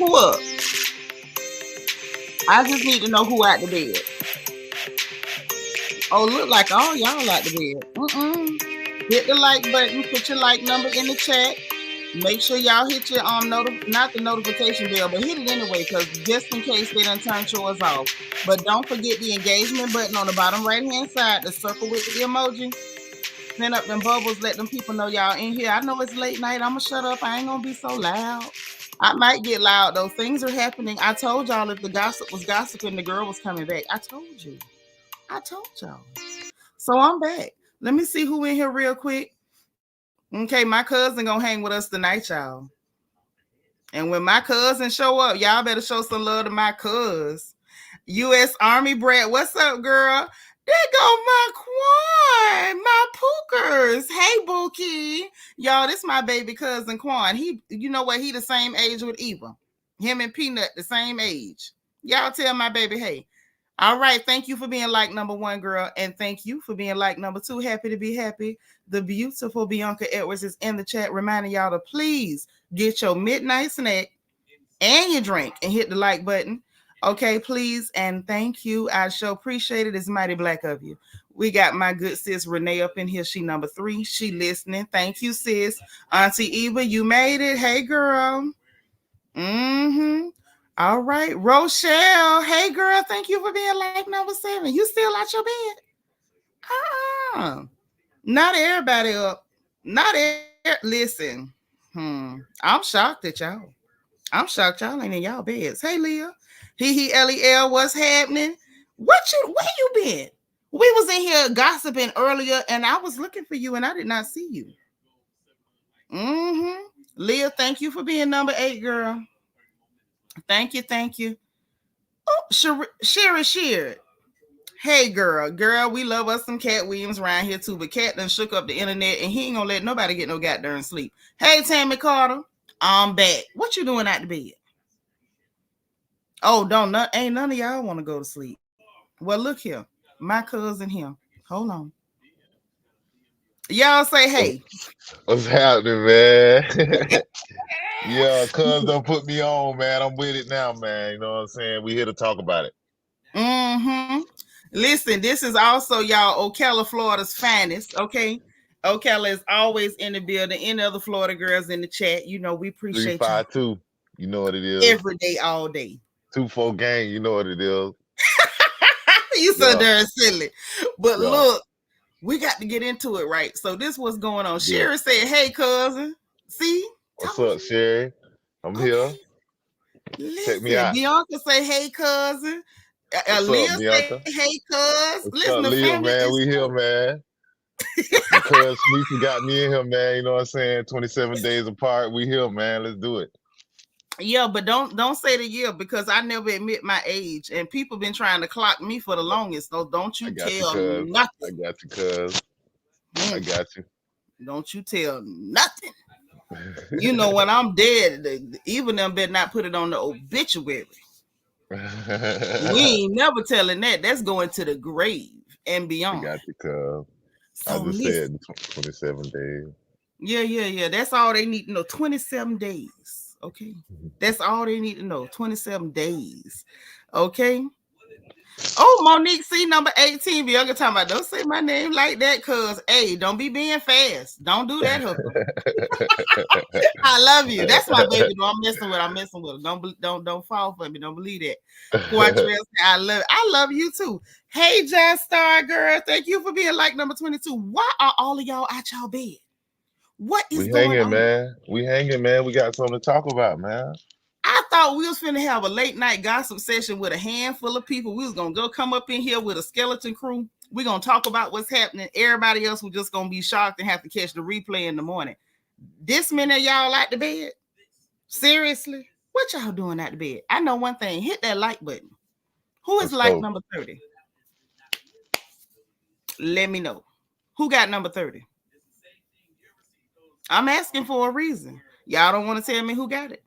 Who up? I just need to know who out the bed. Oh, look like all y'all out the bed. Hit the like button. Put your like number in the chat. Make sure y'all hit your not the notification bell, but hit it anyway, because just in case they done turn yours off. But don't forget the engagement button on the bottom right hand side, the circle with the emoji. Send up them bubbles, let them people know y'all in here. I know it's late night. I'ma shut up. I ain't gonna be so loud. I might get loud though. Things are happening. I told y'all if the gossip was gossiping, the girl was coming back. I told y'all. So I'm back. Let me see who in here real quick. Okay, my cousin gonna hang with us tonight, y'all. And when my cousin show up, y'all better show some love to my cuz. U.S. Army Brad, what's up, girl? There go my Quan, my pookers. Hey, Bookie. Y'all, this my baby cousin Quan. He, you know what? He the same age with Eva. Him and Peanut, the same age. Y'all tell my baby, hey. All right, thank you for being like number one, girl. And thank you for being like number two. Happy to be happy. The beautiful Bianca Edwards is in the chat reminding y'all to please get your midnight snack and your drink and hit the like button. Okay, please. And thank you. I sure appreciate it. It's mighty black of you. We got my good sis Renee up in here. She number 3. She listening. Thank you, sis. Auntie Eva, you made it. Hey, girl. All right. Rochelle. Hey, girl. Thank you for being like number 7. You still out your bed? Not everybody up. Listen. I'm shocked at y'all. I'm shocked y'all ain't in y'all beds. Hey, Leah. Lel, what's happening? Where you been? We was in here gossiping earlier, and I was looking for you, and I did not see you. Leah, thank you for being number 8, girl. Thank you. Oh, Sherry. Hey, girl, we love us some Katt Williams around here too, but Katt done shook up the internet, and he ain't gonna let nobody get no goddamn sleep. Hey, Tammy Carter, I'm back. What you doing out the bed? Oh, ain't none of y'all want to go to sleep. Well, look here, my cousin here. Hold on. Y'all say hey. What's happening, man? Yeah, cuz don't put me on, man. I'm with it now, man. You know what I'm saying? We here to talk about it. Listen, this is also y'all Ocala, Florida's finest. Okay. Ocala is always in the building. Any other Florida girls in the chat, you know, we appreciate 352. You know what it is. Every day, all day. 2-4 gang, you know what it is. You so darn silly. But look, we got to get into it, right? So this what's going on. Sherry said, hey, cousin. See? What's up, Sherry? I'm here. Listen, check me out. Bianca say, hey, cousin. Leah say, hey, cuz. Listen, the Leah, man, we here, man. Because Seanitra got me in here, man. You know what I'm saying? 27 days apart. We here, man. Let's do it. Yeah, but don't say the year, because I never admit my age, and people been trying to clock me for the longest. So don't you tell nothing. I got you, cuz. I got you. Don't you tell nothing. You know, when I'm dead, even them better not put it on the obituary. We ain't never telling that. That's going to the grave and beyond. I got you, cuz. So I just said 27 days. Yeah. That's all they need to know. 27 days. Okay. That's all they need to know. 27 days. Okay. Oh, Monique C, number 18. Bianca talking about, don't say my name like that, cuz, hey, don't be being fast. Don't do that, I love you. That's my baby. No, I'm messing with her. Don't fall for me. Don't believe that. I love you too. Hey, Just Star girl. Thank you for being like number 22. Why are all of y'all at y'all bed? What is going on? Man. We hanging, man. We got something to talk about, man. I thought we was finna have a late night gossip session with a handful of people. We was gonna go come up in here with a skeleton crew. We're gonna talk about what's happening. Everybody else was just gonna be shocked and have to catch the replay in the morning. This many of y'all at the bed? Seriously? What y'all doing at the bed? I know one thing. Hit that like button. Who is like number 30? Let me know. Who got number 30? I'm asking for a reason. Y'all don't want to tell me who got it.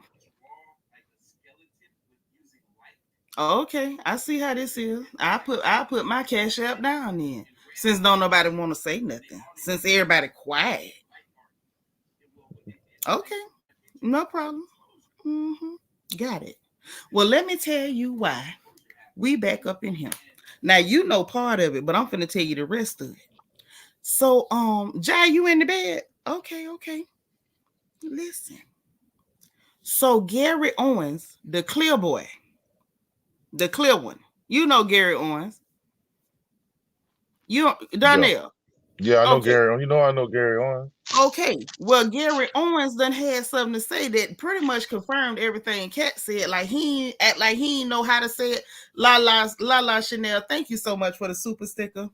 Okay, I see how this is. I put my cash app down then. Since don't nobody want to say nothing. Since everybody quiet. Okay, no problem. Got it. Well, let me tell you why we back up in here. Now you know part of it, but I'm finna tell you the rest of it. So, Jai, you in the bed? Okay, okay. Listen. So Gary Owens, the clear boy, the clear one. You know Gary Owens. You Yeah. Donnell. Yeah, I know Okay. Gary. You know I know Gary on. Okay. Well, Gary Owens done had something to say that pretty much confirmed everything Katt said. Like he act like he ain't know how to say it. La Chanel. Thank you so much for the super sticker.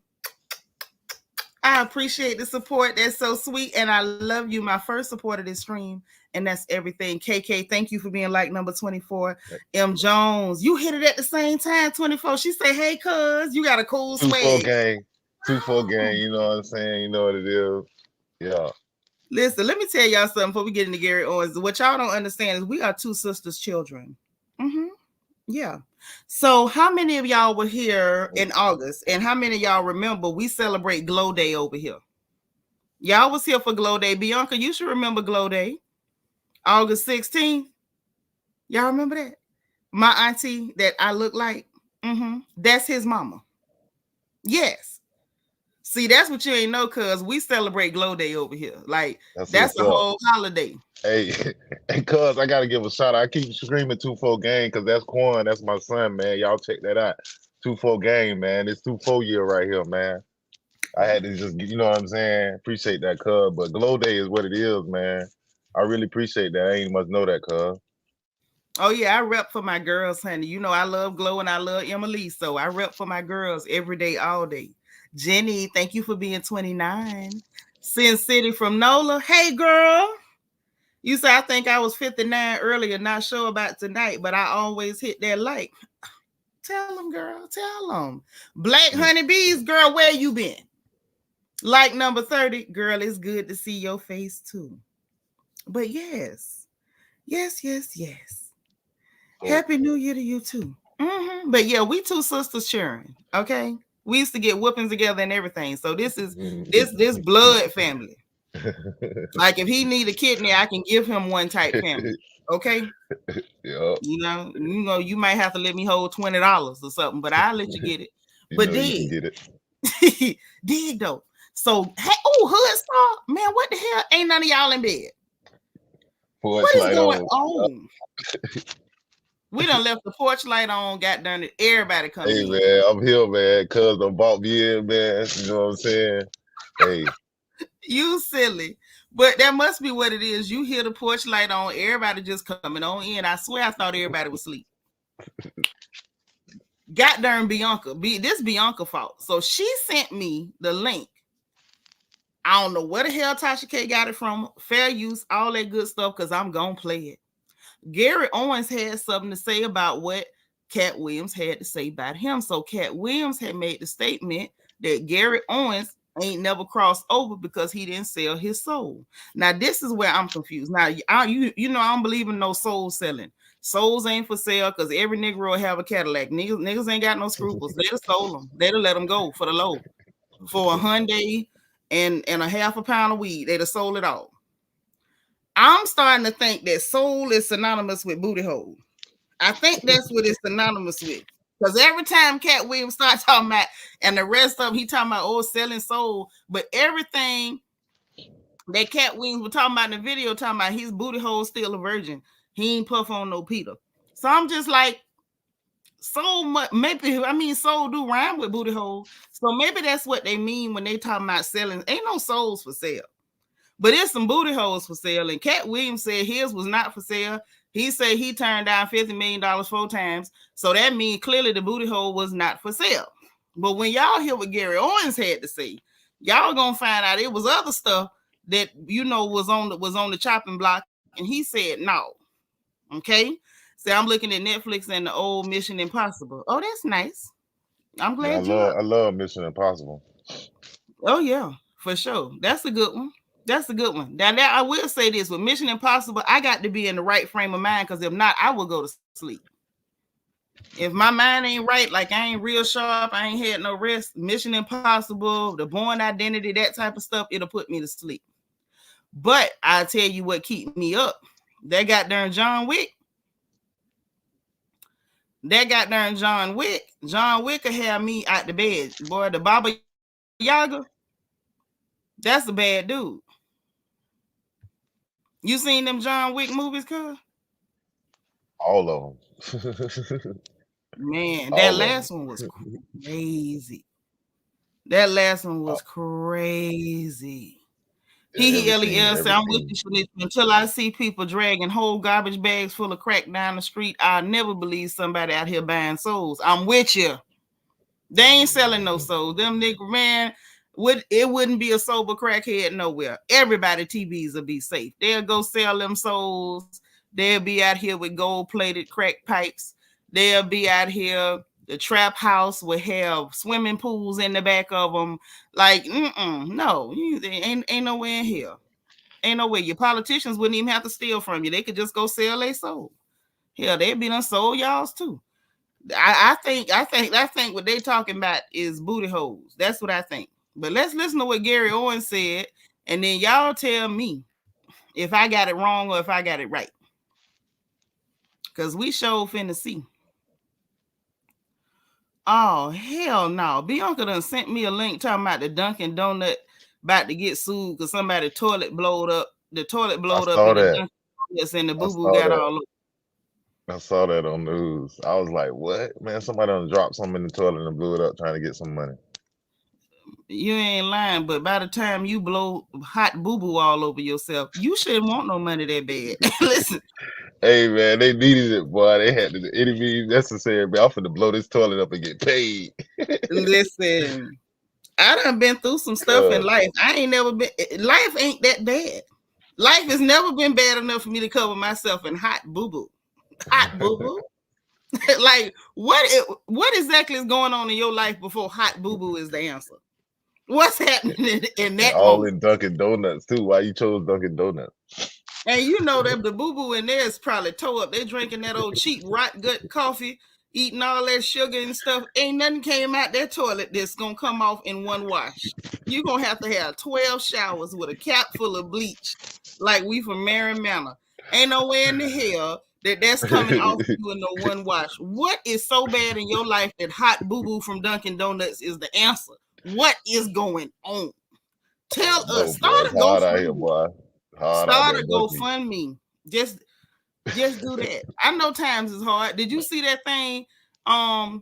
I appreciate the support. That's so sweet. And I love you. My first support of this stream. And that's everything. KK, thank you for being like number 24. M. Jones, you hit it at the same time, 24. She say, hey, cuz, you got a cool 2-4 swag. gang. 2-4 gang, you know what I'm saying? You know what it is. Yeah. Listen, let me tell y'all something before we get into Gary Owens. What y'all don't understand is we are two sisters' children. Mm-hmm. Yeah. So how many of y'all were here in August? And how many of y'all remember we celebrate Glow Day over here? Y'all was here for Glow Day. Bianca, you should remember Glow Day. August 16th. Y'all remember that? My auntie that I look like. Mm-hmm. That's his mama. Yes. See, that's what you ain't know, cuz we celebrate Glow Day over here. Like, that's a whole holiday. Hey, hey, cuz I gotta give a shout out. I keep screaming 2-4 gang because that's Quan, that's my son, man. Y'all check that out. 2-4 gang, man. It's 2-4 year right here, man. I had to just, you know what I'm saying? Appreciate that, cuz. But Glow Day is what it is, man. I really appreciate that. I ain't must know that, cuz. Oh yeah, I rep for my girls, honey. You know I love Glow and I love Emily, so I rep for my girls every day, all day. Jenny, thank you for being 29. Sin City from NOLA. Hey girl. You say I think I was 59 earlier, not sure about tonight, but I always hit that like. Tell them, girl. Tell them. Black honeybees, girl, where you been? Like number 30, girl, it's good to see your face too. But yes. Happy New Year to you too. Mm-hmm. But yeah, we two sisters cheering. Okay. We used to get whoopings together and everything. So this is this blood family. Like if he need a kidney, I can give him one type family. Okay. Yeah. You know, you might have to let me hold $20 or something, but I'll let you get it. But dig, you get it. dig though. So hey, Hood Star, man, what the hell? Ain't none of y'all in bed. Porch what is light going on? We done left the porch light on, got done it. Everybody coming in. Hey man, I'm here, man. Cuz don't bought me in, man. You know what I'm saying? Hey. You silly. But that must be what it is. You hear the porch light on, everybody just coming on in. I swear I thought everybody was asleep. Got darn Bianca. This Bianca fault. So she sent me the link. I don't know where the hell Tasha K got it from. Fair use, all that good stuff, because I'm going to play it. Gary Owens had something to say about what Katt Williams had to say about him. So Katt Williams had made the statement that Gary Owens ain't never crossed over because he didn't sell his soul. Now, this is where I'm confused. Now, you know, I don't believe in no soul selling. Souls ain't for sale because every nigga will have a Cadillac. Niggas ain't got no scruples. They'd have sold them. They'd have let them go for the low. For a Hyundai and a half a pound of weed, they'd have sold it all. I'm starting to think that soul is synonymous with booty hole. I think that's what it's synonymous with. Because every time Katt Williams starts talking about, and the rest of them, he talking about, selling soul. But everything that Katt Williams was talking about in the video, talking about his booty hole still a virgin. He ain't puff on no Peter. So I'm just like, soul much, maybe, soul do rhyme with booty hole. So maybe that's what they mean when they talking about selling. Ain't no souls for sale. But there's some booty holes for sale. And Katt Williams said his was not for sale. He said he turned down $50 million 4 times. So that means clearly the booty hole was not for sale. But when y'all hear what Gary Owens had to say, y'all gonna find out it was other stuff that, you know, was on the chopping block. And he said no. Okay. So I'm looking at Netflix and the old Mission Impossible. Oh, that's nice. I'm glad I love Mission Impossible. Oh, yeah, for sure. That's a good one. That's a good one. Now, I will say this, with Mission Impossible, I got to be in the right frame of mind, because if not, I will go to sleep. If my mind ain't right, like I ain't real sharp, I ain't had no rest, Mission Impossible, the Born Identity, that type of stuff, it'll put me to sleep. But I'll tell you what keep me up. That goddamn John Wick. That got darn John Wick. John Wick could have me out the bed. Boy, the Baba Yaga, that's a bad dude. You seen them John Wick movies, cuz? All of them. Man, that All of last one was crazy. That last one was them. crazy. Everything, Said, I'm with everything. you, Seanitra. Until I see people dragging whole garbage bags full of crack down the street, I'll never believe somebody out here buying souls. I'm with you. They ain't selling no souls. Them nigga, man, it wouldn't be a sober crackhead nowhere. Everybody TVs will be safe. They'll go sell them souls. They'll be out here with gold-plated crack pipes. They'll be out here. The trap house will have swimming pools in the back of them. Like, no, ain't nowhere in here. Ain't no way. Your politicians wouldn't even have to steal from you. They could just go sell their soul. Hell, they'd be done sold y'all's too. I think what they talking about is booty holes. That's what I think. But let's listen to what Gary Owens said, and then y'all tell me if I got it wrong or if I got it right. Because we sure finna see. Oh, hell no. Bianca done sent me a link talking about the Dunkin' Donut about to get sued because somebody toilet blowed up. The toilet blowed up in the Dunkin' Donuts and the boo-boo got all over. I saw that on the news. I was like, what? Man, somebody done dropped something in the toilet and blew it up trying to get some money. You ain't lying, but by the time you blow hot boo-boo all over yourself, you shouldn't want no money that bad. Listen. Hey, man, they needed it, boy. They had to, any means necessary, man. I'm finna blow this toilet up and get paid. Listen, I done been through some stuff in life. Life ain't that bad. Life has never been bad enough for me to cover myself in hot boo-boo. Hot boo-boo? Like, what exactly is going on in your life before hot boo-boo is the answer? What's happening in that all moment? in Dunkin' Donuts, too. Why you chose Dunkin' Donuts? And you know that the boo-boo in there is probably tore up. They drinking that old cheap rot gut coffee, eating all that sugar and stuff. Ain't nothing came out that toilet that's going to come off in one wash. You're going to have 12 showers with a cap full of bleach like we from Marion Manor. Ain't no way in the hell that's coming off you in no one wash. What is so bad in your life that hot boo-boo from Dunkin' Donuts is the answer? What is going on? Tell us. Start a GoFundMe. Start a GoFundMe. Just do that. I know times is hard. Did you see that thing? Oh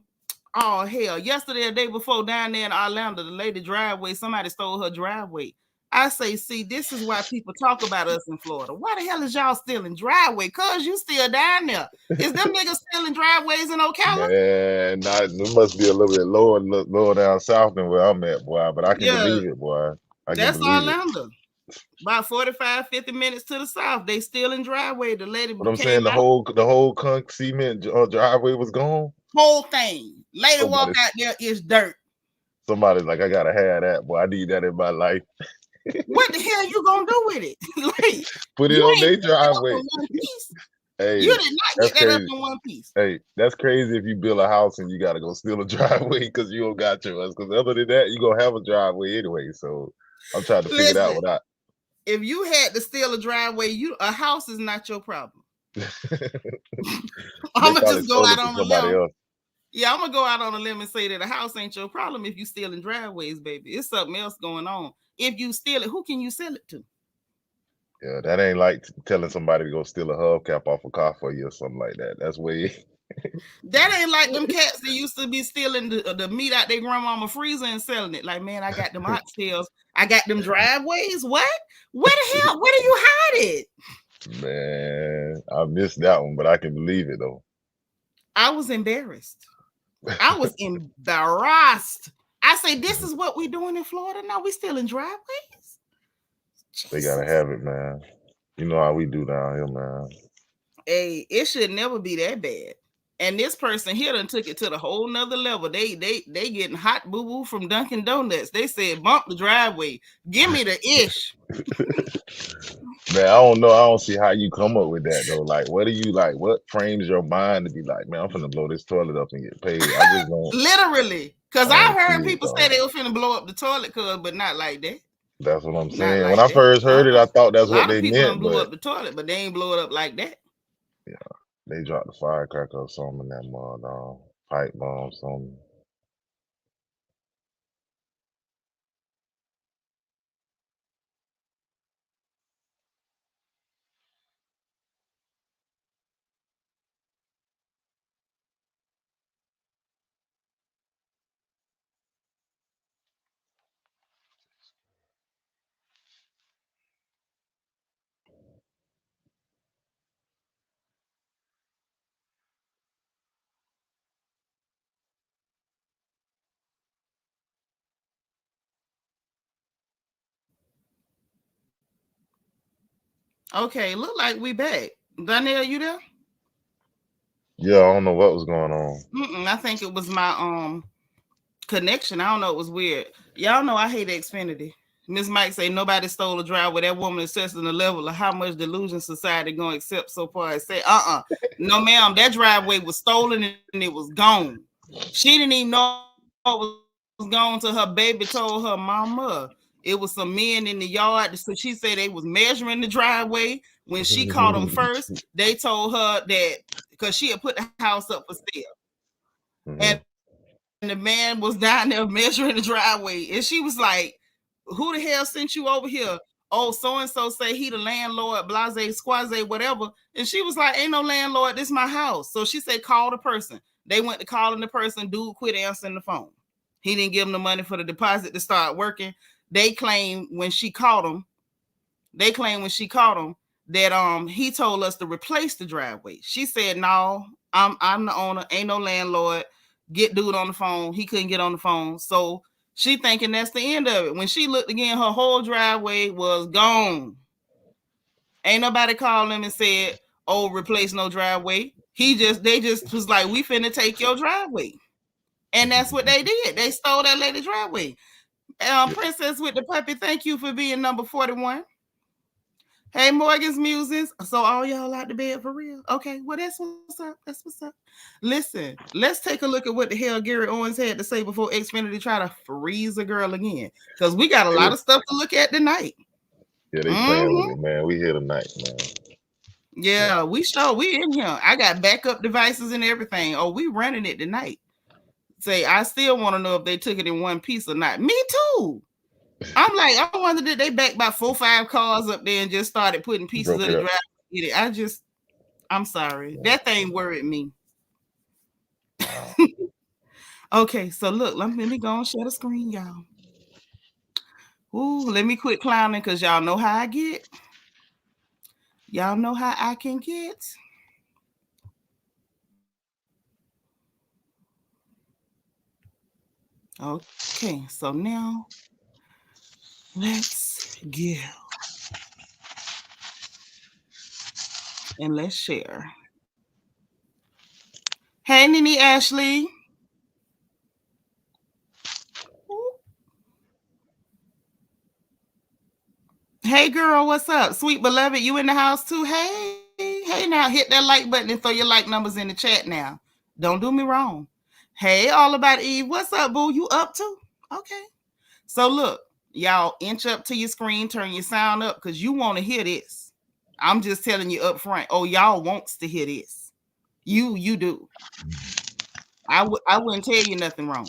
hell! Yesterday, or the day before, down there in Orlando, the lady driveway, somebody stole her driveway. I say, see, this is why people talk about us in Florida. Why the hell is y'all stealing driveway? Cause you still down there. Is them niggas stealing driveways in Ocala? Man, it must be a little bit lower down south than where I'm at, boy. But I can believe it, boy. That's Orlando. About 45, 50 minutes to the south. They stealing driveway. The lady But I'm saying the whole cement driveway was gone. Whole thing. Lady walk out there, it's dirt. Somebody's like, I gotta have that, boy. I need that in my life. What the hell you gonna do with it? Like, put it on their driveway. Hey, you did not get that up in one piece. Hey, that's crazy if you build a house and you gotta go steal a driveway because you don't got yours. Because other than that, you gonna have a driveway anyway. So I'm trying to figure it out without. If you had to steal a driveway, a house is not your problem. I'm gonna just go out on a limb. Yeah, I'm gonna go out on a limb and say that a house ain't your problem if you stealing driveways, baby. It's something else going on. If you steal it, who can you sell it to? Yeah, that ain't like telling somebody to go steal a hubcap off a car for you or something like that. That's way. That ain't like them cats that used to be stealing the meat out their grandmama freezer and selling it. Like, man, I got them oxtails. I got them driveways. What? Where the hell? Where do you hide it? Man, I missed that one, but I can believe it though. I was embarrassed. I was embarrassed. I say, this is what we doing in Florida now. We stealing driveways. They gotta have it, man. You know how we do down here, man. Hey, it should never be that bad. And this person here done took it to the whole nother level. They getting hot boo-boo from Dunkin' Donuts. They said, bump the driveway. Give me the ish. Man, I don't know. I don't see how you come up with that though. Like, what do you like? What frames your mind to be like, man, I'm finna blow this toilet up and get paid? I just don't. Literally. Because I heard people say they were finna blow up the toilet, but not like that. That's what I'm saying. Like when I first heard it, I thought that's what they meant. Blew up the toilet, but they ain't blow it up like that. Yeah. They dropped the firecracker or something in that mud, pipe bomb, something. Okay, look like we back. Danielle, you there? Yeah, I don't know what was going on. I think it was my connection. I don't know. It was weird. Y'all know I hate Xfinity. Miss Mike say nobody stole a driveway. That woman is assessing the level of how much delusion society gonna accept so far as say, no, ma'am, that driveway was stolen and it was gone. She didn't even know it was gone till her baby told her mama. It was some men in the yard. So she said they was measuring the driveway. When she caught them first, they told her that because she had put the house up for sale. And the man was down there measuring the driveway. And she was like, who the hell sent you over here? Oh, so-and-so say he the landlord, blase, squaze, whatever. And she was like, ain't no landlord, this is my house. So she said, call the person. They went to calling the person. Dude quit answering the phone. He didn't give them the money for the deposit to start working. They claim when she caught him that he told us to replace the driveway. She said, no, I'm the owner, ain't no landlord. Get dude on the phone. He couldn't get on the phone. So she thinking that's the end of it. When she looked again, her whole driveway was gone. Ain't nobody called him and said, oh, replace no driveway. They just was like, we finna take your driveway. And that's what they did. They stole that lady driveway. Princess with the puppy, thank you for being number 41. Hey, Morgan's Musings. So all y'all out to bed for real? Okay, well, that's what's up. That's what's up. Listen, let's take a look at what the hell Gary Owens had to say before Xfinity try to freeze a girl again. Because we got a lot of stuff to look at tonight. Yeah, they playing with it, man. We here tonight, man. Yeah, we in here. I got backup devices and everything. Oh, we running it tonight. Say, I still want to know if they took it in one piece or not. Me too. I'm like, I wonder did they back by 4 or 5 cars up there and just started putting pieces of the drive. I'm sorry. That thing worried me. Okay, so look, let me go and share the screen, y'all. Ooh, let me quit clowning because y'all know how I get. Y'all know how I can get. Okay, so now let's go. And let's share. Hey, Nene Ashley. Hey, girl, what's up? Sweet beloved, you in the house too? Hey, now hit that like button and throw your like numbers in the chat now. Don't do me wrong. Hey, All About Eve, what's up, boo? You up too? Okay. So look, y'all inch up to your screen, turn your sound up because you want to hear this. I'm just telling you up front. Oh, y'all wants to hear this. You do. I wouldn't tell you nothing wrong.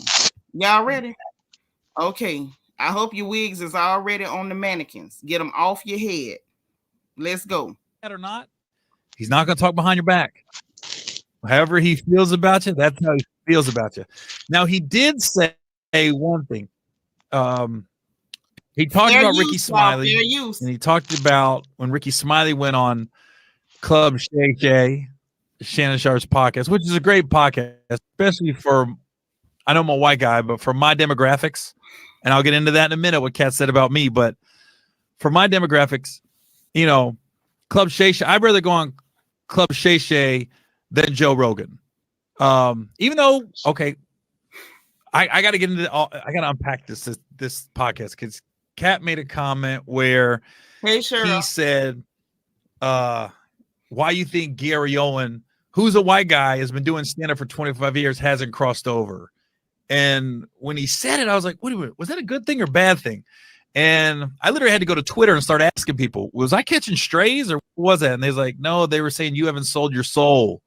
Y'all ready? Okay. I hope your wigs is already on the mannequins. Get them off your head. Let's go. Or not, he's not going to talk behind your back. However he feels about you, that's how he feels about you. Now, he did say one thing. He talked about Ricky Smiley, and he talked about when Ricky Smiley went on Club Shay Shay, Shannon Sharp's podcast, which is a great podcast, especially for, I know I'm a white guy, but for my demographics, and I'll get into that in a minute, what Katt said about me, but for my demographics, you know, Club Shay Shay, I'd rather go on Club Shay Shay than Joe Rogan. Even though, okay, I got to get into I got to unpack this podcast because Katt made a comment where he said, why you think Gary Owen, who's a white guy, has been doing stand-up for 25 years, hasn't crossed over. And when he said it, I was like, wait a minute, was that a good thing or bad thing? And I literally had to go to Twitter and start asking people, was I catching strays or what was that? And they was like, no, they were saying you haven't sold your soul.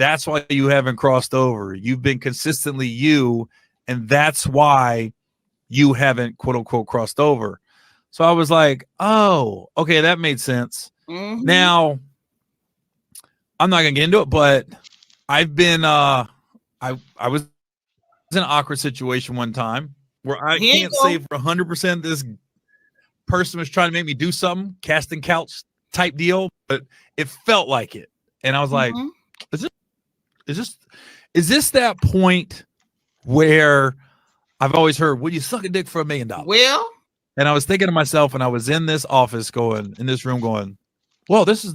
That's why you haven't crossed over. You've been consistently you, and that's why you haven't quote unquote crossed over. So I was like, oh, okay, that made sense. Mm-hmm. Now, I'm not gonna get into it, but I've been I was in an awkward situation one time where I can't say for 100% this person was trying to make me do something, casting couch type deal, but it felt like it. And I was like, is this that point where I've always heard, would you suck a dick for $1 million? Well, and I was thinking to myself, and I was in this office in this room going, well, this is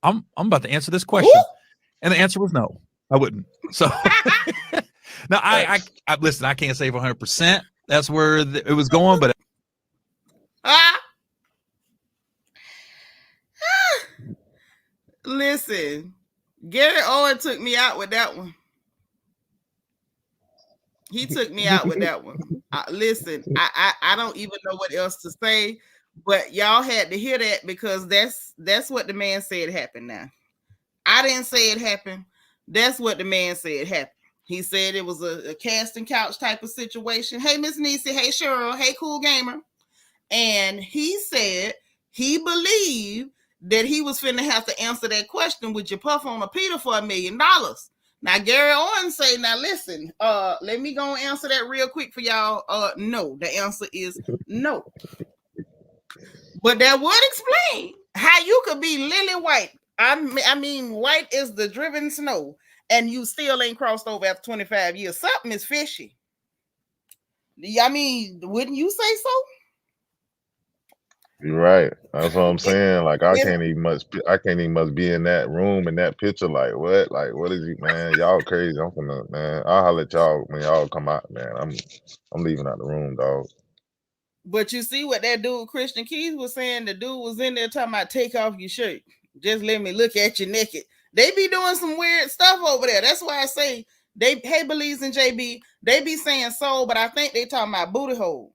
I'm about to answer this question. Woo! And the answer was no, I wouldn't. So now I listen, I can't say for 100% that's where it was going, but listen, Gary Owens took me out with that one. He took me out with that one. Listen, I don't even know what else to say, but y'all had to hear that because that's what the man said happened. Now, I didn't say it happened. That's what the man said happened. He said it was a casting couch type of situation. Hey, Miss Niecy. Hey, Cheryl. Hey, Cool Gamer. And he said he believed that he was finna have to answer that question, would you puff on a Peter for $1 million? Now, Gary Owens say, now listen, let me go and answer that real quick for y'all. No, the answer is no. But that would explain how you could be lily white. I mean, white is the driven snow, and you still ain't crossed over after 25 years. Something is fishy. I mean, wouldn't you say so? You're right. That's what I'm saying. Like I can't even must be in that room in that picture. Like what? Like what is it, man? Y'all crazy. I'm gonna, man. I'll holler at y'all when y'all come out, man. I'm leaving out the room, dog. But you see what that dude Christian Keith was saying? The dude was in there talking about take off your shirt. Just let me look at you naked. They be doing some weird stuff over there. That's why I say hey Belize and JB, they be saying soul, but I think they talking about booty hole.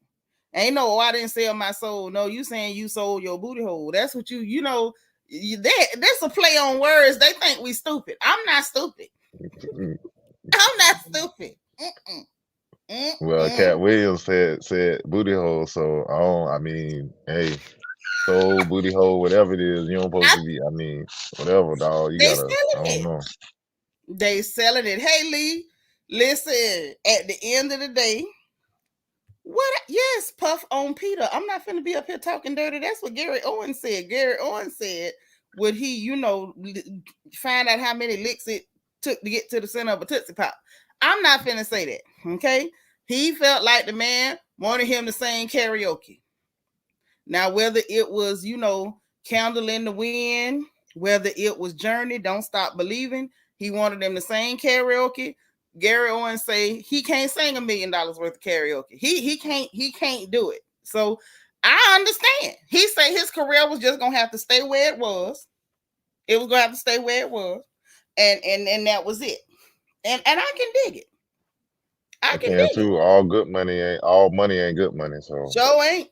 Ain't no, I didn't sell my soul. No, you saying you sold your booty hole. That's what you know. That's a play on words. They think we stupid. I'm not stupid. I'm not stupid. Well, Katt Williams said booty hole. So I mean, hey, soul, booty hole, whatever it is, you don't supposed to be. I mean, whatever, dog. You gotta. I don't know. They selling it. Hey Lee, listen. At the end of the day. What? Yes, puff on Peter. I'm not finna be up here talking dirty. That's what Gary Owens said. Gary Owens said, would he, find out how many licks it took to get to the center of a Tootsie Pop? I'm not finna say that, okay? He felt like the man wanted him to sing karaoke. Now, whether it was, Candle in the Wind, whether it was Journey, Don't Stop Believing, he wanted them to sing karaoke. Gary Owens say he can't sing $1 million worth of karaoke. He can't do it. So I understand. He say his career was just gonna have to stay where it was. It was gonna have to stay where it was, and that was it. And I can dig it. I can dig too. it. All money ain't good money. So sure ain't.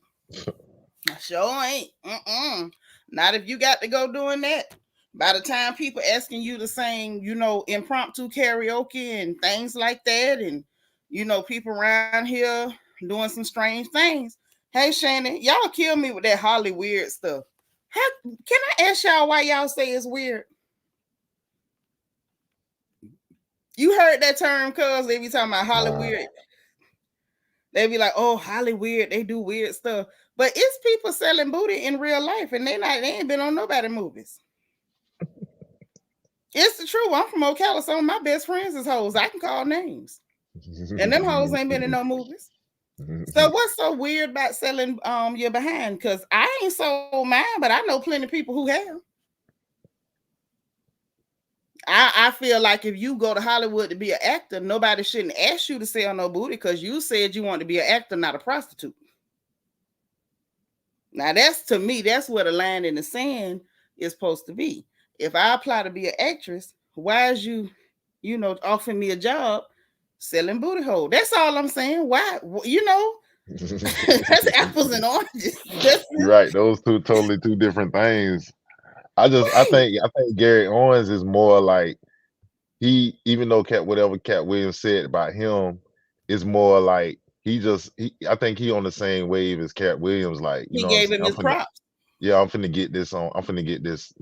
Not if you got to go doing that. By the time people asking you to sing, impromptu karaoke and things like that, and people around here doing some strange things. Hey, Shannon, y'all kill me with that Holly weird stuff. Can I ask y'all why y'all say it's weird? You heard that term, cuz they be talking about Holly weird. They be like, oh, Holly weird, they do weird stuff. But it's people selling booty in real life, and they ain't been on nobody movies. It's the truth. I'm from Ocala. Some of my best friends is hoes. I can call names. And them hoes ain't been in no movies. So what's so weird about selling your behind? Because I ain't sold mine, but I know plenty of people who have. I feel like if you go to Hollywood to be an actor, nobody shouldn't ask you to sell no booty because you said you want to be an actor, not a prostitute. Now to me, that's where the line in the sand is supposed to be. If I apply to be an actress, why is you offering me a job selling booty hole? That's all I'm saying. Why? That's apples and oranges. You're right. Those two different things. I think Gary Owens is more like even though whatever Katt Williams said about him is more like I think he on the same wave as Katt Williams. Like, you He know what I'm gave saying? him his props. I'm finna get this on. I'm finna get this,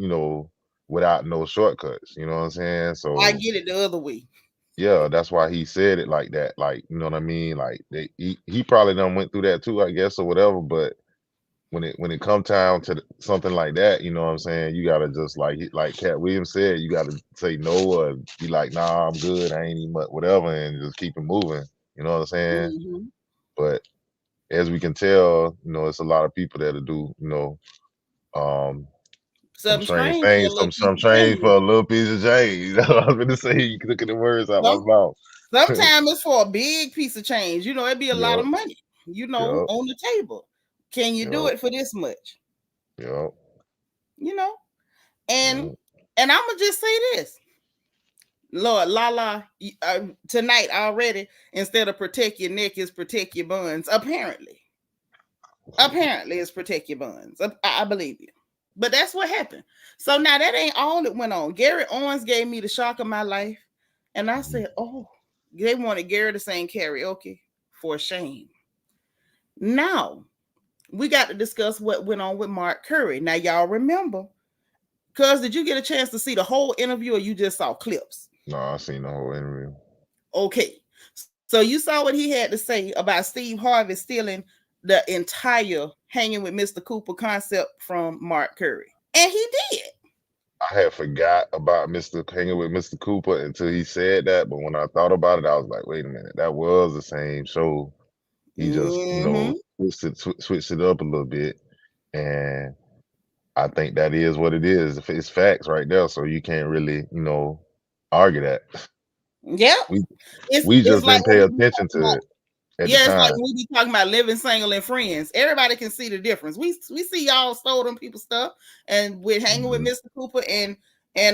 without no shortcuts. You know what I'm saying? So I get it the other way. yeah, that's why he said it like that. Like, you know what I mean? Like he probably done went through that too, I guess, or whatever. But when it come time to something like that, you know what I'm saying? You gotta just like Katt Williams said, you gotta say no or be like, nah, I'm good, I ain't even whatever, and just keep it moving. You know what I'm saying? Mm-hmm. But as we can tell, it's a lot of people that'll do, some strange things, some strange for a little piece of change. That's what I was gonna say. You look at the words out my mouth. Sometimes it's for a big piece of change. It'd be a lot of money, on the table. Can you do it for this much? Yeah. And I'm gonna just say this. Lord, Lala, tonight already, instead of protect your neck, is protect your buns. Apparently it's protect your buns. I believe you. But that's what happened. So now that ain't all that went on. Gary Owens gave me the shock of my life. And I said, oh, they wanted Gary to sing karaoke. For shame. Now, we got to discuss what went on with Mark Curry. Now, y'all remember, cuz did you get a chance to see the whole interview or you just saw clips? No, I seen the whole interview. Okay. So you saw what he had to say about Steve Harvey stealing the entire Hanging with Mr. Cooper concept from Mark Curry. And he did. I had forgot about Hanging with Mr. Cooper until he said that. But when I thought about it, I was like, wait a minute, that was the same show. He just, switched it up a little bit. And I think that is what it is. It's facts right there. So you can't really, argue that. Yeah. We just didn't pay attention to it. It's like when we be talking about living single and friends. Everybody can see the difference. We see y'all stole them people stuff, and with Hanging with Mr. Cooper and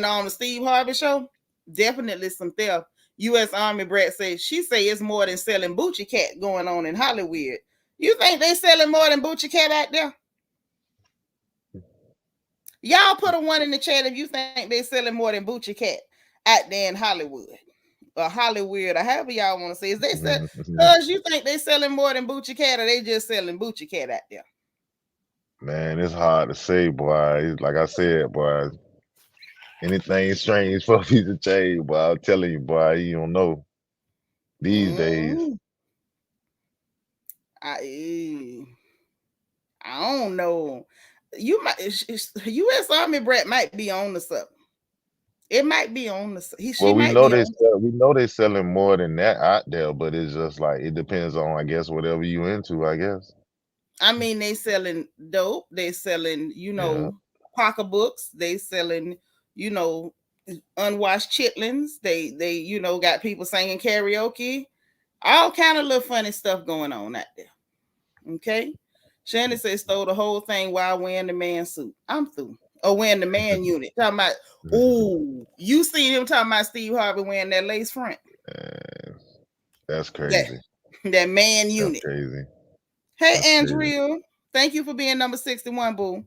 on the Steve Harvey show, definitely some theft. U.S. Army Brat says she say it's more than selling Boochie Cat going on in Hollywood. You think they selling more than Boochie Cat out there? Y'all put a one in the chat if you think they selling more than Boochie Cat out there in Hollywood. Or Hollywood, or however y'all want to say. Is they sell because you think they selling more than Boochie Cat, or they just selling Boochie Cat out there? Man, it's hard to say, boy. Like I said, boy, anything strange for a piece of change, boy. I'm telling you, boy, you don't know. These days. I don't know. You might U.S. Army Brat might be on the something. It might be on the. We know they're selling more than that out there, but it's just like it depends on, I guess, whatever you into, I guess. I mean, they selling dope. They selling, pocketbooks. They selling, unwashed chitlins. They got people singing karaoke. All kind of little funny stuff going on out there. Okay. Shannon says stole the whole thing while wearing the man suit. I'm through. Or wearing the man unit. Talking about, you seen him talking about Steve Harvey wearing that lace front. That's crazy. That man unit. That's crazy. Hey, that's Andrea. Crazy. Thank you for being number 61, boo.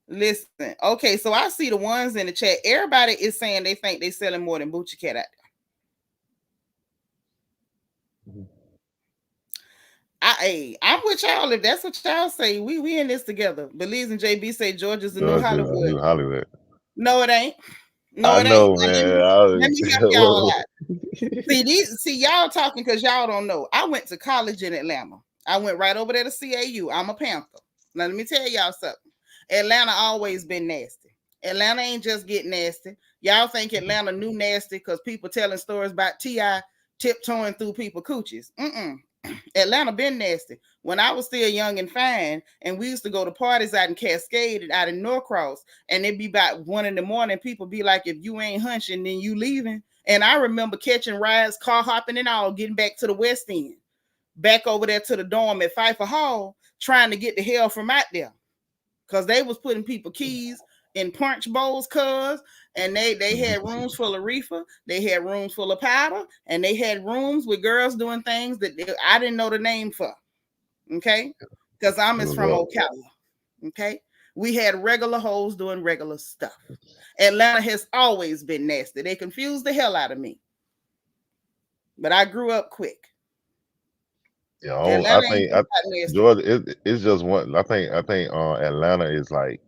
Listen. Okay, so I see the ones in the chat. Everybody is saying they think they're selling more than Boochie Cat out there. I'm with y'all. If that's what y'all say, we in this together. Belize and JB say Georgia's the new Hollywood. No, it ain't. No, it ain't. Man. Let me help y'all out. See y'all talking because y'all don't know. I went to college in Atlanta. I went right over there to CAU. I'm a Panther. Now let me tell y'all something. Atlanta always been nasty. Atlanta ain't just get nasty. Y'all think Atlanta new nasty because people telling stories about T.I. tiptoeing through people coochies. Atlanta been nasty. When I was still young and fine, and we used to go to parties out in Cascade and out in Norcross, and it'd be about 1 a.m. People be like, if you ain't hunching, then you leaving. And I remember catching rides, car hopping and all, getting back to the West End, back over there to the dorm at Pfeiffer Hall, trying to get the hell from out there. Because they was putting people keys in punch bowls, and they had rooms full of reefer, they had rooms full of powder, and they had rooms with girls doing things that I didn't know the name for. Okay, because I'm from Ocala. Okay, We had regular hoes doing regular stuff. Atlanta has always been nasty. They confused the hell out of me. But I grew up quick. Yeah, I think Georgia. It's just one. I think Atlanta is like,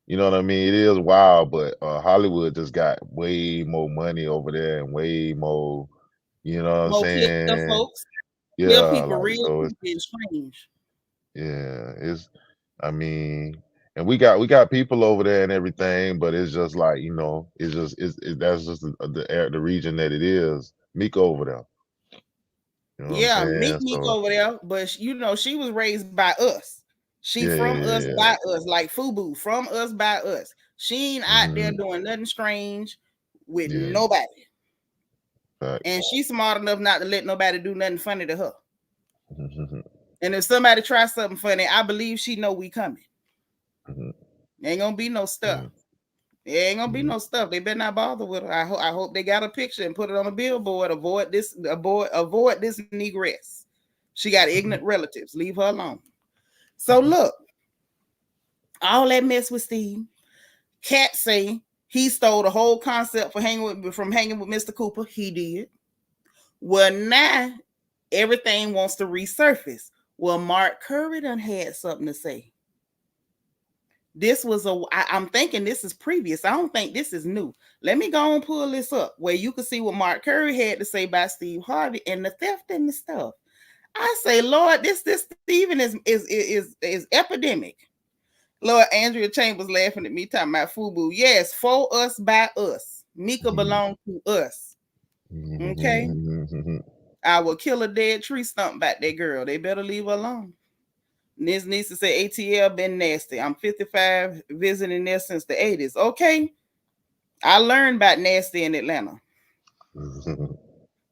you know what I mean. It is wild, but Hollywood just got way more money over there and way more. You know what I'm more saying? folks. Yeah, people like real so. strange. Yeah, it's. I mean, and we got people over there and everything, but it's just like, you know, it's just that's just the region that it is. Meek over there. You know what I'm Yeah, saying? Meek So over there, but you know, she was raised by us. She from us yeah. by us, like Fubu, from us by us. She ain't out there doing nothing strange with nobody. And she's smart enough not to let nobody do nothing funny to her. And if somebody tries something funny, I believe she know we coming. Ain't gonna be no stuff. There ain't gonna be no stuff. They better not bother with her. I hope they got a picture and put it on a billboard. Avoid this negress. She got ignorant relatives. Leave her alone. So look, all that mess with Steve. Katt say he stole the whole concept from hanging with Mr. Cooper. He did. Well, now everything wants to resurface. Well, Mark Curry done had something to say. This was I'm thinking this is previous. I don't think this is new. Let me go and pull this up where you can see what Mark Curry had to say about Steve Harvey and the theft and the stuff. I say, Lord, this Steven is epidemic. Lord, Andrea Chambers laughing at me talking about Fubu. Yes, for us by us. Mika belonged to us. Okay. I will kill a dead tree stump back that girl. They better leave her alone. This needs to say ATL been nasty. I'm 55, visiting there since the 80s. Okay. I learned about nasty in Atlanta.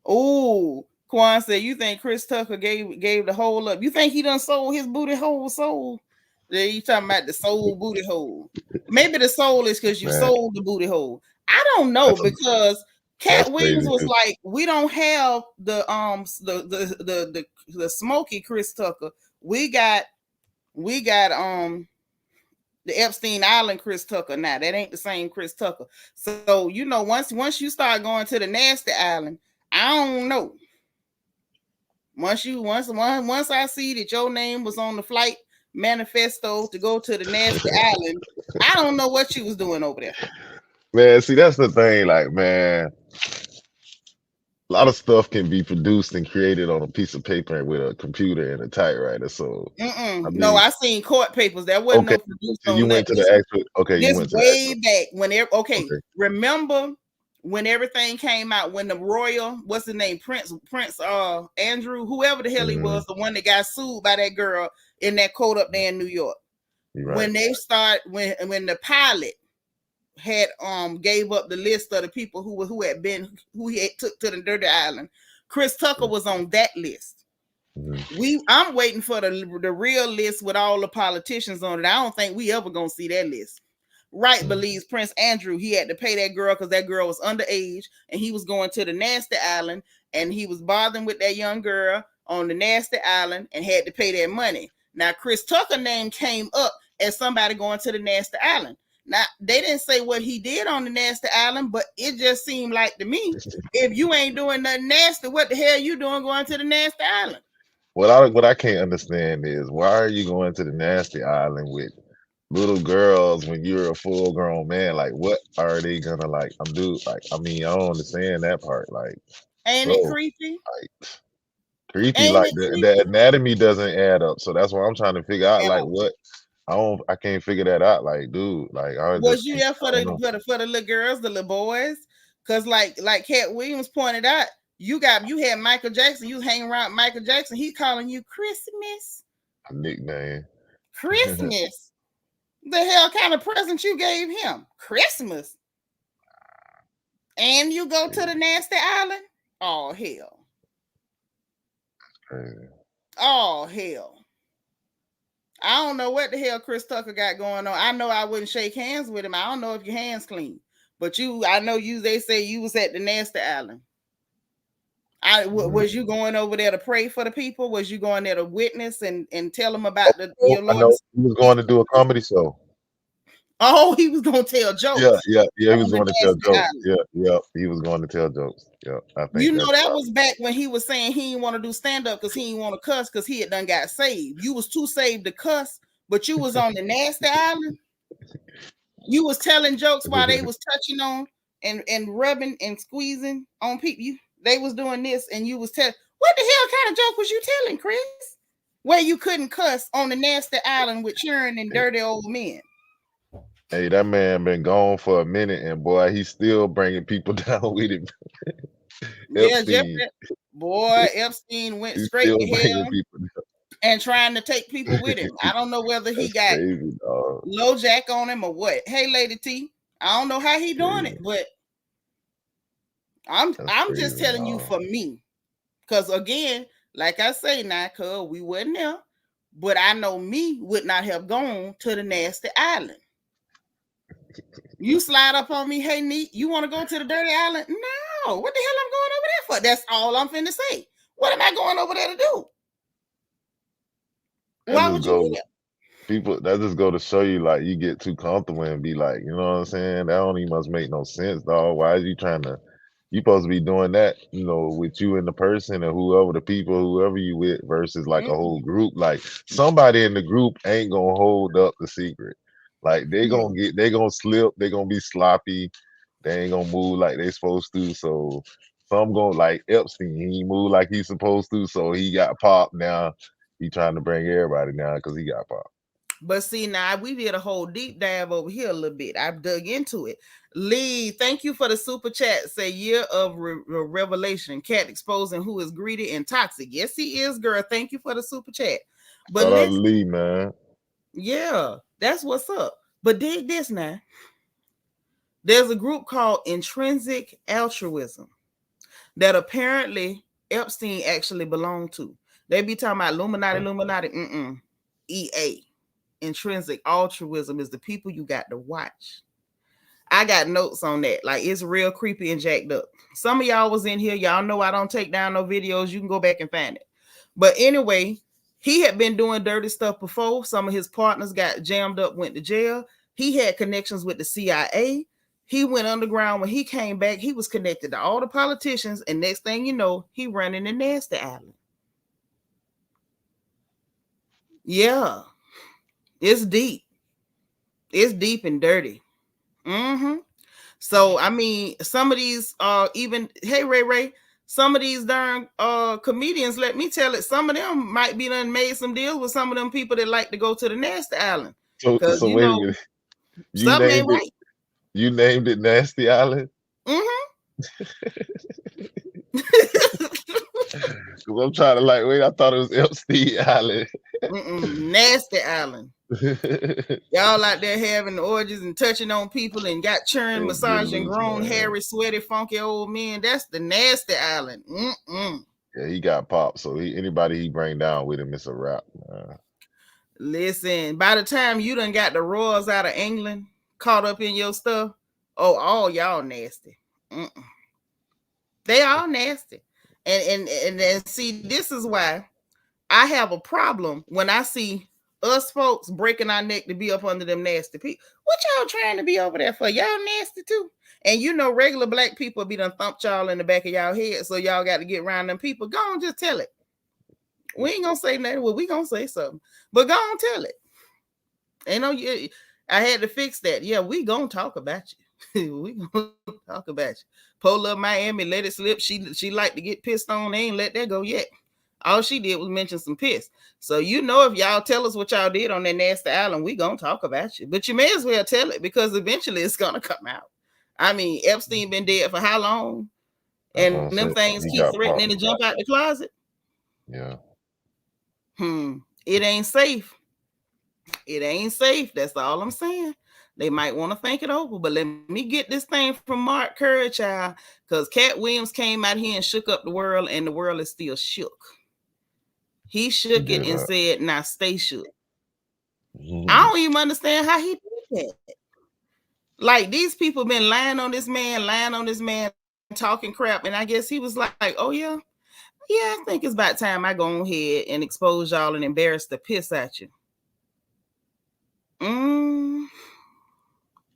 Oh, Quan said, you think Chris Tucker gave the hole up? You think he done sold his booty hole soul? Then you talking about the soul booty hole. Maybe the soul is because you sold the booty hole. I don't know, because Katt Williams was like, we don't have the smoky Chris Tucker. We got the Epstein Island Chris Tucker. Now that ain't the same Chris Tucker. So you know, once you start going to the nasty island, I don't know. Once I see that your name was on the flight manifesto to go to the nasty island, I don't know what you was doing over there. Man, see, that's the thing. Like, man, a lot of stuff can be produced and created on a piece of paper and with a computer and a typewriter. So, no, I seen court papers. That wasn't no produced so on you went to the actual. Okay, you went to way back whenever. Okay, remember when everything came out, when the royal, what's the name, Prince Andrew, whoever the hell he was, the one that got sued by that girl in that court up there in New York. When they when the pilot had gave up the list of the people who he had took to the dirty island, Chris Tucker was on that list. I'm waiting for the real list with all the politicians on it. I don't think we ever gonna see that list. Right believes Prince Andrew, he had to pay that girl because that girl was underage and he was going to the nasty island and he was bothering with that young girl on the nasty island and had to pay that money. Now Chris Tucker name came up as somebody going to the nasty island. Now they didn't say what he did on the nasty island, but it just seemed like to me, if you ain't doing nothing nasty, what the hell you doing going to the nasty island? What I can't understand is, why are you going to the nasty island with little girls when you're a full grown man? Like, what are they gonna like? Like, I mean, I don't understand that part. Like, ain't it creepy? Like, creepy. Ain't like the anatomy doesn't add up. So that's what I'm trying to figure out. Like, what? I can't figure that out. Like, dude, like, was you there for the little girls, the little boys? Because like Katt Williams pointed out, you had Michael Jackson. You hang around Michael Jackson. He calling you Christmas. A nickname. Christmas. The hell kind of present you gave him? Christmas. And you go to the nasty island? Oh hell. Oh hell. I don't know what the hell Chris Tucker got going on. I know I wouldn't shake hands with him. I don't know if your hands clean. But I know they say you was at the nasty island. Was you going over there to pray for the people? Was you going there to witness and tell them about your Lord? I know he was going to do a comedy show. Oh, he was gonna tell jokes. Yeah. He was going to tell jokes. Yeah. He was going to tell jokes. Yeah, I think you know that was back when he was saying he didn't want to do stand up because he didn't want to cuss because he had done got saved. You was too saved to cuss, but you was on the nasty island. You was telling jokes while they was touching on and rubbing and squeezing on people. They was doing this, and you was telling. What the hell kind of joke was you telling, Chris? Where you couldn't cuss on the nasty island with churn and dirty old men. Hey, that man been gone for a minute, and boy, he's still bringing people down with him. Epstein. Boy, Epstein went straight to hell and trying to take people with him. I don't know whether he got low jack on him or what. Hey, Lady T, I don't know how he doing it, but I'm just telling you for me. Because again, like I say now, cuz we wasn't there, but I know me would not have gone to the nasty island. You slide up on me, hey, neat, you want to go to the dirty island? No, what the hell I'm going over there for? That's all I'm finna say. What am I going over there to do? Why would you do that? People, that just go to show you, like, you get too comfortable and be like, you know what I'm saying? That don't even must make no sense, dog. Why are you trying to, you supposed to be doing that, you know, with you and the person or whoever, the people, whoever you with versus like a whole group. Like somebody in the group ain't gonna hold up the secret. Like they gonna slip, they gonna be sloppy, they ain't gonna move like they supposed to. So some gonna like Epstein, he moved like he's supposed to, so he got popped now. He trying to bring everybody now because he got popped. But see, now we did a whole deep dive over here a little bit. I've dug into it. Lee, thank you for the super chat. Say year of revelation. Katt exposing who is greedy and toxic. Yes, he is, girl. Thank you for the super chat. But shout out Lee, man. Yeah, that's what's up. But dig this now. There's a group called Intrinsic Altruism that apparently Epstein actually belonged to. They be talking about Illuminati. EA. Intrinsic altruism is the people you got to watch. I got notes on that. Like, it's real creepy and jacked up. Some of y'all was in here. Y'all know I don't take down no videos. You can go back and find it. But anyway, he had been doing dirty stuff before. Some of his partners got jammed up, went to jail. He had connections with the CIA. He went underground. When he came back, he was connected to all the politicians. And next thing you know, he running the nasty island. Yeah. It's deep. It's deep and dirty. So, I mean, some of these even, hey, Ray, some of these darn comedians, let me tell it, some of them might be done made some deals with some of them people that like to go to the nasty island. So wait a minute. You named it Nasty Island? Because I'm trying to like, wait, I thought it was Epstein Island. Nasty Island. Y'all out there having orgies and touching on people and got churned, massaging grown, hairy, sweaty, funky old men. That's the Nasty Island. Yeah, he got popped. So anybody he bring down with him, it's a wrap. Listen, by the time you done got the royals out of England caught up in your stuff, oh, all y'all nasty. They all nasty. And see, this is why I have a problem when I see us folks breaking our neck to be up under them nasty people. What y'all trying to be over there for? Y'all nasty too. And you know, regular black people be done thumped y'all in the back of y'all head, so y'all got to get around them people. Go on, just tell it. We ain't gonna say nothing. Well, we gonna say something, but go on, tell it. You know, I had to fix that. Yeah, we gonna talk about you. We gonna talk about you. Pull up Miami, let it slip. She like to get pissed on. They ain't let that go yet. All she did was mention some piss. So you know, if y'all tell us what y'all did on that nasty island, we gonna talk about you. But you may as well tell it because eventually it's gonna come out. I mean, Epstein been dead for how long? And them things keep threatening to jump out the closet. Yeah. It ain't safe. It ain't safe. That's all I'm saying. They might want to think it over, but let me get this thing from Mark Curry, child, because Katt Williams came out here and shook up the world, and the world is still shook. He shook it and said, now stay shook. I don't even understand how he did that. Like, these people been lying on this man, talking crap, and I guess he was like, oh, yeah, I think it's about time I go ahead and expose y'all and embarrass the piss at you.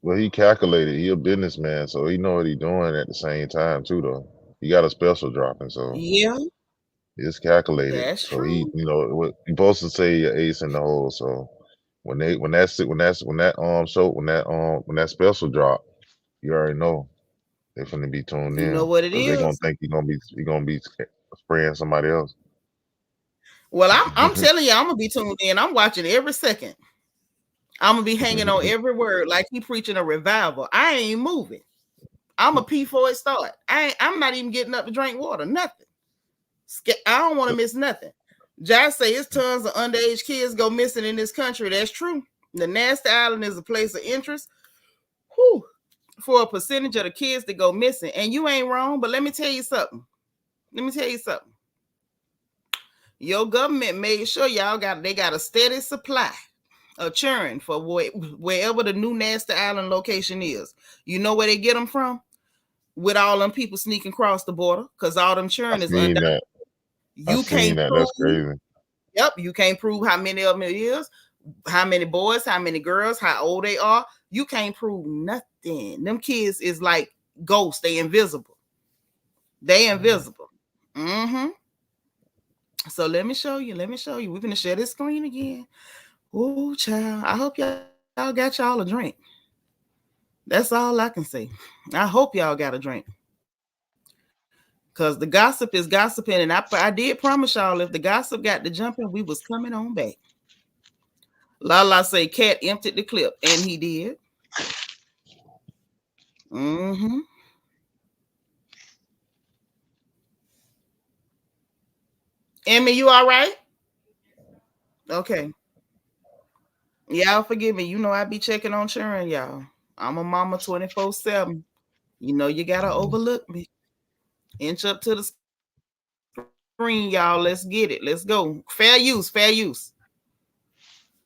Well, he calculated. He a businessman, so he know what he doing at the same time too. Though he got a special dropping, so Yeah, it's calculated. that's So true. he, what he supposed to say your ace in the hole. So when that special drop, you already know they finna be tuned You know in what it because they gonna is. think he gonna be spraying somebody else. Well, I'm telling you, I'm gonna be tuned in. I'm watching every second. I'm gonna be hanging on every word like he preaching a revival. I ain't moving. I'm a pee for it start. I'm not even getting up to drink water. Nothing. I don't want to miss nothing. Josh say it's tons of underage kids go missing in this country. That's true. The Nasty Island is a place of interest. Whew, for a percentage of the kids that go missing. And you ain't wrong, but let me tell you something. Your government made sure they got a steady supply of children for wherever the new Nasty Island location is. You know where they get them from? With all them people sneaking across the border, because all them children is undocumented. You can't prove. That's crazy. Yep, you can't prove how many of them it is, how many boys, how many girls, how old they are. You can't prove nothing. Them kids is like ghosts. They invisible. Mm-hmm. So let me show you. We're gonna share this screen again. Oh, child. I hope y'all got y'all a drink. That's all I can say. I hope y'all got a drink. Because the gossip is gossiping. And I did promise y'all if the gossip got to jumping, we was coming on back. Lala say Katt emptied the clip. And he did. Mm-hmm. Emmy, you all right? Okay. Y'all forgive me. You know I be checking on children, y'all. I'm a mama 24/7. You know you gotta overlook me. Inch up to the screen, y'all. Let's get it. Let's go. Fair use.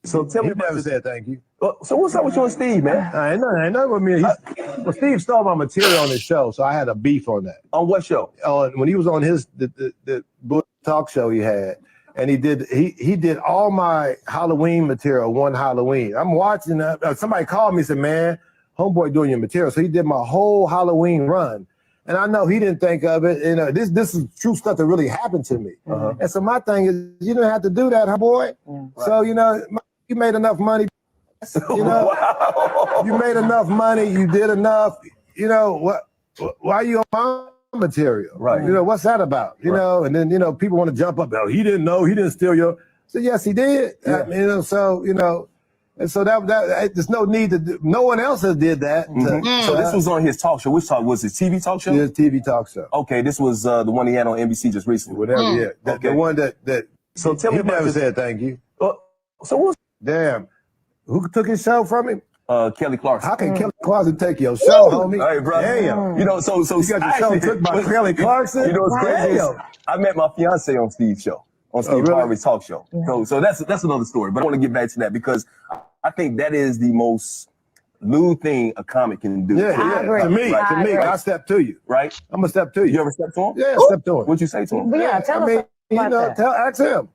So tell me about said thank you. So what's up with you and Steve, man? I know with me. Well, Steve stole my material on his show, so I had a beef on that. On what show? When he was on the talk show he had, and he did all my Halloween material one Halloween. I'm watching. Somebody called me and said, "Man, homeboy doing your material." So he did my whole Halloween run. And I know he didn't think of it. And this is true stuff that really happened to me. Uh-huh. And so my thing is, you didn't have to do that, huh, boy? Right. So, you made enough money. Wow. You made enough money. You did enough. Why are you on my material? Right. What's that about? And then, people want to jump up. Oh, he didn't know. He didn't steal your. So, yes, he did. Yeah. And so that there's no need to do. No one else has did that. So this was on his talk show. Which talk was it? TV talk show? Yeah, TV talk show. Okay, this was the one he had on NBC just recently. Whatever, yeah. The one that. So tell me about never said thank you. So what's damn? Who took his show from him? Kelly Clarkson. How can Kelly Clarkson take your show, homie? Hey, brother. Damn. So you got your show took by Kelly Clarkson. You know what's crazy? I met my fiance on Steve's show. On Steve Harvey's talk show. Yeah. So that's another story. But I want to get back to that because I think that is the most lewd thing a comic can do. Yeah. To me, I step to you. Right? I'm gonna step to you. You ever step to him? Yeah, I step to him. What'd you say to him? Yeah, tell us about that. Ask him.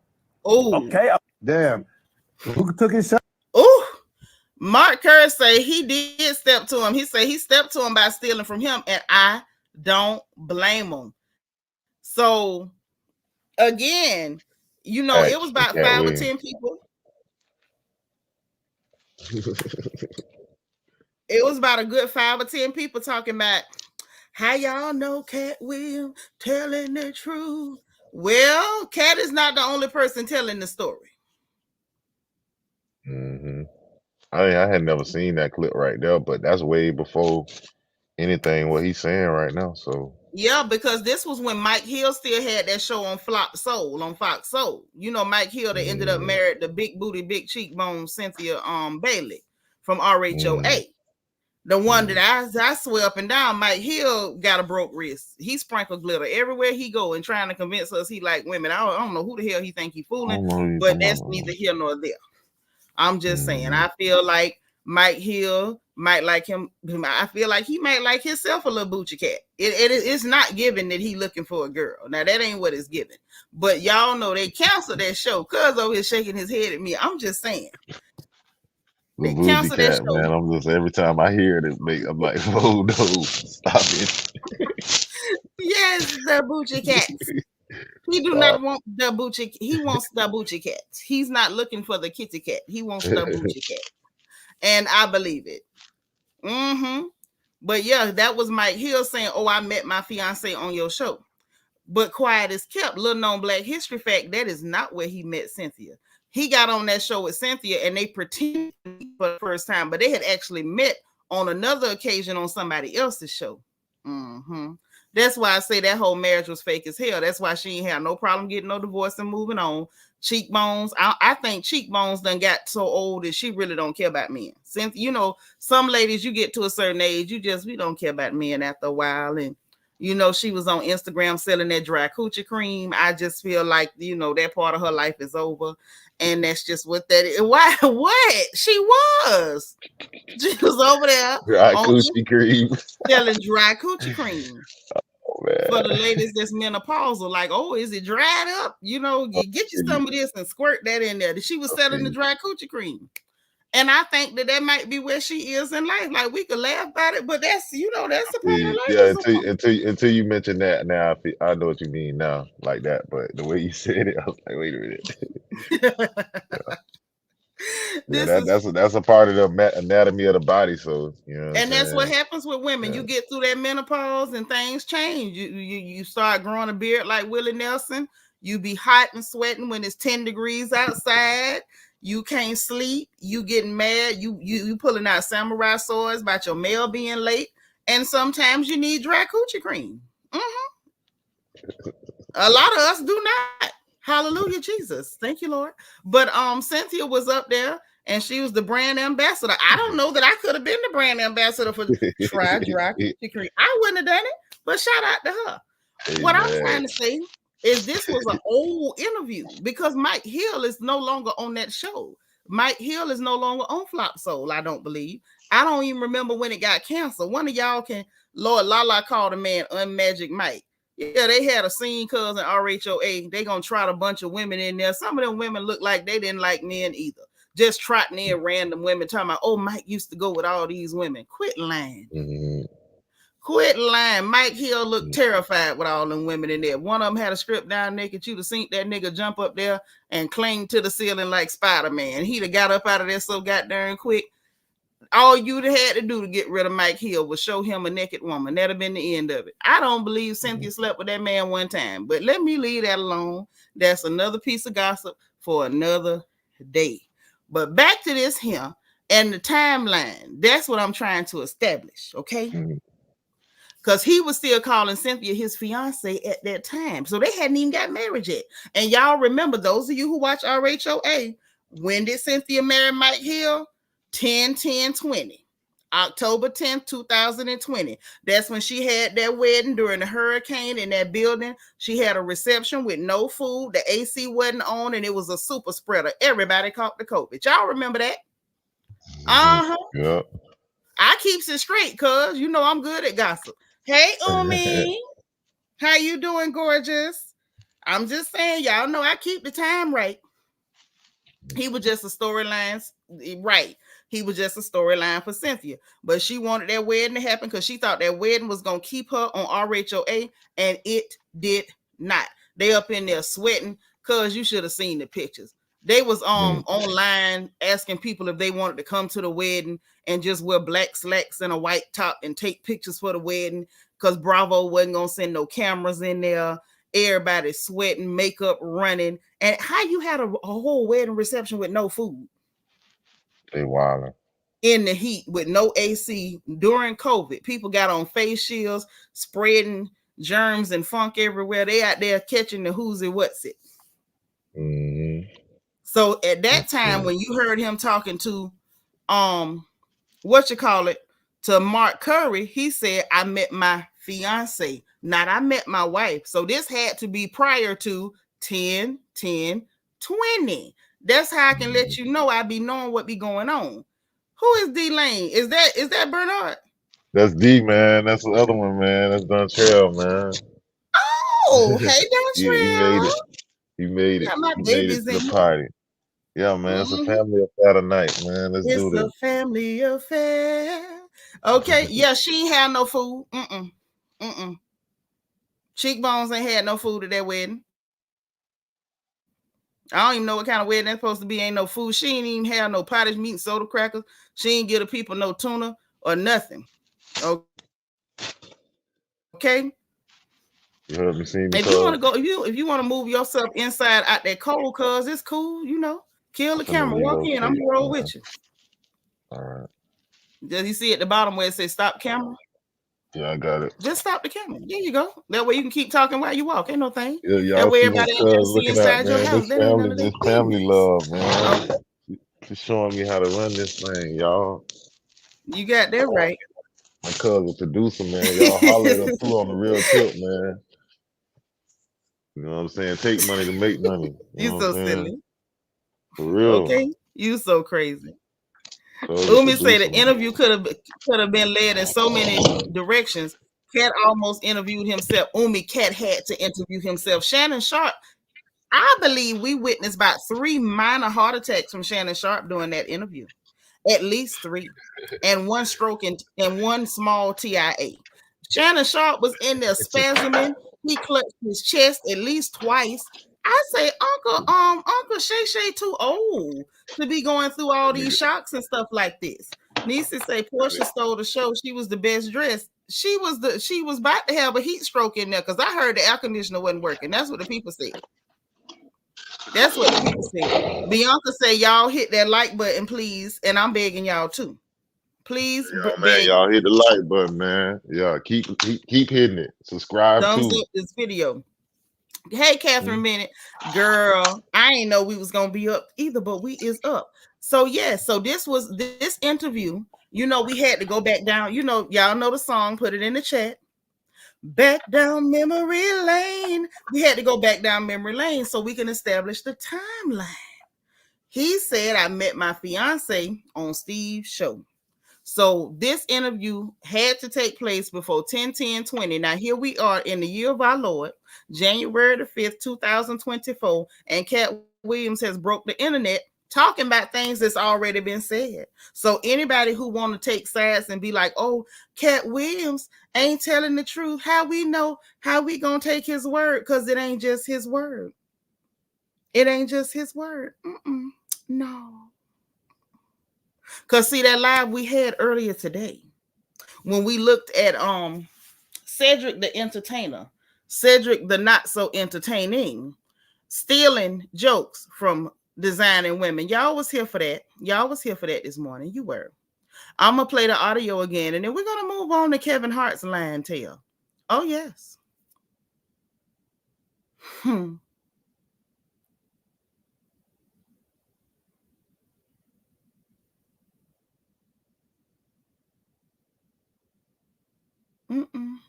Oh. Okay. Damn. Who took his shot? Oh. Mark Kerr say he did step to him. He said he stepped to him by stealing from him, and I don't blame him. So again, it was about 5 or 10 people. It was about a good 5 or 10 people talking about how y'all know Katt Williams telling the truth. Well, Katt is not the only person telling the story. Mm-hmm. I had never seen that clip right there, but that's way before anything what he's saying right now. So yeah, because this was when Mike Hill still had that show on Fox Soul. Mike Hill that ended up married the big booty, big cheekbone Cynthia Bailey from RHOA. The one that I swear up and down, Mike Hill got a broke wrist. He sprinkled glitter everywhere he go and trying to convince us he like women. I don't know who the hell he think he fooling, but that's neither here nor there. I'm just saying, I feel like Mike Hill might like him. I feel like he might like himself a little boochie cat. It's not given that he looking for a girl. Now that ain't what it's given. But y'all know they canceled that show. Cuz over here shaking his head at me. I'm just saying. The They bougie cancel that cat, show. man. I'm just every time I hear it, I'm like, oh no, stop it. Yes, the bougie cats. He do not want the bougie. He wants the bougie cat. He's not looking for the kitty cat. He wants the bougie cat, and I believe it. But yeah, that was Mike Hill saying, "Oh, I met my fiance on your show." But quiet is kept. Little known Black history fact: that is not where he met Cynthia. He got on that show with Cynthia, and they pretended for the first time, but they had actually met on another occasion on somebody else's show. That's why I say that whole marriage was fake as hell. That's why she ain't had no problem getting no divorce and moving on. Cheekbones, I think Cheekbones done got so old that she really don't care about men. Since you know, some ladies, you get to a certain age, we don't care about men after a while. And you know, she was on Instagram selling that dry coochie cream. I just feel like, you know, that part of her life is over. And that's just what that is. Why? What? She was over there Dry coochie cream. selling dry coochie cream. Man. For the ladies that's menopausal, like, oh, is it dried up? You know, you get you some of this and squirt that in there. She was selling the dry coochie cream. And I think that might be where she is in life. Like, we could laugh about it, but that's, you know, that's a part of life. Yeah, until you mention that, now I know what you mean now, like that. But the way you said it, I was like, wait a minute. That's a part of the anatomy of the body. So you know, and that's what happens with women. You get through that menopause and things change. You start growing a beard like Willie Nelson. You be hot and sweating when it's 10 degrees outside. You can't sleep. You getting mad. You pulling out samurai swords about your mail being late. And sometimes you need dry coochie cream. A lot of us do not. Hallelujah, Jesus. Thank you, Lord. But Cynthia was up there and she was the brand ambassador. I don't know that I could have been the brand ambassador for Try Dry Coochie Cream. I wouldn't have done it, but shout out to her. Amen. What I'm trying to say is this was an old interview because Mike Hill is no longer on that show. Mike Hill is no longer on Flop Soul, I don't believe. I don't even remember when it got canceled. One of y'all can, Lord Lala called a man Unmagic Mike. Yeah, they had a scene cousin RHOA. They gonna trot a bunch of women in there. Some of them women look like they didn't like men either. Just trotting in random women talking about, oh, Mike used to go with all these women. Quit lying. Quit lying. Mike Hill looked terrified with all them women in there. One of them had a strip down naked. You'd have seen that nigga jump up there and cling to the ceiling like Spider-Man. He'd have got up out of there so goddamn quick. All you'd have had to do to get rid of Mike Hill was show him a naked woman. That'd have been the end of it. I don't believe Cynthia slept with that man one time, but let me leave that alone. That's another piece of gossip for another day. But back to this here and the timeline. That's what I'm trying to establish, okay? Because he was still calling Cynthia his fiance at that time. So they hadn't even got married yet. And y'all remember, those of you who watch RHOA, when did Cynthia marry Mike Hill? 10/10/20, October 10th, 2020. That's when she had that wedding during the hurricane in that building. She had a reception with no food. The AC wasn't on, and it was a super spreader. Everybody caught the COVID. Y'all remember that? Yeah. I keeps it straight, cuz you know I'm good at gossip. Hey, Umi. How you doing, gorgeous? I'm just saying, y'all know I keep the time right. He was just a storyline, right? He was just a storyline for Cynthia, but she wanted that wedding to happen because she thought that wedding was going to keep her on RHOA, and it did not. They up in there sweating because you should have seen the pictures. They was online asking people if they wanted to come to the wedding and just wear black slacks and a white top and take pictures for the wedding because Bravo wasn't going to send no cameras in there. Everybody sweating, makeup running. And how you had a whole wedding reception with no food? They wilding. In the heat with no AC during COVID. People got on face shields, spreading germs and funk everywhere. They out there catching the who's and what's it. So at that time, when you heard him talking to to Mark Curry, he said, I met my fiance, not I met my wife. So this had to be prior to 10/10/20. That's how I can let you know I be knowing what be going on. Who is D Lane? Is that Bernard? That's D, man. That's the other one, man. That's Dontrell, man. Oh, hey, Dontrell. He made it. He made it. Got my he babies made it to in the party. Yeah, man, it's a family affair tonight, man. Let's do this. It's a family affair. Okay, yeah, she ain't had no food. Cheekbones ain't had no food at that wedding. I don't even know what kind of wedding that's supposed to be. Ain't no food. She ain't even have no pottage meat, soda crackers. She ain't give the people no tuna or nothing. Okay. You heard me sing. If you want to go, if you want to move yourself inside out that cold, cause it's cool, you know. Kill the camera, walk in. I'm gonna roll with you. All right. Does you see at the bottom where it says stop camera? Yeah, I got it. Just stop the camera. There you go. That way you can keep talking while you walk. Ain't no thing. Yeah, y'all that way see everybody what else see inside your house. This family love, man. She's showing me how to run this thing, y'all. You got that right. My cousin producer, man. Y'all holler at her too on the real tip, man. You know what I'm saying? Take money to make money. You so silly. For real. Okay. You so crazy. Umi said the interview could have been led in so many directions. Katt almost interviewed himself. Katt had to interview himself. Shannon Sharp, I believe we witnessed about 3 minor heart attacks from Shannon Sharp during that interview. At least 3. And 1 stroke and 1 small TIA. Shannon Sharp was in there spasming. He clutched his chest at least twice. I say, Uncle Shay too old to be going through all these shocks and stuff like this. Nieces say Portia stole the show. She was the best dressed. She was about to have a heat stroke in there because I heard the air conditioner wasn't working. That's what the people said. That's what the people said. Bianca say, y'all hit that like button, please. And I'm begging y'all too. Please, man, y'all hit the like button, man. Yeah, keep hitting it. Subscribe thumbs too. up this video. Hey, Catherine Bennett, girl, I ain't know we was gonna be up either, but we is up. So yeah, so this was this interview. You know, we had to go back down. You know, y'all know the song. Put it in the chat. Back down memory lane. We had to go back down memory lane so we can establish the timeline. He said, I met my fiance on Steve's show. So this interview had to take place before 10/10/20. Now here we are in the year of our Lord, January the 5th, 2024, and Katt Williams has broke the internet talking about things that's already been said. So anybody who want to take sides and be like, oh, Katt Williams ain't telling the truth, how we know, how we gonna take his word? Because it ain't just his word. It ain't just his word. No. Because see that live we had earlier today when we looked at Cedric the entertainer, Cedric the not so entertaining, stealing jokes from designing women. Y'all was here for that. Y'all was here for that this morning. You were. I'm going to play the audio again, and then we're going to move on to Kevin Hart's lion tail. Oh, yes.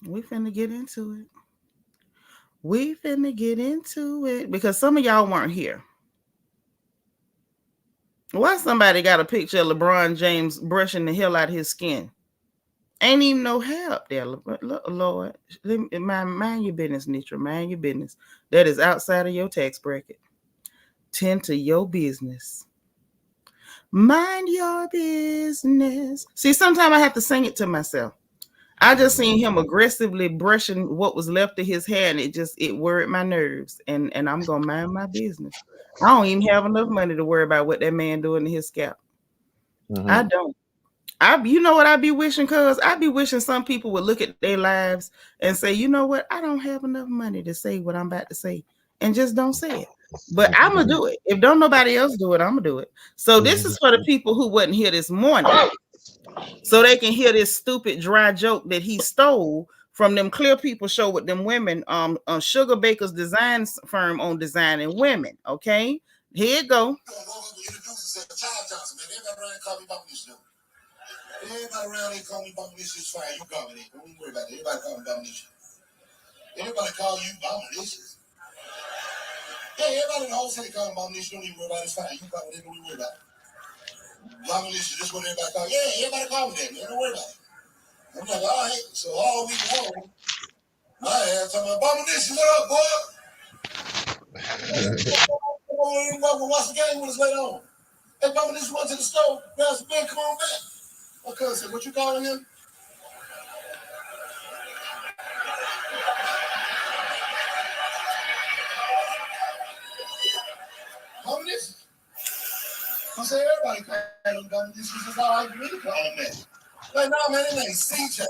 We finna get into it. We finna get into it because some of y'all weren't here. Why somebody got a picture of LeBron James brushing the hell out of his skin? Ain't even no hair up there. Lord, mind your business, Nitra. Mind your business. That is outside of your tax bracket. Tend to your business. Mind your business. See, sometimes I have to sing it to myself. I just seen him aggressively brushing what was left of his hair, and it worried my nerves. And I'm gonna mind my business. I don't even have enough money to worry about what that man doing to his scalp. I don't. You know what I be wishing? Cause I be wishing some people would look at their lives and say, you know what? I don't have enough money to say what I'm about to say, and just don't say it. But I'm gonna do it. If don't nobody else do it, I'm gonna do it. So this is for the people who wasn't here this morning. So they can hear this stupid dry joke that he stole from them Clear People show with them women, Sugar Baker's design firm on designing women. Okay, here it go. Everybody around here call me Bombalisha. It's fine. You call me that. Don't worry about it. Everybody call me Bombalisha. Everybody call you Bombalisha. Hey, everybody in the whole city call me Bombalisha. Don't even worry about it. It's fine. You call me that. Don't even worry about it. Bombalisha, that's what everybody call. Yeah, everybody call me that. Man. Don't worry about it. I'm like, all right. So all week long, my ass talking about Bombalisha. What up, boy? and watch the game with us later on. Hey, Mama, this run to the store, grab some beer, come on back. My cousin said, what you calling him? Mama, this? I said, everybody call him Mama, this is all right for me to call him that. Like, no, man, his name's CJ.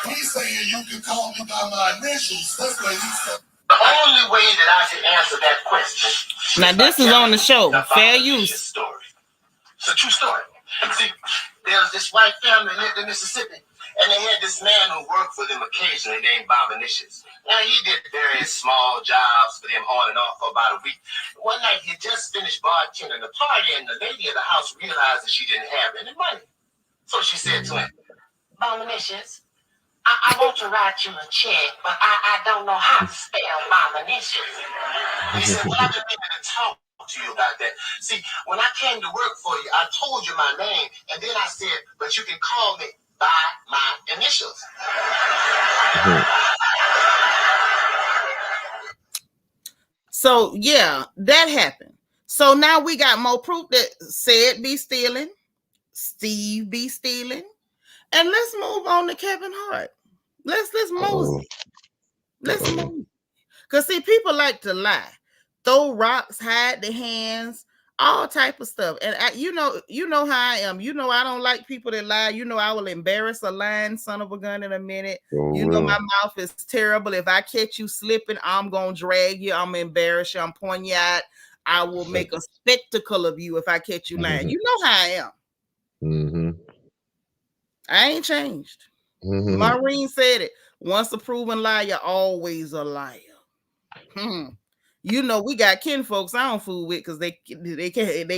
He's saying you can call me by my initials. That's what he said. The only way that I can answer that question. Now this is on the show. Fair use. Story. It's a true story. See, there was this white family lived in Mississippi, and they had this man who worked for them occasionally named Bob Initius. Now he did various small jobs for them on and off for about a week. One night he just finished bartending the party, and the lady of the house realized that she didn't have any money. So she said to him, Bob Initius, I want to write you a check, but I don't know how to spell Bob Initius. He said, well, I've been meaning to talk to you about that. See, when I came to work for you, I told you my name, and then I said, but you can call me by my initials. So, yeah, that happened. So now we got more proof that said be stealing, Steve be stealing, and let's move on to Kevin Hart. Let's move. Let's move. Because, see, people like to lie. Throw rocks, hide their hands, all type of stuff. And you know how I am. You know I don't like people that lie. You know I will embarrass a lying son of a gun in a minute. You know my mouth is terrible. If I catch you slipping, I'm going to drag you. I'm going to embarrass you. I'm pointing you out. I will make a spectacle of you if I catch you lying. You know how I am. Mm-hmm. I ain't changed. Mm-hmm. Maureen said it. Once a proven liar, always a liar. You know, we got kin folks I don't fool with because they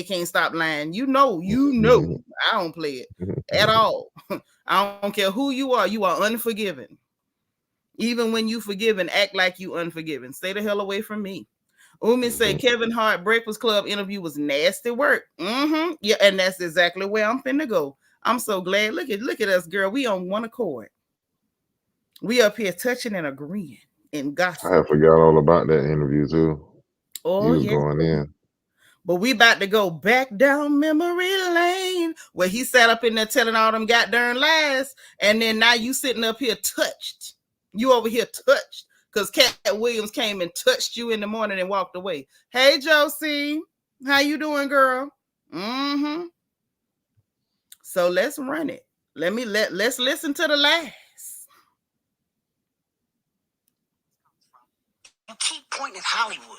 can't stop lying. You know, I don't play it at all. I don't care who you are unforgiving. Even when you forgiven, act like you unforgiving. Stay the hell away from me. Umi said Kevin Hart Breakfast Club interview was nasty work. Yeah, and that's exactly where I'm finna go. I'm so glad. Look at us, girl. We on one accord. We up here touching and agreeing in gossip. I forgot all about that interview too. Oh, yeah. Going in. But we about to go back down memory lane where he sat up in there telling all them goddamn lies. And then now you sitting up here touched. You over here touched because Katt Williams came and touched you in the morning and walked away. Hey, Josie. How you doing, girl? Mm-hmm. So let's run it. Let's listen to the lies. You keep pointing at Hollywood.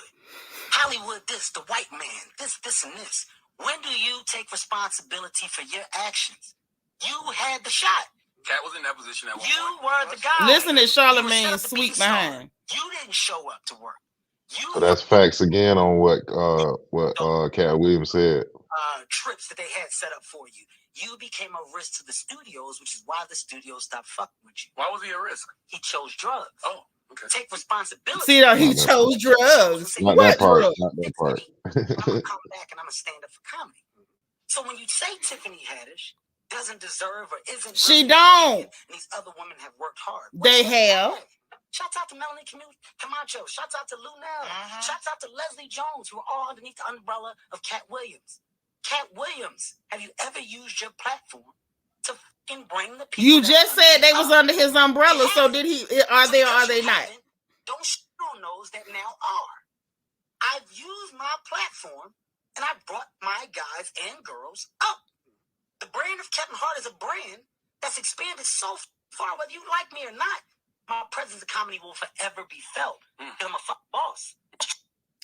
Hollywood this, the white man, this and this. When do you take responsibility for your actions? You had the shot. Katt was in that position at one point. You were the guy. Listen to Charlamagne sweep behind. You didn't show up to work. So that's facts again on what Katt Williams said. Trips that they had set up for you. You became a risk to the studios, which is why the studios stopped fucking with you. Why was he a risk? He chose drugs. Oh. Okay. Take responsibility. See, he chose drugs. Not that part. Not that part. I'm gonna come back and I'm gonna stand up for comedy. So when you say Tiffany Haddish doesn't deserve or isn't, she don't. And these other women have worked hard. They have. Shouts out to Melanie Camacho. Shouts out to Lunel. Shouts out to Leslie Jones, who are all underneath the umbrella of Katt Williams. Katt Williams, have you ever used your platform to fucking bring the people? You just said they was under his umbrella, so did he? Are they or are they not? Don't shit on those that now are. I've used my platform and I brought my guys and girls up. The brand of Kevin Hart is a brand that's expanded so far, whether you like me or not. My presence in comedy will forever be felt. I'm a fucking boss.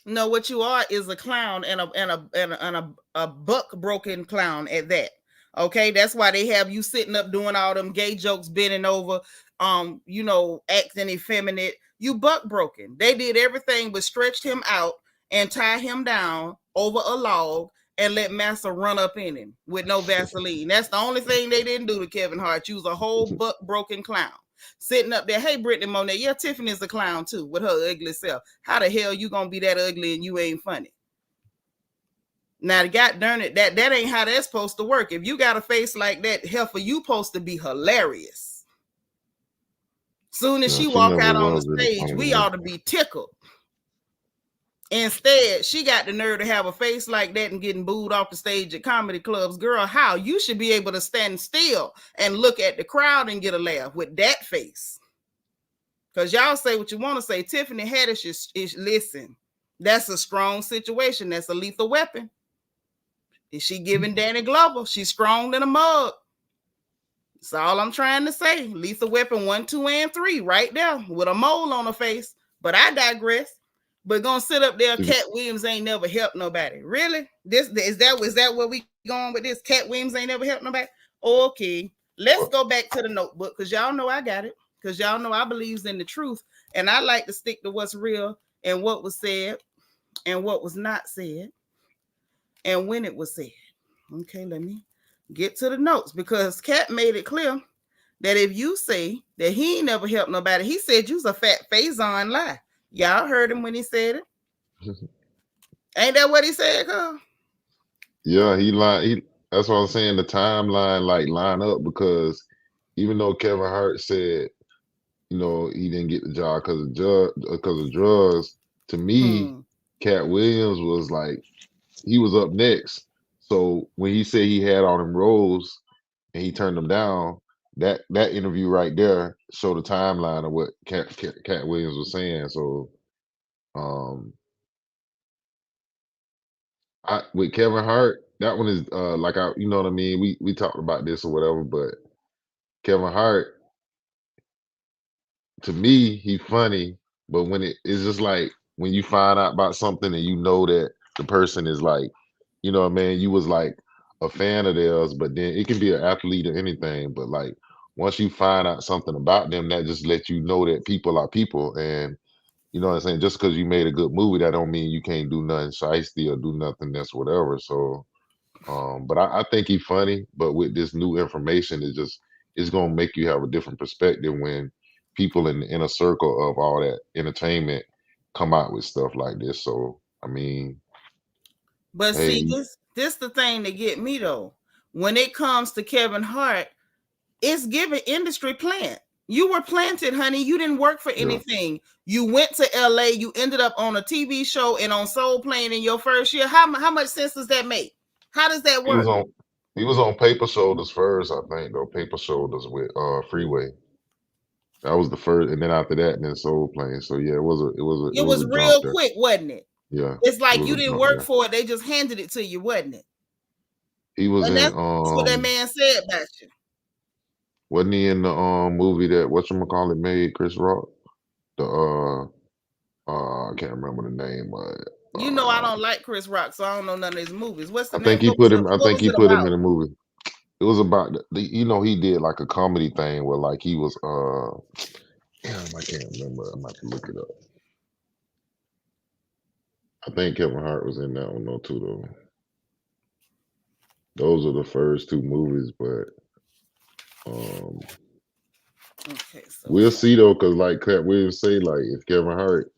No, what you are is a clown and a buck broken clown at that. Okay, that's why they have you sitting up doing all them gay jokes, bending over, acting effeminate. You buck broken. They did everything but stretched him out and tie him down over a log and let Massa run up in him with no Vaseline. That's the only thing they didn't do to Kevin Hart. You was a whole buck broken clown. Sitting up there, hey, Brittany Monet, yeah, Tiffany's a clown too with her ugly self. How the hell you gonna be that ugly and you ain't funny? Now, God darn it, that ain't how that's supposed to work. If you got a face like that, heifer, you supposed to be hilarious. Soon as she walk out on the stage, we ought to be tickled. Instead, she got the nerve to have a face like that and getting booed off the stage at comedy clubs. Girl, how? You should be able to stand still and look at the crowd and get a laugh with that face. Because y'all say what you want to say. Tiffany Haddish is listen, that's a strong situation. That's a lethal weapon. Is she giving Danny Glover? She's strong than a mug. That's all I'm trying to say. Lethal weapon 1, 2, and 3 right there with a mole on her face. But I digress. But gonna sit up there, Katt Williams ain't never helped nobody. Really? Is that where we going with this? Katt Williams ain't never helped nobody? Okay. Let's go back to the notebook because y'all know I got it. Because y'all know I believes in the truth. And I like to stick to what's real and what was said and what was not said and when it was said. Okay, let me get to the notes because Katt made it clear that if you say that he ain't never helped nobody, he said you's a fat Faison lie. Y'all heard him when he said it. Ain't that what he said, Carl? Yeah, he lied. That's what I'm saying. The timeline line up because even though Kevin Hart said, he didn't get the job because of drugs. To me, Katt Williams was like, he was up next. So when he said he had all them roles and he turned them down, that interview right there showed the timeline of what Katt Williams was saying. So, with Kevin Hart, that one is you know what I mean. We talked about this or whatever, but Kevin Hart, to me, he funny, but when it's just like when you find out about something and you know that the person is like, you know what I mean, you was like a fan of theirs, but then it can be an athlete or anything, but like once you find out something about them, that just lets you know that people are people. And you know what I'm saying? Just because you made a good movie, that don't mean you can't do nothing shiesty or do nothing that's whatever. So but I think he's funny, but with this new information, it's gonna make you have a different perspective when people in the inner circle of all that entertainment come out with stuff like this. So I mean, but see, this the thing that get me though. When it comes to Kevin Hart, it's giving industry plant. You were planted, honey. You didn't work for anything. Yeah. You went to LA. You ended up on a TV show and on Soul Plane in your first year. How much sense does that make? How does that work? He was on Paper Shoulders first, I think, though. Paper Shoulders with Freeway. That was the first, and then after that, then Soul Plane. So yeah, it was real quick, wasn't it? Yeah. It's like you didn't work for it; they just handed it to you, wasn't it? He was that's what that man said about you. Wasn't he in the movie that whatchamacallit made Chris Rock? The I can't remember the name, but I don't like Chris Rock, so I don't know none of his movies. What's the name? I think he put him in a movie. It was about he did like a comedy thing where like he was damn, I can't remember. I'm about to look it up. I think Kevin Hart was in that one though too though. Those are the first two movies, but okay, so we'll see though, because like Katt Williams say, like if Kevin Hart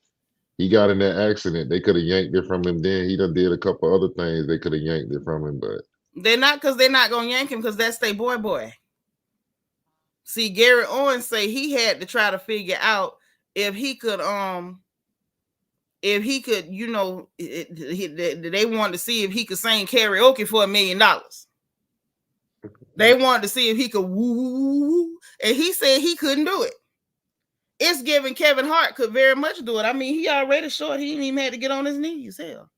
he got in that accident, they could have yanked it from him. Then he done did a couple other things, they could have yanked it from him, but they're not gonna yank him because that's their boy. See, Gary Owens say he had to try to figure out if he could they wanted to see if he could sing karaoke for $1 million. They wanted to see if he could woo, and he said he couldn't do it. It's giving Kevin Hart could very much do it. I mean, he already short. He didn't even have to get on his knees. Hell,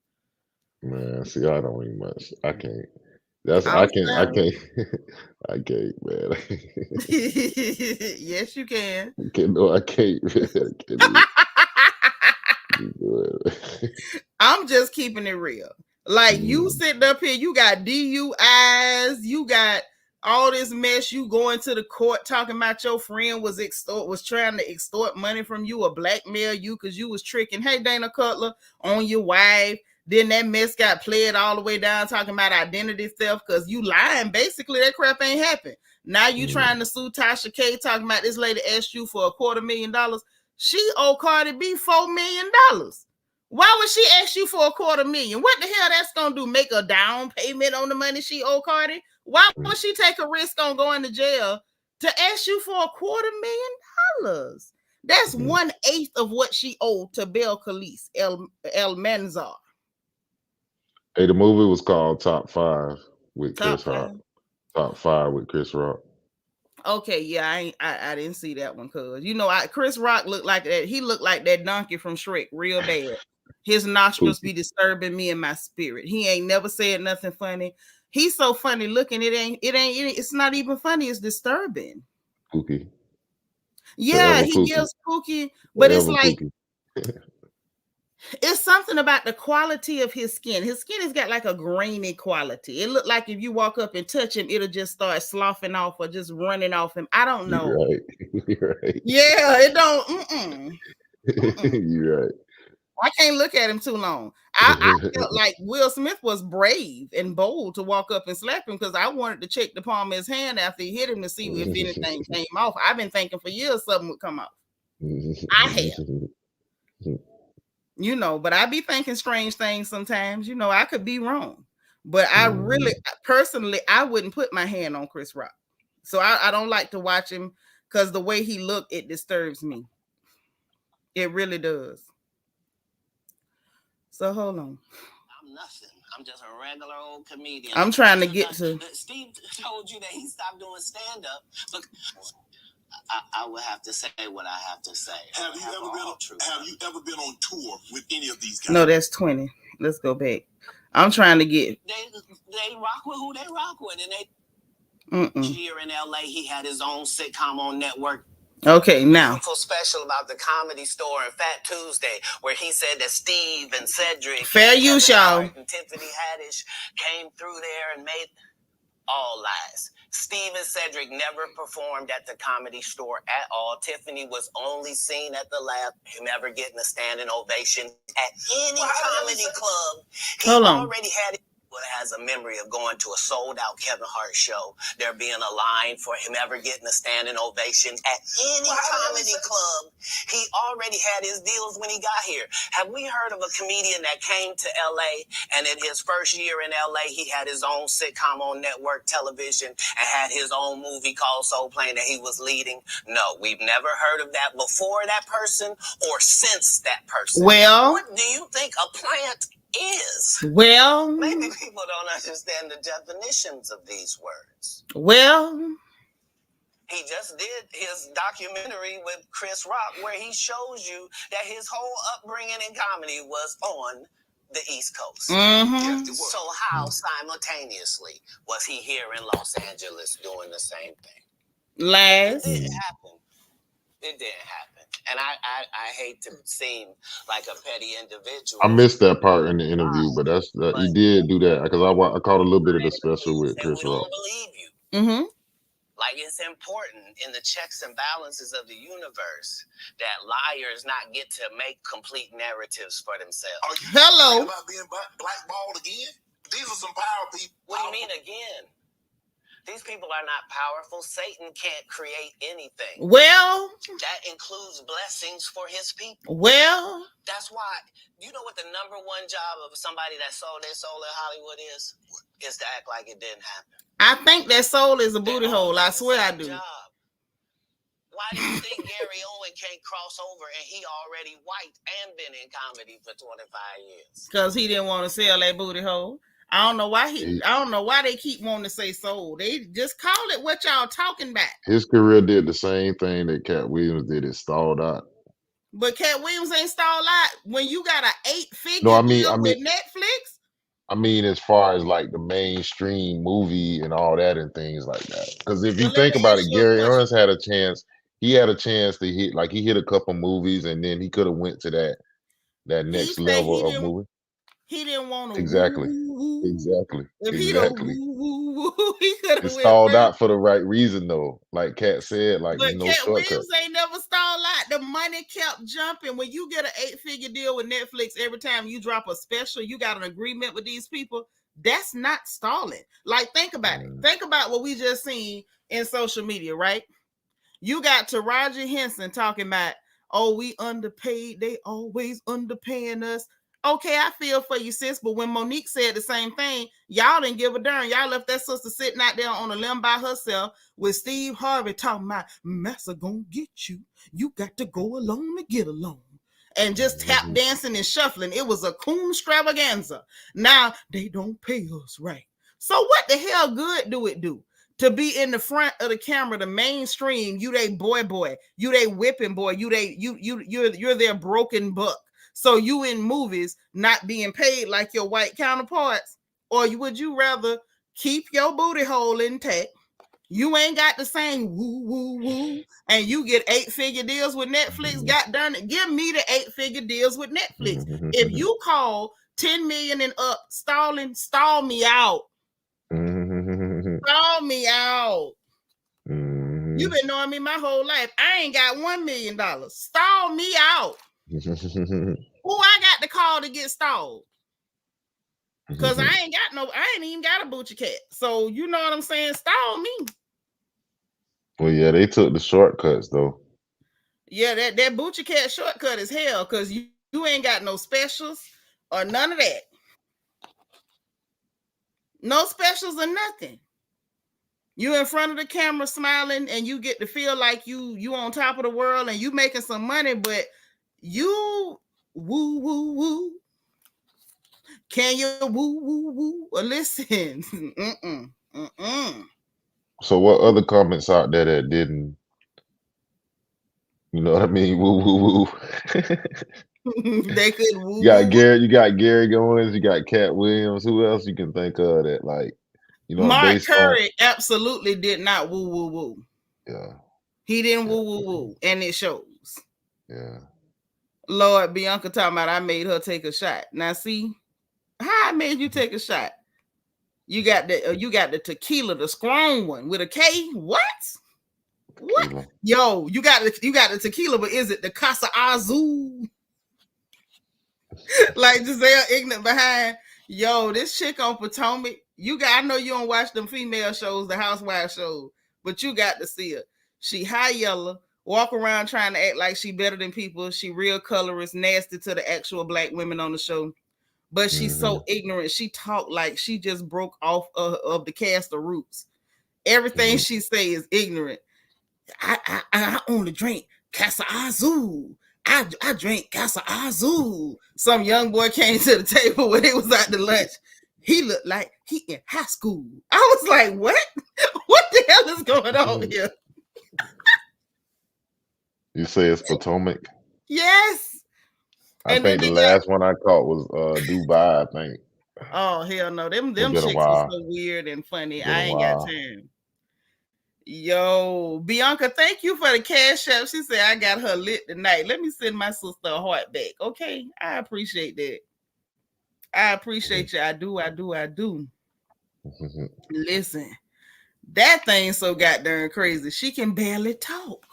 man, see, I don't even much. I can't. I can't, man. Yes, you can. No, I can't. I'm just keeping it real. Like you sitting up here, you got DUIs, you got all this mess. You going to the court talking about your friend was trying to extort money from you or blackmail you because you was tricking. Hey, Dana Cutler on your wife. Then that mess got played all the way down talking about identity theft because you lying. Basically, that crap ain't happened. Now you trying to sue Tasha K talking about this lady asked you for $250,000. She owe Cardi B $4 million. Why would she ask you for $250,000? What the hell that's gonna do? Make a down payment on the money she owe Cardi? Why would she take a risk on going to jail to ask you for $250,000? That's 1/8 of what she owed to Bel Khalice, El Manzar. Hey, the movie was called Top 5 with Top Chris Rock. 5. Top 5 with Chris Rock. Okay, yeah, I didn't see that one, cause Chris Rock looked like that. He looked like that donkey from Shrek, real bad. His nostrils be disturbing me in my spirit. He ain't never said nothing funny. He's so funny looking. It's not even funny. It's disturbing. Pookie. Yeah, Forever he Pookie. gives Pookie, but it's Forever like Pookie. it's something about the quality of his skin. His skin has got like a grainy quality. It looked like if you walk up and touch him, it'll just start sloughing off or just running off him. I don't know. You're right. Yeah, it don't. You're right. I can't look at him too long. I felt like Will Smith was brave and bold to walk up and slap him because I wanted to check the palm of his hand after he hit him to see if anything came off. I've been thinking for years something would come off. I have. But I be thinking strange things sometimes. I could be wrong. But I really, personally, I wouldn't put my hand on Chris Rock. So I don't like to watch him because the way he looked, it disturbs me. It really does. So hold on. I'm nothing. I'm just a regular old comedian. I'm trying to get to. Steve told you that he stopped doing stand-up. Look, I will have to say what I have to say. Have you ever been on tour with any of these guys? No, that's 20. Let's go back. I'm trying to get. They rock with who they rock with, and here in LA, he had his own sitcom on network. Okay, now. Special about the Comedy Store and Fat Tuesday, where he said that Steve and Cedric, fair use, y'all, and Tiffany Haddish came through there and made all lies. Steve and Cedric never performed at the Comedy Store at all. Tiffany was only seen at the lab, never getting a standing ovation at any comedy club. He already had it. Has a memory of going to a sold-out Kevin Hart show, there being a line for him ever getting a standing ovation at any comedy club. He already had his deals when he got here. Have we heard of a comedian that came to LA and in his first year in LA, he had his own sitcom on network television and had his own movie called Soul Plane that he was leading? No, we've never heard of that before that person or since that person. Well, what do you think a plant is? Well, maybe people don't understand the definitions of these words. Well, he just did his documentary with Chris Rock where he shows you that his whole upbringing in comedy was on the East Coast. So how simultaneously was he here in Los Angeles doing the same thing? It didn't happen. It didn't happen. And I hate to seem like a petty individual. I missed that part in the interview, but he did do that because I caught a little bit of the special with Chris Rock. Don't believe you. Like, it's important in the checks and balances of the universe that liars not get to make complete narratives for themselves. Are you about being blackballed again? These are some power people. What do you mean again? These people are not powerful. Satan can't create anything. Well, that includes blessings for his people. Well, that's why, you know what the number one job of somebody that sold their soul in Hollywood is? Is to act like it didn't happen. I think that soul is a booty hole. I swear I do. Why do you think Gary Owens can't cross over and he already white and been in comedy for 25 years? Because he didn't want to sell that booty hole. I don't know why they keep wanting to say soul. They just call it what y'all talking about. His career did the same thing that Katt Williams did. It stalled out. But Katt Williams ain't stalled out when you got an 8-figure deal with Netflix. I mean, as far as like the mainstream movie and all that and things like that. Because if you think about it, Gary Owens had a chance. He had a chance to hit, like he hit a couple movies, and then he could have went to that next level of movie. He didn't want to. Exactly. If he could have stalled out for the right reason, though. Like Katt said, like but no Katt shortcut. Williams ain't never stalled out. The money kept jumping. When you get an 8-figure deal with Netflix, every time you drop a special, you got an agreement with these people. That's not stalling. Like, think about it. Think about what we just seen in social media, right? You got Taraji Henson talking about, oh, we underpaid. They always underpaying us. Okay, I feel for you, sis. But when Monique said the same thing, y'all didn't give a darn. Y'all left that sister sitting out there on a limb by herself with Steve Harvey talking about, Massa gonna get you. You got to go alone to get along. And just tap dancing and shuffling. It was a coon extravaganza. Now, they don't pay us right. So what the hell good do it do? To be in the front of the camera, the mainstream, you they boy, you they whipping boy, you're their broken buck. So you in movies not being paid like your white counterparts, or would you rather keep your booty hole intact? You ain't got the same woo woo woo, and you get 8-figure deals with Netflix. God darn it, give me the 8-figure deals with Netflix. If you call 10 million and up stalling, stall me out. Stall me out. You've been knowing me my whole life. I ain't got $1 million. Stall me out. Who I got to call to get stalled? Because I ain't even got a boochie cat. So you know what I'm saying? Stall me. Well, yeah, they took the shortcuts though. Yeah, that boochie cat shortcut is hell because you ain't got no specials or none of that. No specials or nothing. You in front of the camera smiling and you get to feel like you on top of the world and you making some money, but you woo woo woo. Can you woo woo woo? Or listen. So what other comments out there that didn't, you know what I mean? Woo woo woo. They could woo. You got Gary Owens, you got Katt Williams. Who else you can think of that, like, you know, Mark Curry absolutely did not woo woo woo. Yeah. He didn't woo woo woo, and it shows. Yeah. Lord, Bianca talking about I made her take a shot. Now see, how I made you take a shot? You got the tequila, the strong one with a K. What? What? Yo, you got the tequila, but is it the Casa Azul? Like Giselle ignorant behind. Yo, this chick on Potomac. I know you don't watch them female shows, the housewife shows, but you got to see her. She high yellow, walk around trying to act like she better than people. She real colorist, nasty to the actual black women on the show. But she's so ignorant. She talk like she just broke off of the cast of Roots. Everything she say is ignorant. I only drink Casa Azul. I drank Casa Azul. Some young boy came to the table when it was at the lunch. He looked like he in high school. I was like, what? What the hell is going on here? You say it's Potomac? Yes. I think the last one I caught was Dubai, I think. Oh, hell no. Them chicks are so weird and funny. I ain't got time. Yo, Bianca, thank you for the cash app. She said I got her lit tonight. Let me send my sister a heart back. Okay, I appreciate that. I appreciate you. I do. Listen, that thing's so goddamn crazy. She can barely talk.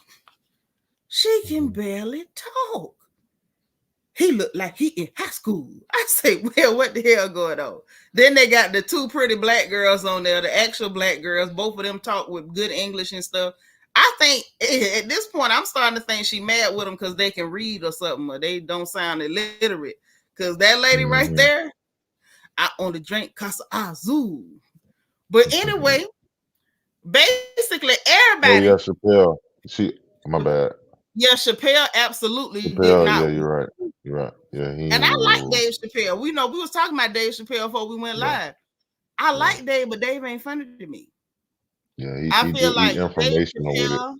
He looked like he in high school. I say, well, what the hell going on? Then they got the two pretty black girls on there, the actual black girls. Both of them talk with good English and stuff. I think at this point, I'm starting to think she mad with them because they can read or something, or they don't sound illiterate. Because that lady right there, I only drink Casa Azul. But anyway, basically everybody. Oh, yeah, Chappelle. My bad. Yeah, Chappelle absolutely did not. Yeah, you're right. Yeah, and I like Dave Chappelle. We was talking about Dave Chappelle before we went live. I like Dave, but Dave ain't funny to me. Yeah, I feel like informational with it.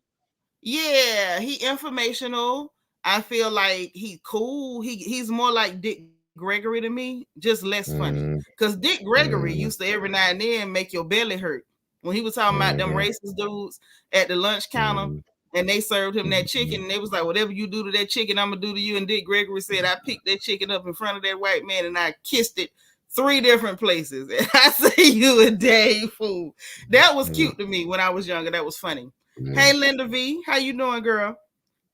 Yeah, he informational. I feel like he cool. He's more like Dick Gregory to me, just less funny. Because Dick Gregory used to every now and then make your belly hurt. When he was talking about them racist dudes at the lunch counter, and they served him that chicken, and they was like, whatever you do to that chicken, I'm gonna do to you. And Dick Gregory said, I picked that chicken up in front of that white man and I kissed it 3 different places. And I say, you a dang fool. That was cute to me when I was younger. That was funny. Hey, Linda V, how you doing, girl?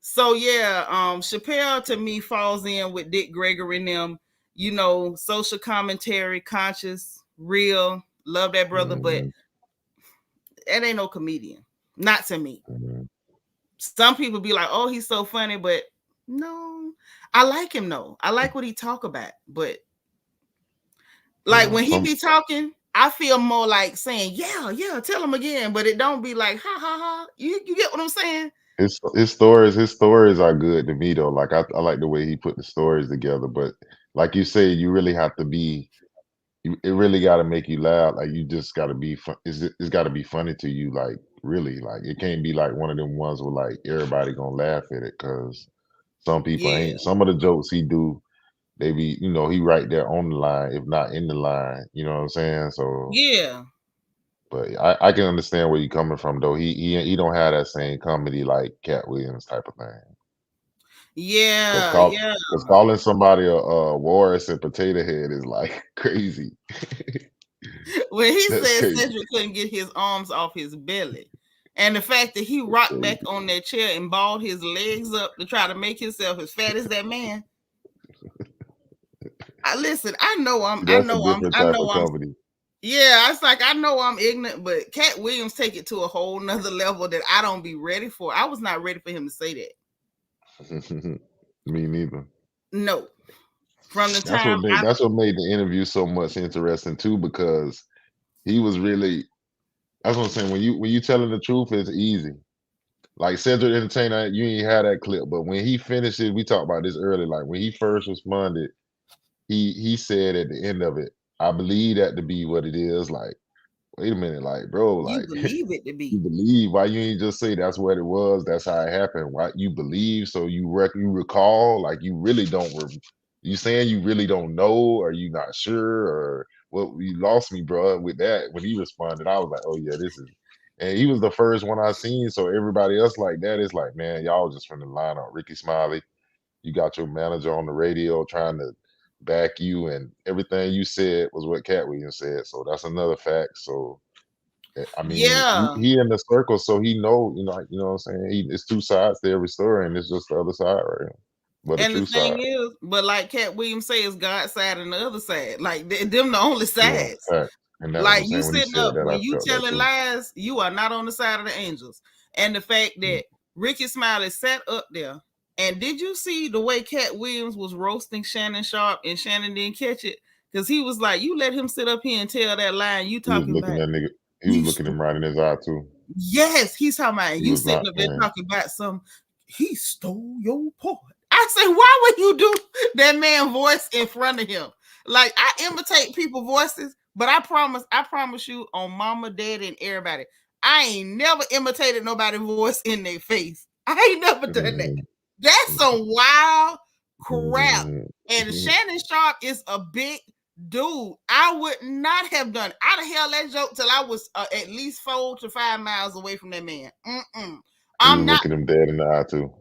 So yeah, Chappelle to me falls in with Dick Gregory and them, you know, social commentary, conscious, real, love that brother, but that ain't no comedian. Not to me. Some people be like, oh, he's so funny, but no. I like him though. I like what he talk about, but like when he be talking, I feel more like saying, yeah, tell him again, but it don't be like ha ha ha. You get what I'm saying? His stories are good to me though. Like I like the way he put the stories together. But like you say, you really have to be. It really got to make you laugh. Like you just got to be fun. It's got to be funny to you. Like really, like it can't be like one of them ones where like everybody gonna laugh at it because some people ain't. Some of the jokes he do, they be he right there on the line, if not in the line. You know what I'm saying? So yeah. But I can understand where you're coming from though. He don't have that same comedy like Katt Williams type of thing. Yeah, Because calling somebody a Walrus and Potato Head is like crazy. When he said Cedric couldn't get his arms off his belly, and the fact that he rocked back on that chair and balled his legs up to try to make himself as fat as that man. I know I'm comedy. Yeah, it's like I know I'm ignorant, but Katt Williams take it to a whole nother level that I don't be ready for. I was not ready for him to say that. Me neither. No. From the time that's what made the interview so much interesting too, because he was really. That's what I'm saying. When you telling the truth, it's easy. Like Cedric Entertainer, you ain't had that clip, but when he finished it, we talked about this earlier. Like when he first responded, he said at the end of it, "I believe that to be what it is." Like, wait a minute, like, bro, like you believe it to be. You believe? Why you ain't just say that's what it was? That's how it happened. Why you believe? So you recall? Like you really don't. You saying you really don't know, or you not sure, or what? You lost me, bro. With that, when he responded, I was like, oh yeah, this is. And he was the first one I seen. So everybody else like that is like, man, y'all just from the line on Ricky Smiley. You got your manager on the radio trying to back you, and everything you said was what Katt Williams said. So that's another fact. So I mean, he in the circle, so he know, you know what I'm saying? It's two sides to every story, and it's just the other side right here. But and the thing is, but like Katt Williams says, God's side and the other side. Like them the only sides. Yeah, like you sitting up when you telling lies, you are not on the side of the angels. And the fact that Ricky Smiley sat up there, and did you see the way Katt Williams was roasting Shannon Sharp, and Shannon didn't catch it? Because he was like, you let him sit up here and tell that lie, and you talking about that nigga. He was looking him right in his eye too. Yes, he's talking about you sitting up there talking about he stole your part. I say, why would you do that man voice in front of him? Like I imitate people's voices, but I promise you on mama, daddy, and everybody, I ain't never imitated nobody's voice in their face. I ain't never done that. That's some wild crap. And Shannon Sharp is a big dude. I would not have done it. I'd have held that joke till I was at least 4 to 5 miles away from that man. I'm not looking him dead in the eye too.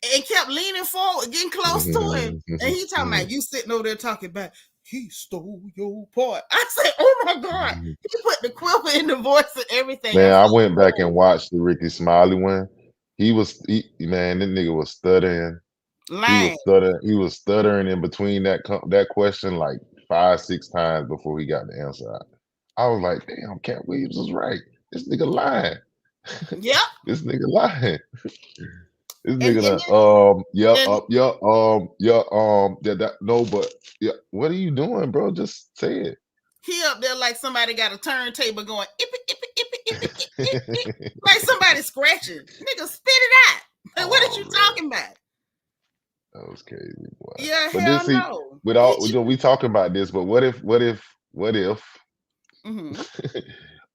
And kept leaning forward, getting close to him. And he talking about you sitting over there talking about he stole your part. I said, oh my God. He put the quiver in the voice and everything. Man, I went back and watched the Ricky Smiley one. Man, that nigga was stuttering. He was stuttering in between that question like 5-6 times before he got the answer out. I was like, damn, Katt Williams was right. This nigga lying. Yep. This nigga lying. This nigga what are you doing, bro? Just say it. He up there like somebody got a turntable going like somebody scratching. Nigga, spit it out. Like, what are you talking about? That was crazy, boy. Yeah, but hell no. We talking about this, but what if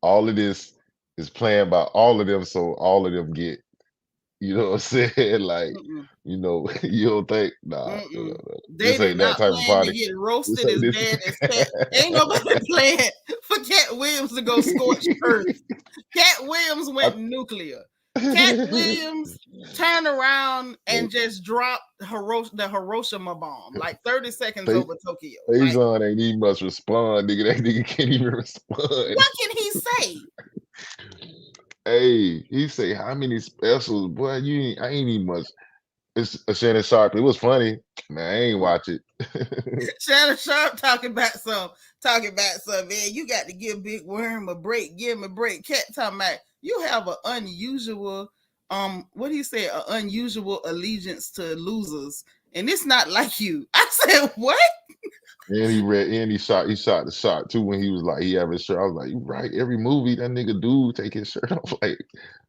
all of this is planned by all of them, so all of them get, you know what I'm saying? Like, you don't think, nah. They did not plan to get roasted as bad as Katt. Ain't nobody playing for Katt Williams to go scorched earth. Katt Williams went nuclear. Katt Williams turned around and just dropped the Hiroshima bomb like 30 seconds over Tokyo. Faison ain't even must respond, nigga. That nigga can't even respond. What can he say? Hey, he say how many specials, boy? I ain't even much. It's Shannon Sharp. It was funny, man. I ain't watch it. Shannon Sharp talking about some, man. You got to give Big Worm a break. Give him a break. Katt talking about you have an unusual, what do you say? An unusual allegiance to losers and it's not like you. I said, what? And he shot the shot too when he was like, he have his shirt. I was like, you right. Every movie that nigga do take his shirt off. Like,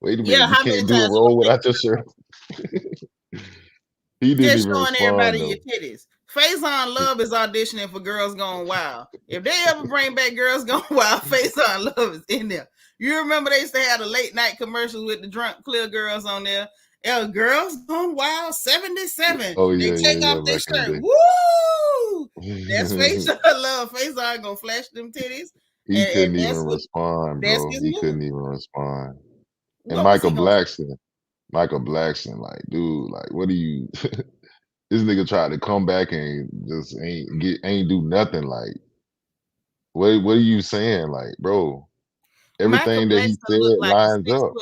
wait a minute, you how many can't do a times role without your shirt. He didn't just even showing respond everybody though. your titties. Faison Love is auditioning for Girls Gone Wild. If they ever bring back Girls Gone Wild, Faison Love is in there. You remember they used to have the late night commercials with the drunk clear girls on there. Girls Gone Wild 77. Oh They yeah, take yeah, off their back in shirt. the Woo! day. That's Faison Love. Faison gonna flash them titties. He couldn't even That's respond, that's bro. his He move. couldn't even respond. And What was he gonna Michael Blackson, like, dude, like, what do you? This nigga tried to come back and just ain't do nothing. Like, what are you saying, like, bro? Michael Everything that he Blackson said looked like a lines up.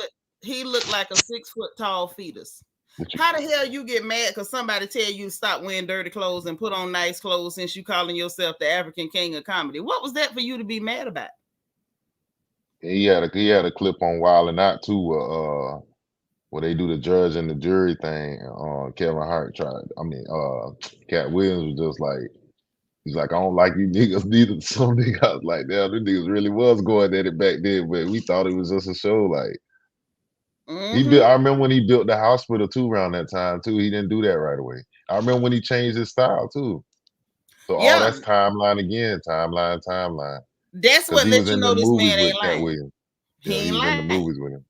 he looked like a 6 foot tall fetus. How the hell you get mad because somebody tell you to stop wearing dirty clothes and put on nice clothes since you calling yourself the African king of comedy? What was that for you to be mad about? He had a clip on Wild and Out too, where they do the judge and the jury thing. Kevin Hart Katt Williams was just like, he's like, I don't like you niggas neither. Some niggas, I was like, damn, them niggas really was going at it back then, but we thought it was just a show. Like, I remember when he built the hospital too around that time too. He didn't do that right away. I remember when he changed his style too. So all that's timeline again, timeline. That's what let you know this man ain't Katt lying. Williams. He ain't was lying. in the movies with him.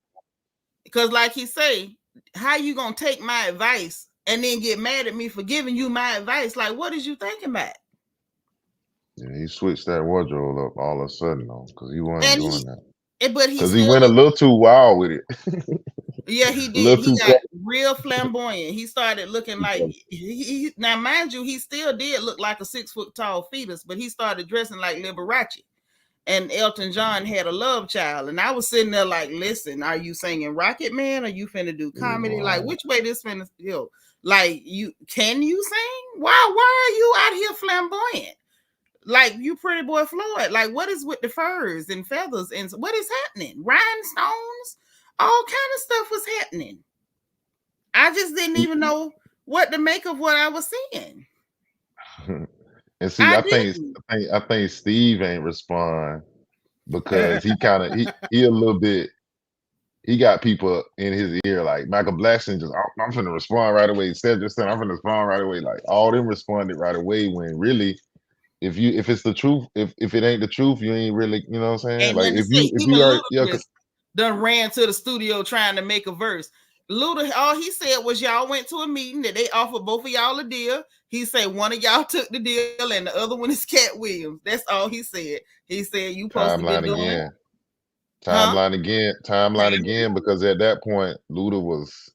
Because like he say, how you gonna take my advice and then get mad at me for giving you my advice? Like, what is you thinking about? Yeah, he switched that wardrobe up all of a sudden though, because he wasn't doing that. But because he went a little too wild with it. Yeah, he did. He got real flamboyant. He started looking like now, mind you, he still did look like a 6 foot tall fetus, but he started dressing like Liberace. And Elton John had a love child. And I was sitting there like, listen, are you singing Rocket Man? Or you finna do comedy? Like, which way this finna go? Like, can you sing? Why are you out here flamboyant? Like, you Pretty Boy Floyd. Like, what is with the furs and feathers? And what is happening? Rhinestones? All kind of stuff was happening. I just didn't even know what to make of what I was seeing. And see, I think Steve ain't respond because he a little bit. He got people in his ear like Michael Blackson. Just I'm finna respond right away. Cedric said I'm finna respond right away. Like all them responded right away when really, if it's the truth, if it ain't the truth, you ain't really, you know what I'm saying? Ain't like if you are done ran to the studio trying to make a verse. Luda, all he said was y'all went to a meeting that they offered both of y'all a deal. He said one of y'all took the deal and the other one is Katt Williams. That's all he said. He said you supposed to be doing timeline again, because at that point Luda was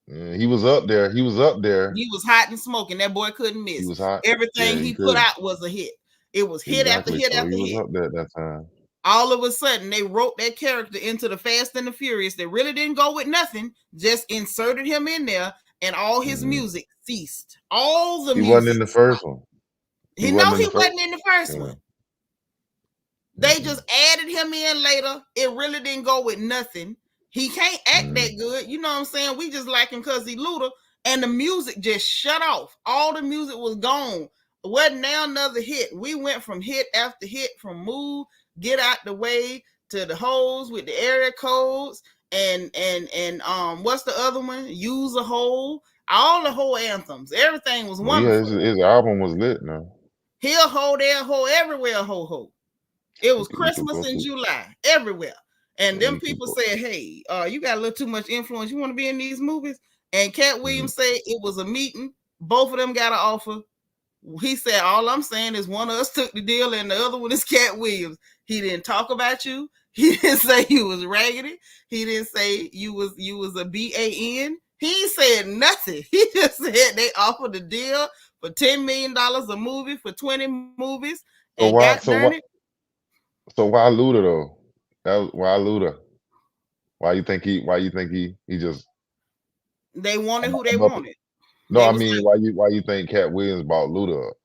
he was up there. He was hot and smoking. That boy couldn't miss. He was hot. Everything he put out was a hit. It was hit after hit after hit. He was up there at that time. All of a sudden, they wrote that character into the Fast and the Furious. They really didn't go with nothing, just inserted him in there, and all his music ceased. All the music. He wasn't in the first one. He wasn't in the first one. They just added him in later. It really didn't go with nothing. He can't act that good. You know what I'm saying? We just like him because he Luda. And the music just shut off. All the music was gone. Wasn't now another hit. We went from hit after hit, from Move, Get Out the Way, to the Hoes with the area codes, and what's the other one? Use a Hole. All the whole anthems. Everything was wonderful. Yeah, his album was lit now. Here, ho, there, ho, everywhere, ho, ho. It was Christmas in July, everywhere. And them people said, hey, you got a little too much influence. You want to be in these movies? And Katt Williams said it was a meeting. Both of them got an offer. He said, all I'm saying is one of us took the deal and the other one is Katt Williams. He didn't talk about you. He didn't say you was raggedy. He didn't say you was a BAN. He said nothing. He just said they offered a deal for $10 million a movie for 20 movies. And so why Luda though? Why Luda? Why you think he just? They wanted who they wanted. No, I mean, why you think Katt Williams bought Luda up?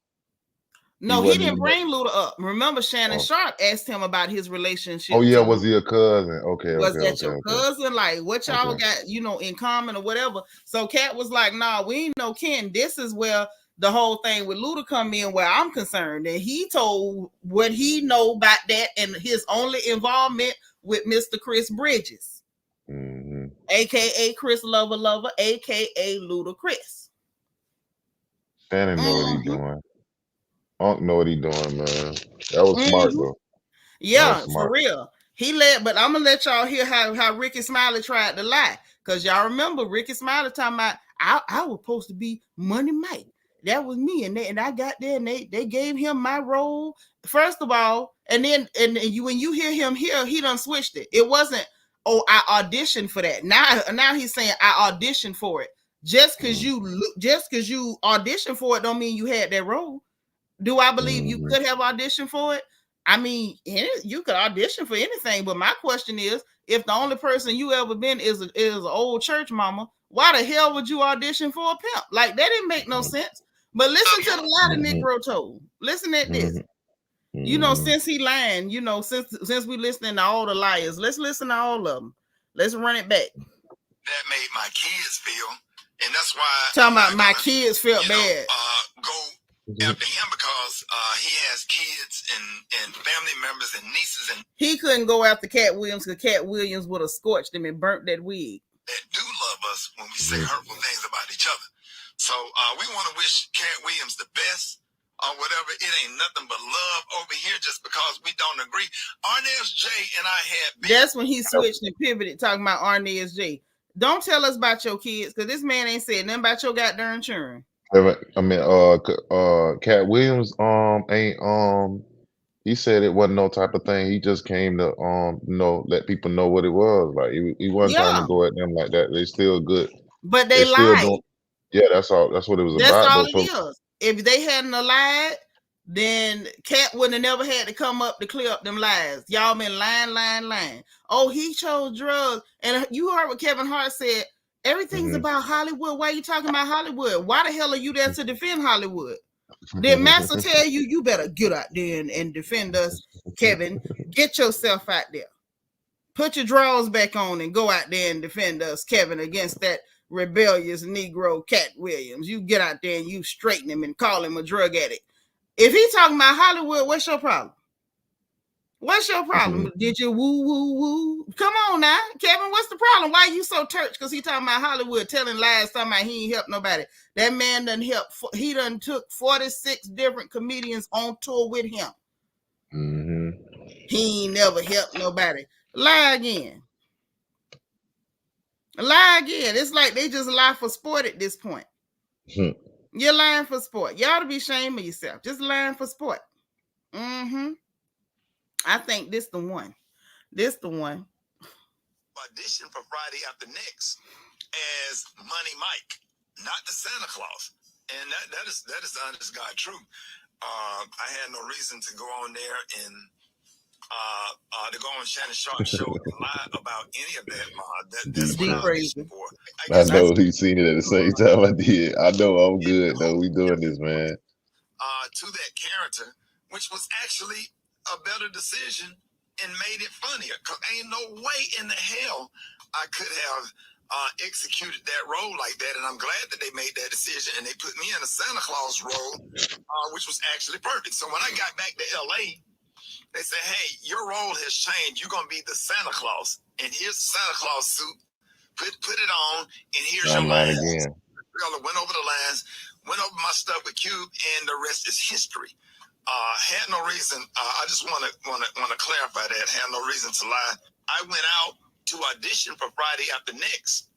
No, he didn't bring Luda up. Remember, Shannon Sharp asked him about his relationship. Oh yeah, was he a cousin? Okay, was that your cousin? Like, what y'all got, in common or whatever? So Katt was like, "Nah, we ain't no kin." This is where the whole thing with Luda come in, where I'm concerned. And he told what he know about that and his only involvement with Mr. Chris Bridges, aka Chris Lover, aka Ludacris. Shannon know what he doing. Unc know what he doing, man. That was smart though. Yeah, for real. But I'm gonna let y'all hear how Ricky Smiley tried to lie. Cause y'all remember Ricky Smiley talking about I was supposed to be Money Mike. That was me, and I got there and they gave him my role. First of all, and then when you hear him here, he done switched it. It wasn't, I auditioned for that. Now he's saying I auditioned for it. Just because you auditioned for it don't mean you had that role. Do I believe you could have auditioned for it? I mean, you could audition for anything, but my question is, if the only person you ever been is an old church mama, why the hell would you audition for a pimp? Like, that didn't make no sense. But listen to the lie the Negro told. Listen at this. Since he lying, since we listening to all the liars, let's listen to all of them. Let's run it back. That made my kids feel, and that's why talking about my kids felt bad. Go after him because he has kids and family members and nieces, and he couldn't go after Katt Williams because Katt Williams would have scorched him and burnt that wig. That do love us when we say hurtful things about each other. So we want to wish Katt Williams the best or whatever. It ain't nothing but love over here just because we don't agree. Arnez J and I had. That's when he switched and pivoted talking about Arnez J. Don't tell us about your kids because this man ain't said nothing about your goddamn children. I mean, Katt Williams, ain't he said it wasn't no type of thing. He just came to let people know what it was. Like he wasn't trying to go at them like that. They still good, but they lied. Yeah, that's all. That's what it was about. That's all it is. If they hadn't lied, then Katt wouldn't have never had to come up to clear up them lies. Y'all been lying. Oh, he chose drugs, and you heard what Kevin Hart said. Everything's about Hollywood. Why are you talking about Hollywood? Why the hell are you there to defend Hollywood? Did Master tell you better get out there and defend us, Kevin? Get yourself out there. Put your drawers back on and go out there and defend us, Kevin, against that rebellious Negro Katt Williams. You get out there and you straighten him and call him a drug addict. If he talking about Hollywood, what's your problem? What's your problem? Did you woo? Come on now, Kevin, what's the problem? Why are you so church? Because he talking about Hollywood, telling lies, talking about he ain't helped nobody. That man done help. He done took 46 different comedians on tour with him. He ain't never helped nobody. Lie again. It's like they just lie for sport at this point. You're lying for sport. You ought to be ashamed of yourself. Just lying for sport. I think this the one. Audition for Friday After Next as Money Mike, not the Santa Claus, and that is the honest God truth. I had no reason to go on there and to go on Shannon Sharp's show and lie about any of that. That's what I auditioned for. I know he's seen it at the same time I did. I know I'm good though. We doing this, man. To that character, which was actually a better decision and made it funnier. Cause ain't no way in the hell I could have executed that role like that. And I'm glad that they made that decision and they put me in a Santa Claus role, which was actually perfect. So when I got back to LA, they said, "Hey, your role has changed. You're gonna be the Santa Claus, and here's the Santa Claus suit. Put it on, and here's your lines." Again. Went over the lines, went over my stuff with Cube, and the rest is history. Had no reason. I just want to clarify that. Had no reason to lie. I went out to audition for Friday After Next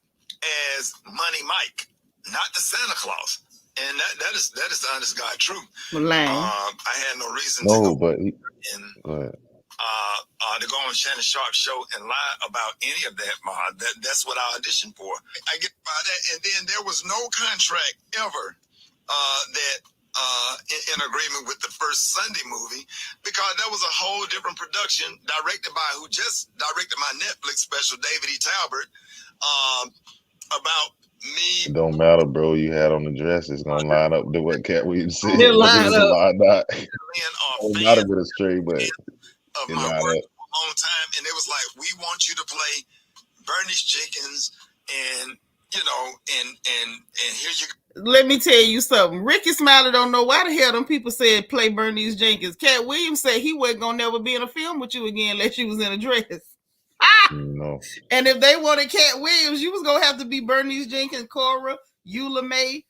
as Money Mike, not the Santa Claus, and that is the honest God truth. I had no reason to go on Shannon Sharp's show and lie about any of that. That's what I auditioned for. I get by that, and then there was no contract ever that. In agreement with the first Sunday movie, because that was a whole different production directed by who just directed my Netflix special, David E. Talbert, about It don't matter, bro. You had on the dress. It's gonna line up to what Katt Williams said. It Whether line it's up. lined out. It not a bit of straight, but Of it my line work up. for a long time, and it was like, we want you to play Bernice Jenkins, and you know, and here you go. Let me tell you something. Ricky Smiley don't know why the hell them people said play Bernice Jenkins. Katt Williams said he wasn't gonna never be in a film with you again unless you was in a dress. No. And if they wanted Katt Williams, you was gonna have to be Bernice Jenkins, Cora, Eula May,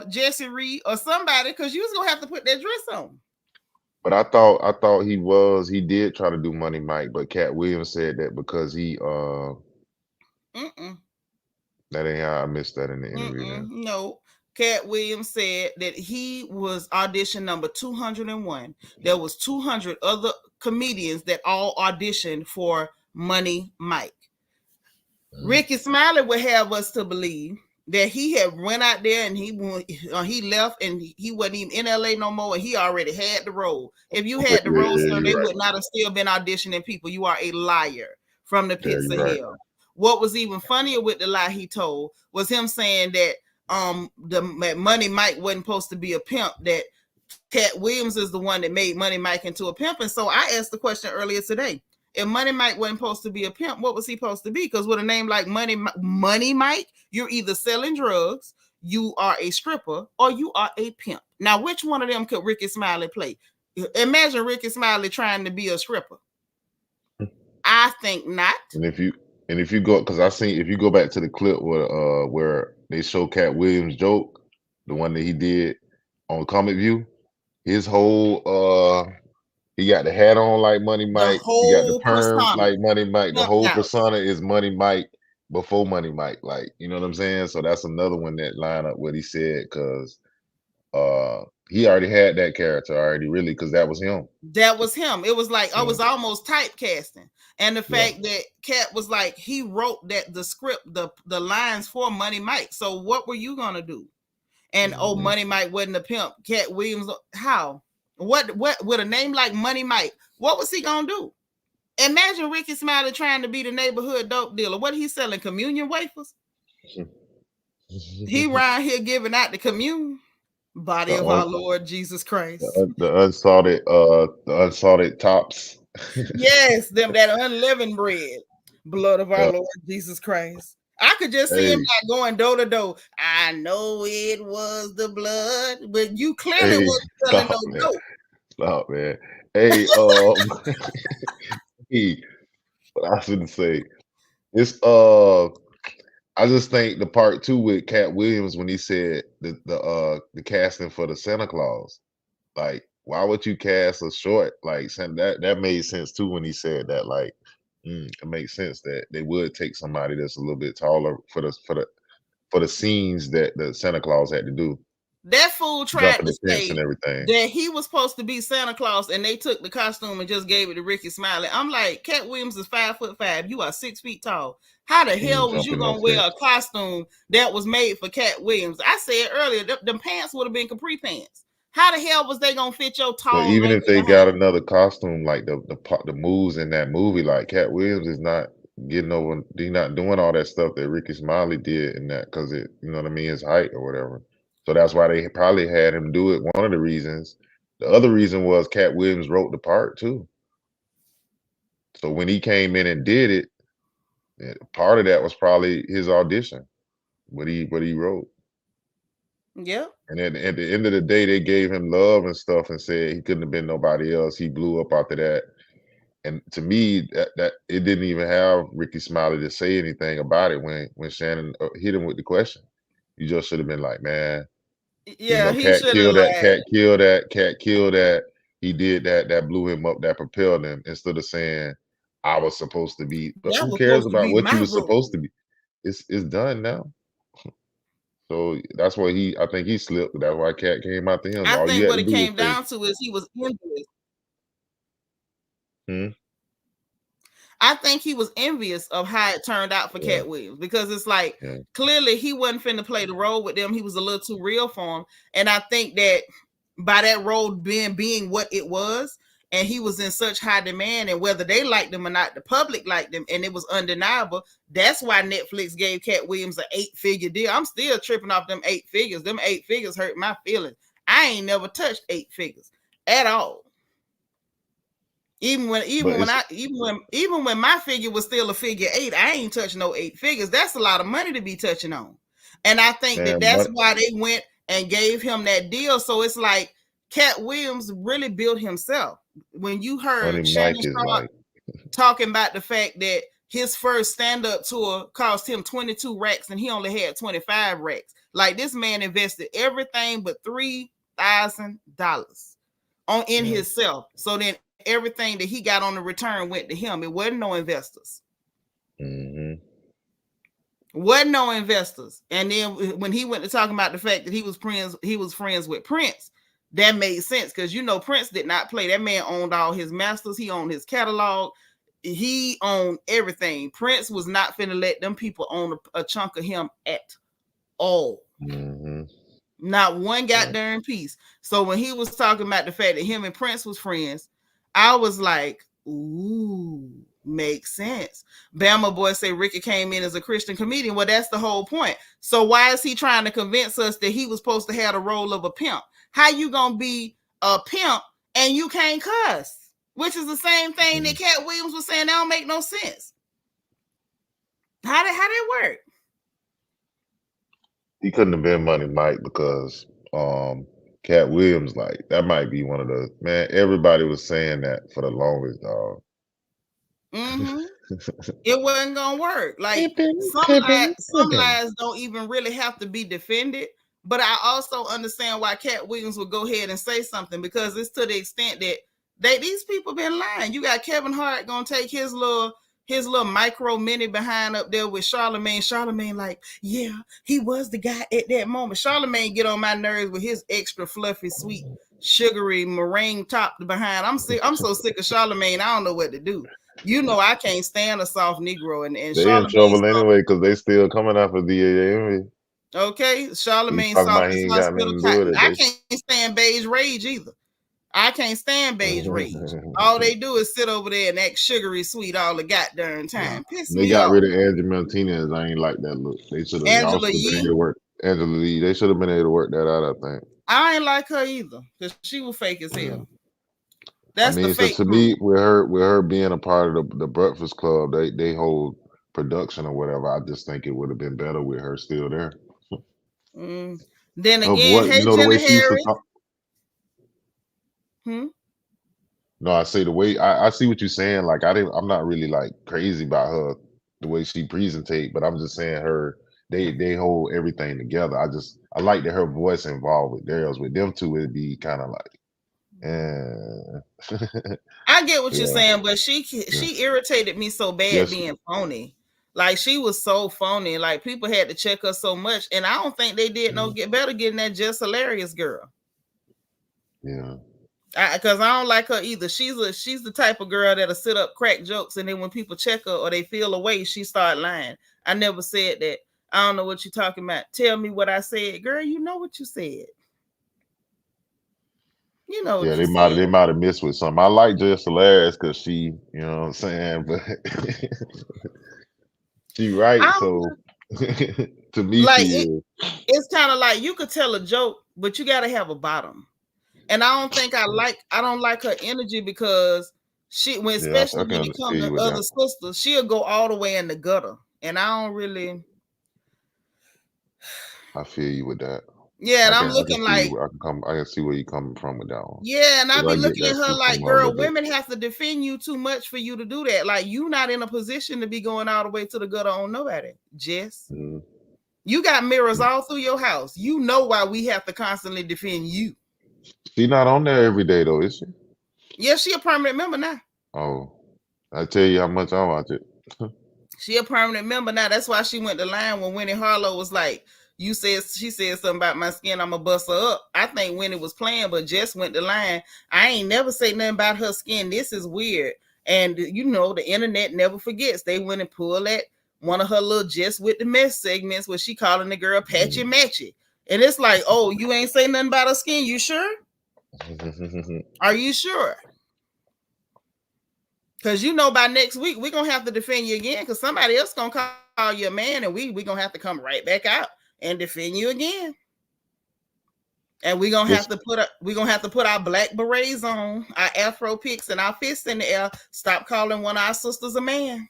Jesse Reed, or somebody, because you was gonna have to put that dress on. But I thought he did try to do Money Mike, but Katt Williams said that because he that ain't how I missed that in the interview. No. Katt Williams said that he was audition number 201. There was 200 other comedians that all auditioned for Money Mike. Ricky Smiley would have us to believe that he had went out there and he left and he wasn't even in LA no more, and he already had the role. If you had the role, sir, they would not have still been auditioning people. You are a liar from the pits of hell. What was even funnier with the lie he told was him saying that the Money Mike wasn't supposed to be a pimp, that Katt Williams is the one that made Money Mike into a pimp. And so I asked the question earlier today, if Money Mike wasn't supposed to be a pimp, what was he supposed to be? Because with a name like Money Mike, you're either selling drugs, you are a stripper, or you are a pimp. Now, which one of them could Ricky Smiley play? Imagine Ricky Smiley trying to be a stripper. I think not. And if you go, because I seen, if you go back to the clip where they show Katt Williams' joke, the one that he did on Comic View, his whole he got the hat on like Money Mike, he got the perm like Money Mike, the whole persona is Money Mike before Money Mike, like, you know what I'm saying? So that's another one that line up what he said, because he already had that character already, really, because that was him. That was him. It was like I was almost typecasting. And the fact that Katt was like, he wrote that the script, the lines for Money Mike. So what were you gonna do? And Money Mike wasn't a pimp. Katt Williams, how? What with a name like Money Mike? What was he gonna do? Imagine Ricky Smiley trying to be the neighborhood dope dealer. What he selling? Communion wafers? He around here giving out the communion body of our Lord Jesus Christ. The unsalted tops. Yes, that unleavened bread, blood of our Lord Jesus Christ. I could just see him like going door to door. I know it was the blood, but you clearly wasn't selling no dope. Stop, man. Hey, what I was gonna say, it's I just think the part 2 with Katt Williams when he said the casting for the Santa Claus, like, why would you cast a short like that made sense too when he said that, like, it makes sense that they would take somebody that's a little bit taller for the scenes that the Santa Claus had to do. That fool tried to say and everything, that he was supposed to be Santa Claus, and they took the costume and just gave it to Ricky Smiley. I'm like, Katt Williams is 5'5". You are 6 feet tall. How the hell was you gonna wear a costume that was made for Katt Williams? I said earlier, the pants would have been capri pants. How the hell was they gonna fit your tall? But even if they got another costume, like the moves in that movie, like Katt Williams is not getting over. He's not doing all that stuff that Ricky Smiley did in that, because it, you know what I mean, his height or whatever. So that's why they probably had him do it. One of the reasons. The other reason was Katt Williams wrote the part too. So when he came in and did it, part of that was probably his audition, what he wrote. Yeah. And then at the end of the day, they gave him love and stuff and said he couldn't have been nobody else. He blew up after that. And to me, that it didn't even have Ricky Smiley to say anything about it when Shannon hit him with the question. You just should have been like, man, yeah, he Katt killed that, Katt killed that. He did that. That blew him up. That propelled him. Instead of saying, I was supposed to be. But who cares about what you were supposed to be? It's done now. So that's why I think he slipped. That's why Katt came out to him. I think what it came down to is he was envious. I think he was envious of how it turned out for Katt Williams, because it's like clearly he wasn't finna play the role with them. He was a little too real for him. And I think that by that role being what it was, and he was in such high demand, and whether they liked him or not, the public liked him, and it was undeniable. That's why Netflix gave Katt Williams an 8-figure deal. I'm still tripping off them 8 figures. Them 8 figures hurt my feelings. I ain't never touched 8 figures at all. Even when my figure was still a figure 8, I ain't touched no 8 figures. That's a lot of money to be touching on. And I think that's why they went and gave him that deal. So it's like Katt Williams really built himself. When you heard Shannon Sharp talking about the fact that his first stand-up tour cost him 22 racks and he only had 25 racks. Like, this man invested everything but $3,000 in himself. So then everything that he got on the return went to him. It wasn't no investors. Wasn't no investors. And then when he went to talking about the fact that he was friends with Prince, that made sense, because you know Prince did not play. That man owned all his masters. He owned his catalog. He owned everything. Prince was not finna let them people own a chunk of him at all. Not one goddamn piece. So when he was talking about the fact that him and Prince was friends, I was like, ooh, makes sense. Bama Boy say Ricky came in as a Christian comedian. Well, that's the whole point. So why is he trying to convince us that he was supposed to have the role of a pimp? How you gonna be a pimp and you can't cuss? Which is the same thing that Katt Williams was saying. That don't make no sense. How did that work? He couldn't have been Money Mike, because Katt Williams, like, that might be one of the, man, everybody was saying that for the longest, dog. It wasn't gonna work. Like, some lies don't even really have to be defended. But I also understand why Katt Williams would go ahead and say something, because it's to the extent that these people been lying. You got Kevin Hart gonna take his little micro mini behind up there with Charlemagne. Charlemagne, like, yeah, he was the guy at that moment. Charlemagne get on my nerves with his extra fluffy, sweet, sugary meringue top behind. I'm so sick of Charlemagne. I don't know what to do. You know, I can't stand a soft Negro, and they in trouble anyway, because they still coming after DAA. Okay, Charlemagne soft. I can't stand Beige Rage either. I can't stand Beige Rage. All they do is sit over there and act sugary sweet all the goddamn time. They got rid of Angela Martinez. I ain't like that look. They should have Angela Lee. They should have been able to work that out, I think. I ain't like her either, because she was fake as hell. That's the fake. So to me, with her being a part of the Breakfast Club, they hold production or whatever. I just think it would have been better with her still there. Then again, hey, Jenna Harris. No, I say the way I see what you're saying. Like, I'm not really like crazy about her, the way she presentate, but I'm just saying they hold everything together. I like that her voice involved with theirs. With them two, it'd be kind of like, I get what you're saying, but she irritated me so bad being phony. Like, she was so phony. Like, people had to check her so much, and I don't think they did get better getting that Just Hilarious girl. Yeah. Because I don't like her either. She's the type of girl that'll sit up, crack jokes, and then when people check her or they feel away, she start lying. I never said that. I don't know what you're talking about. Tell me what I said, girl. You know what you said. You know. Yeah, they might have missed with something. I like Just Hilarious because she, you know what I'm saying, but she right. So to me, like it's kind of like you could tell a joke, but you got to have a bottom. And I don't think I don't like her energy, because especially when it comes to other sisters, she'll go all the way in the gutter. And I don't really. I feel you with that. Yeah, and I'm looking like I can see where you're coming from with that one. Yeah, and I be looking at her like, girl, women have to defend you too much for you to do that. Like, you not in a position to be going all the way to the gutter on nobody, Jess. You got mirrors all through your house. You know why we have to constantly defend you. She's not on there every day though, is she? Yeah, she a permanent member now. Oh, I tell you how much I watch it. She a permanent member now. That's why she went to line when Winnie Harlow was like, she said something about my skin, I'ma bust her up. I think Winnie was playing, but Jess went to line. I ain't never say nothing about her skin. This is weird. And you know, the internet never forgets. They went and pulled that one of her little Jess with the mess segments where she calling the girl Patchy Matchy. And it's like, oh, you ain't say nothing about her skin. You sure? Are you sure? Because you know by next week, we're going to have to defend you again because somebody else going to call you a man and we're going to have to come right back out and defend you again. And we're going to have to put our black berets on, our afro picks and our fists in the air. Stop calling one of our sisters a man.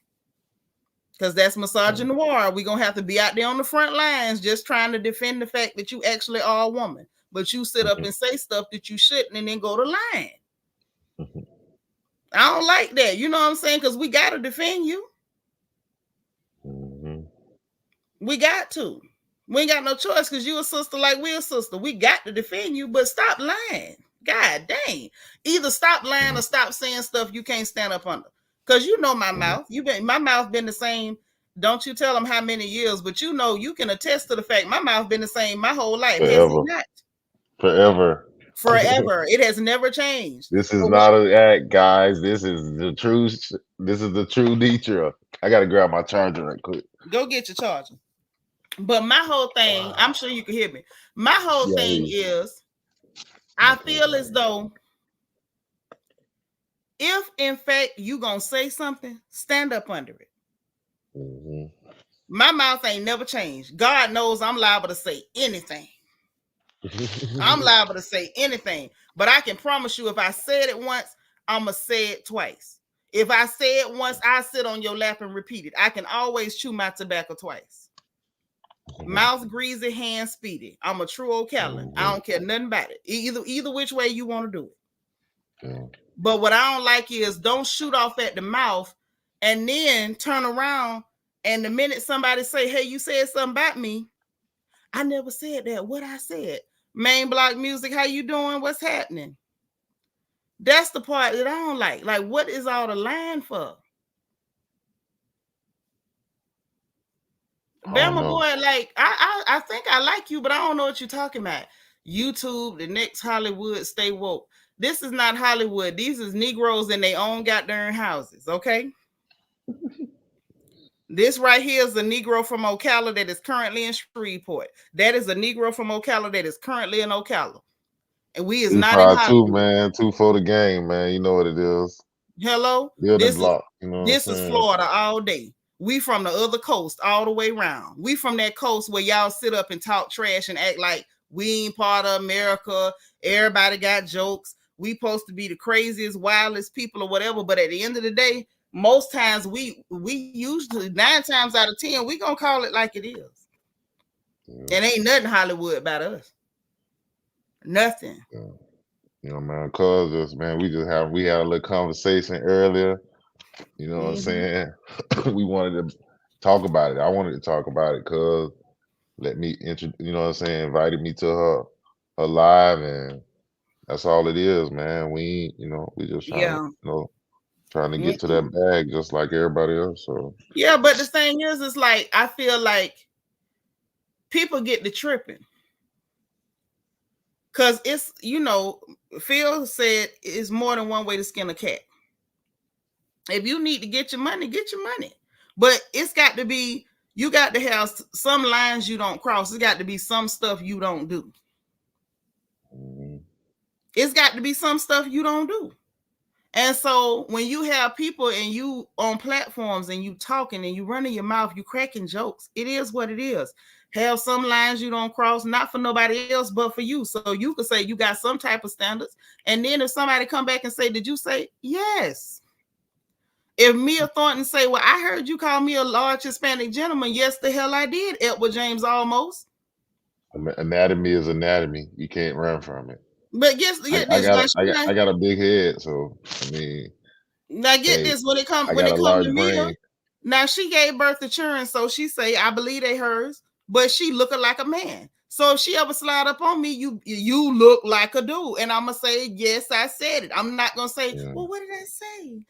Because that's misogynoir. We're going to have to be out there on the front lines just trying to defend the fact that you actually are a woman. But you sit up and say stuff that you shouldn't and then go to lying. I don't like that. You know what I'm saying? Because we got to defend you. We got to. We ain't got no choice because you a sister like we're a sister. We got to defend you, but stop lying. God dang. Either stop lying or stop saying stuff you can't stand up under. Because you know my mouth. My mouth been the same. Don't you tell them how many years, but you know you can attest to the fact my mouth been the same my whole life. Forever. Has it not? Forever. It has never changed. This is not an act, guys. This is the true Seanitra. I gotta grab my charger right quick. Go get your charger. But my whole thing, I'm sure you can hear me. My whole thing is, I feel as though if in fact you gonna say something, stand up under it. My mouth ain't never changed. God knows I'm liable to say anything. I'm liable to say anything. But I can promise you, if I said it once, I'm gonna say it twice. If I say it once, I sit on your lap and repeat it. I can always chew my tobacco twice. Mouth greasy, hands speedy. I'm a true Ocala. I don't care nothing about it. Either which way you want to do it. But what I don't like is don't shoot off at the mouth and then turn around and the minute somebody say, hey, you said something about me, I never said that. What I said. Main block music, how you doing? What's happening? That's the part that I don't like. Like, what is all the line for? Bama boy, like, I think I like you, but I don't know what you're talking about. YouTube, the next Hollywood, stay woke. This is not Hollywood. These is Negroes in their own goddamn houses, okay? This right here is a Negro from Ocala that is currently in Shreveport. That is a Negro from Ocala that is currently in Ocala. And we is not in Hollywood. Two, man. 2 for the game, man. You know what it is. Hello? This block. You know this is Florida all day. We from the other coast all the way around. We from that coast where y'all sit up and talk trash and act like we ain't part of America. Everybody got jokes. We supposed to be the craziest, wildest people or whatever. But at the end of the day, most times we usually 9 times out of 10, we gonna call it like it is. And ain't nothing Hollywood about us. Nothing. You know, man, cause man, we had a little conversation earlier. You know what I'm saying? We wanted to talk about it. I wanted to talk about it because you know what I'm saying, invited me to her live, and that's all it is, man. We just trying to, trying to get to that bag just like everybody else. So yeah, but the thing is, it's like I feel like people get to tripping. Cause it's, Phil said it's more than one way to skin a cat. If you need to get your money, get your money. But it's got to be, you got to have some lines you don't cross. It's got to be some stuff you don't do. It's got to be some stuff you don't do. And so when you have people and you on platforms and you talking and you running your mouth, you cracking jokes, it is what it is. Have some lines you don't cross, not for nobody else, but for you. So you could say you got some type of standards. And then if somebody come back and say, did you say yes? If Mia Thornton say, well, I heard you call me a large Hispanic gentleman. Yes, the hell I did, Edward James almost. Anatomy is anatomy. You can't run from it. But I got a big head, so I mean. Now get this, when it comes to Mia, now she gave birth to children, so she say, I believe they hers, but she looking like a man. So if she ever slide up on me, you look like a dude. And I'm gonna say, yes, I said it. I'm not gonna say, well, what did I say?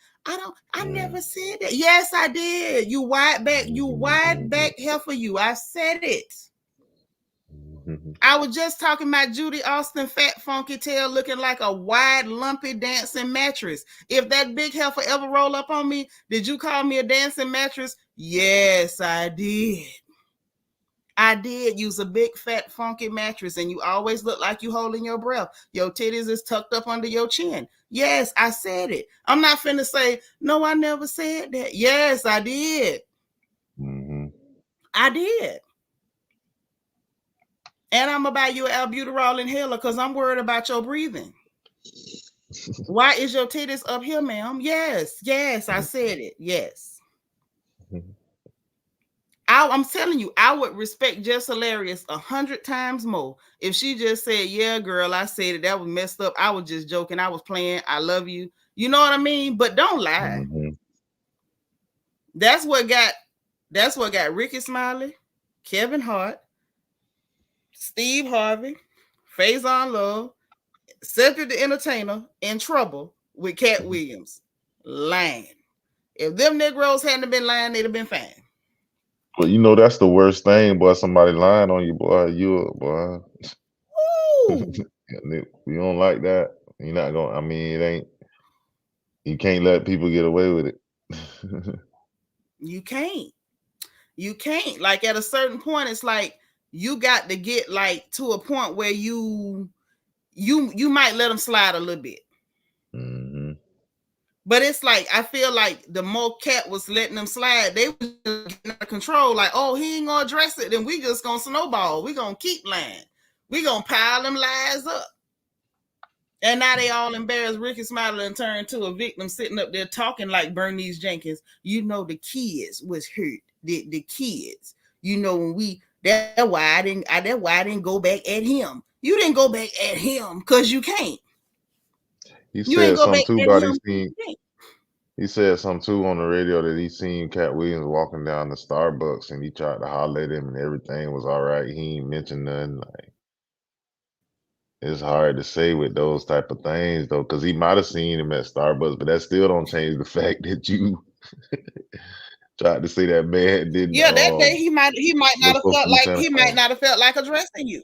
I never said that. Yes, I did. You wide back heifer you. I said it. I was just talking about Judy Austin, fat funky tail, looking like a wide, lumpy dancing mattress. If that big heifer ever roll up on me, did you call me a dancing mattress? Yes, I did. I did use a big, fat, funky mattress, and you always look like you holding your breath. Your titties is tucked up under your chin. Yes, I said it. I'm not finna say, no, I never said that. Yes, I did. Mm-hmm. I did. And I'm going to buy you an albuterol inhaler because I'm worried about your breathing. Why is your titties up here, ma'am? Yes, I said it. Yes. I'm telling you, I would respect Just Hilarious 100 times more if she just said, yeah, girl, I said it. That was messed up. I was just joking. I was playing. I love you. You know what I mean? But don't lie. Mm-hmm. That's what got Ricky Smiley, Kevin Hart, Steve Harvey, Faison Love, Cedric the Entertainer in trouble with Katt Williams. Lying. If them Negroes hadn't been lying, they'd have been fine. But you know that's the worst thing, boy. Somebody lying on you, boy. Boy. We don't like that. You're not gonna. I mean, it ain't. You can't let people get away with it. You can't. You can't. Like at a certain point, it's like you got to get like to a point where you might let them slide a little bit. Mm-hmm. But it's like I feel like the more Katt was letting them slide, they were getting out of control. Like, oh, he ain't gonna address it, then we just gonna snowball. We gonna keep lying. We gonna pile them lies up. And now they all embarrassed. Ricky Smiley and turned to a victim sitting up there talking like Bernice Jenkins. You know the kids was hurt. The kids. You know when that's why I didn't go back at him. You didn't go back at him because you can't. He said something too about he said something too on the radio that he seen Katt Williams walking down the Starbucks and he tried to holler at him and everything was all right. He ain't mentioned nothing. Like, it's hard to say with those type of things though, because he might have seen him at Starbucks, but that still don't change the fact that you tried to say that man didn't. Yeah, that day he might not have felt like addressing you.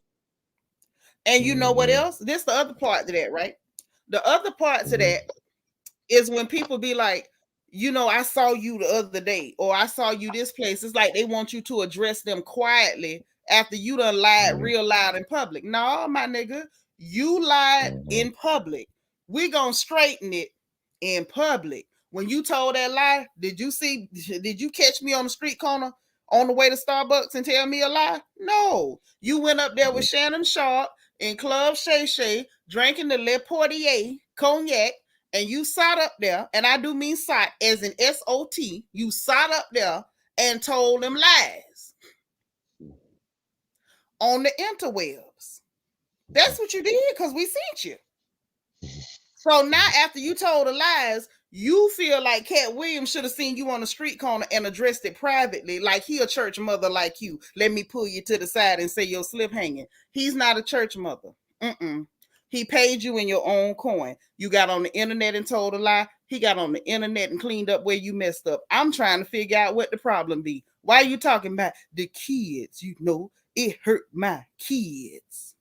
And you know what else? This the other part to that, right? The other part to that is when people be like, you know, I saw you the other day, or I saw you this place. It's like they want you to address them quietly after you done lied real loud in public. No, my nigga, you lied in public. We gonna straighten it in public. When you told that lie, did you catch me on the street corner on the way to Starbucks and tell me a lie? No. You went up there with Shannon Sharp in Club Shay Shay, drinking the Le Portier cognac, and you sat up there, and I do mean sat as in S-O-T, you sat up there and told them lies on the interwebs. That's what you did because we seen you. So now after you told the lies, you feel like Katt Williams should have seen you on the street corner and addressed it privately, like he a church mother like you. Let me pull you to the side and say your slip hanging. He's not a church mother. He paid you in your own coin. You got on the internet and told a lie. He got on the internet and cleaned up where you messed up. I'm trying to figure out what the problem be. Why are you talking about the kids? You know, it hurt my kids.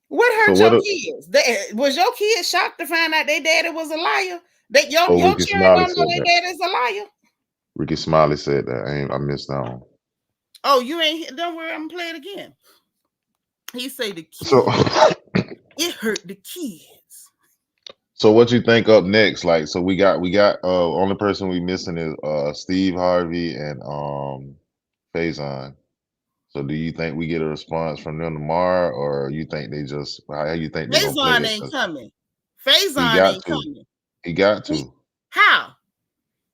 What hurt your kids? Was your kids shocked to find out their daddy was a liar? That your children don't know their daddy's a liar? Ricky Smiley said that. I missed that one. Oh, you ain't. Don't worry, I'm gonna play it again. He say the kids. It hurt the kids. So what you think up next? Like, so we got only person we missing is Steve Harvey and Faison. So do you think we get a response from them tomorrow, or you think they just how you think they Faison ain't coming? Faison ain't coming. He got to. How?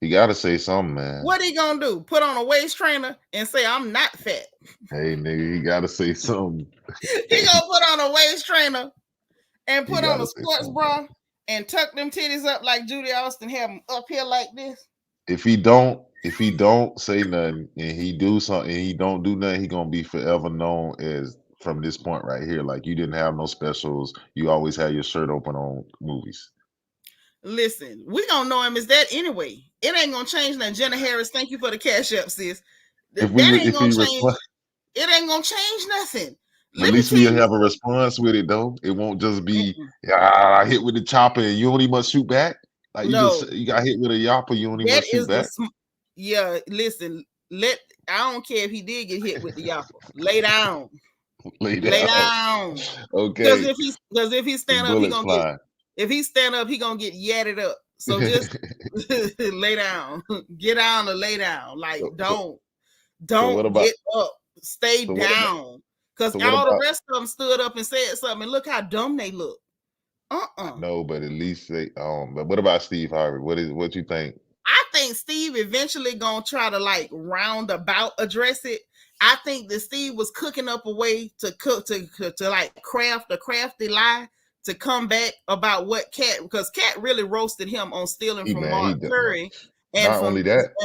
He got to say something, man. What he gonna do? Put on a waist trainer and say I'm not fat? Hey, nigga, he got to say something. He gonna put on a waist trainer and put on a sports bra and tuck them titties up like Judy Austin, have them up here like this. If he don't say nothing and he do something and he don't do nothing, he gonna be forever known as from this point right here. Like you didn't have no specials. You always had your shirt open on movies. Listen, we gonna know him as that anyway. It ain't gonna change nothing. Jenna Harris, thank you for the cash up, sis. It ain't gonna change nothing. At least we'll have a response with it though. It won't just be I hit with the chopper and you don't even must shoot back. Like you got hit with a yapper, you don't even must shoot back. Yeah, listen, I don't care if he did get hit with the yapper. Lay down. Lay down. Okay. Because if he stand up, he gonna get. If he stand up, he gonna get yatted up. So just lay down. Get down or lay down. Like don't get up. Stay down. Because all the rest of them stood up and said something. And look how dumb they look. No, but at least they but what about Steve Harvey? What you think? I think Steve eventually gonna try to like roundabout address it. I think that Steve was cooking up a way to like craft a crafty lie to come back about what Katt, because Katt really roasted him on stealing from Mark Curry and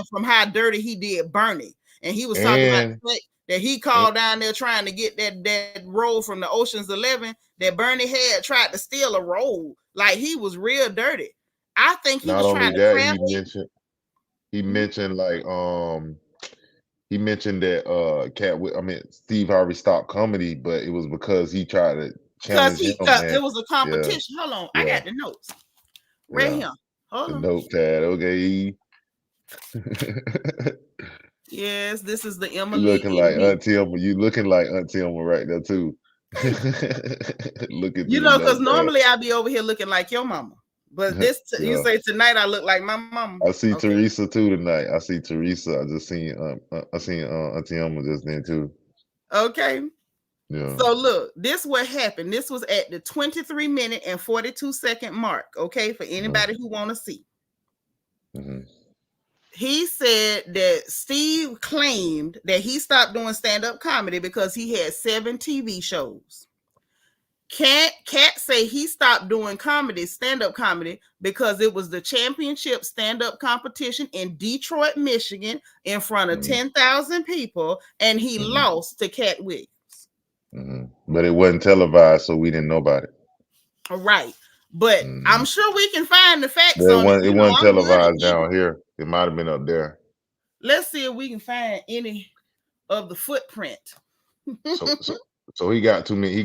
from how dirty he did Bernie. And he was talking about the fact that he called down there trying to get that roll from the Ocean's 11 that Bernie had tried to steal a roll. Like he was real dirty. I think he was trying to craft it. He mentioned like he mentioned that Steve Harvey stopped comedy, but it was because he tried to challenge him. It was a competition. Yeah. Hold on, I got the notes right here. Hold on. Notepad, okay. Yes, this is the Emily. You looking like Auntie Emma. You looking like Auntie Emma right there too. Look at because normally I be over here looking like your mama. But this, you say tonight I look like my mama. I see Teresa too tonight. I see Teresa. I just seen Auntie Emma just then too. Okay. Yeah. So look, this what happened. This was at the 23-minute and 42-second mark. Okay, for anybody who want to see. Mm-hmm. He said that Steve claimed that he stopped doing stand-up comedy because he had 7 TV shows. Katt say he stopped doing stand-up comedy because it was the championship stand-up competition in Detroit, Michigan, in front of 10,000 people, and he lost to Katt Williams. But it wasn't televised, so we didn't know about it. Right. But I'm sure we can find the facts on it. It wasn't televised down here. It might have been up there. Let's see if we can find any of the footprint. So he got too many.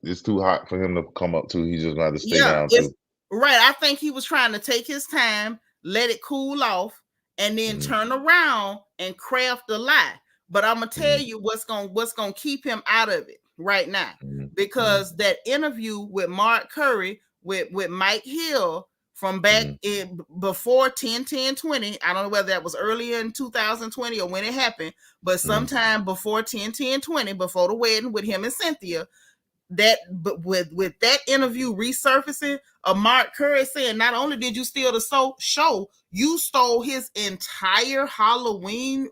It's too hot for him to come up to. He just got to stay down too. Right. I think he was trying to take his time, let it cool off, and then turn around and craft a lie. But I'm gonna tell you what's gonna keep him out of it right now, because that interview with Mark Curry with Mike Hill from back in before 10/10/20. I don't know whether that was earlier in 2020 or when it happened, but sometime before 10/10/20, before the wedding with him and Cynthia. With that interview resurfacing of Mark Curry saying, not only did you steal the show, you stole his entire Halloween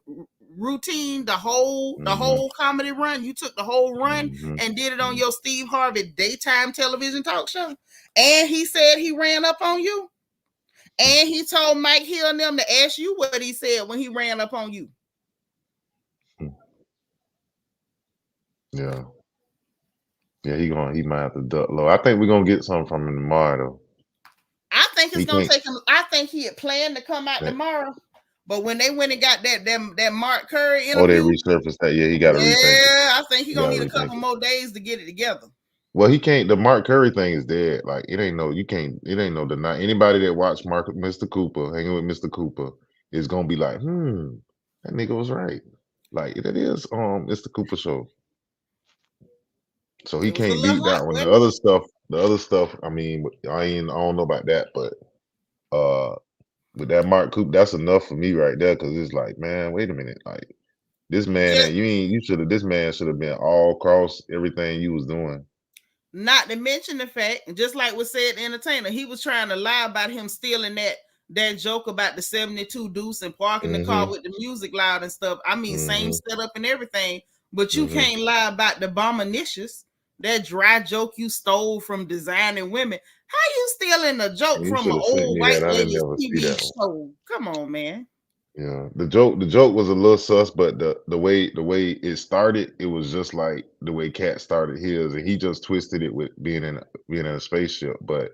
routine, the whole comedy run. You took the whole run and did it on your Steve Harvey daytime television talk show. And he said he ran up on you. And he told Mike Hill and them to ask you what he said when he ran up on you. Yeah. Yeah, he might have to duck low. I think we're gonna get something from him tomorrow though. I think it's gonna take him. I think he had planned to come out tomorrow, but when they went and got that Mark Curry interview, they resurfaced that. Yeah, he got to rethink it. I think he's gonna need a couple more days to get it together. Well, he can't. The Mark Curry thing is dead. Like it ain't no deny. Anybody that watched Mr. Cooper, hanging with Mr. Cooper, is gonna be like, that nigga was right. Like it is Mr. Cooper show. So he can't beat that one. The other stuff. I mean, I don't know about that, but with that Mark Cooper, that's enough for me right there. Because it's like, man, wait a minute, like this man, this man should have been all across everything you was doing. Not to mention the fact, just like was said, entertainer, he was trying to lie about him stealing that joke about the 72 Deuce and parking the car with the music loud and stuff. I mean, same setup and everything, but you can't lie about the Bombinicious. That dry joke you stole from Designing Women. How you stealing a joke from an old white lady's TV show? Come on, man. Yeah, the joke was a little sus, but the way it started, it was just like the way Katt started his, and he just twisted it with being in a spaceship. But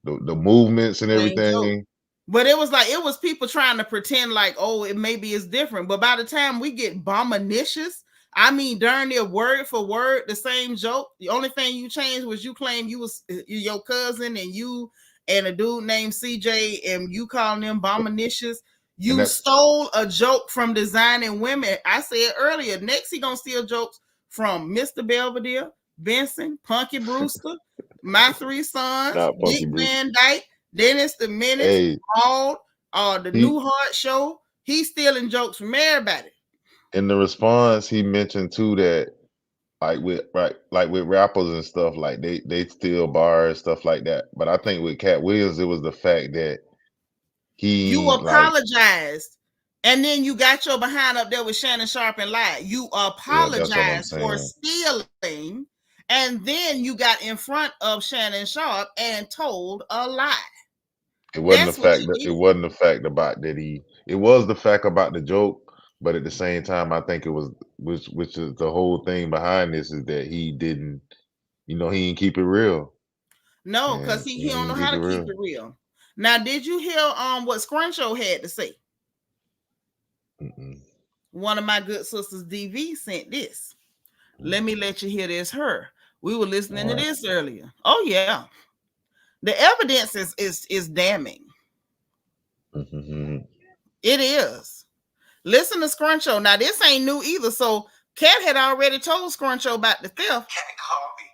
the movements and everything. But it was people trying to pretend like, oh, it maybe is different. But by the time we get Bombinicious, I mean, darn near word for word, the same joke. The only thing you changed was you claimed you was your cousin and you and a dude named CJ and you calling them Bombinicious. You stole a joke from Designing Women. I said earlier, next he gonna steal jokes from Mr. Belvedere, Benson, Punky Brewster, My Three Sons, Dick Van Dyke, Dennis the Menace, Maud, the New Hart Show. He's stealing jokes from everybody. In the response, he mentioned too that like with rappers and stuff, like they steal bars, stuff like that. But I think with Katt Williams, it was the fact that you apologized, and then you got your behind up there with Shannon Sharpe and lied. You apologized for stealing, and then you got in front of Shannon Sharpe and told a lie. It wasn't the fact that it wasn't the fact about that it was the fact about the joke, but at the same time, I think it was which is the whole thing behind this is that he didn't, he didn't keep it real. No, because he don't know how to keep it real. Now, did you hear what Scruncho had to say? One of my good sisters, DV, sent this. Let me let you hear this. We were listening to this earlier. Oh yeah, the evidence is damning. It is. Listen to Scruncho. Now, this ain't new either. So, Katt had already told Scruncho about the theft. Katt Harvey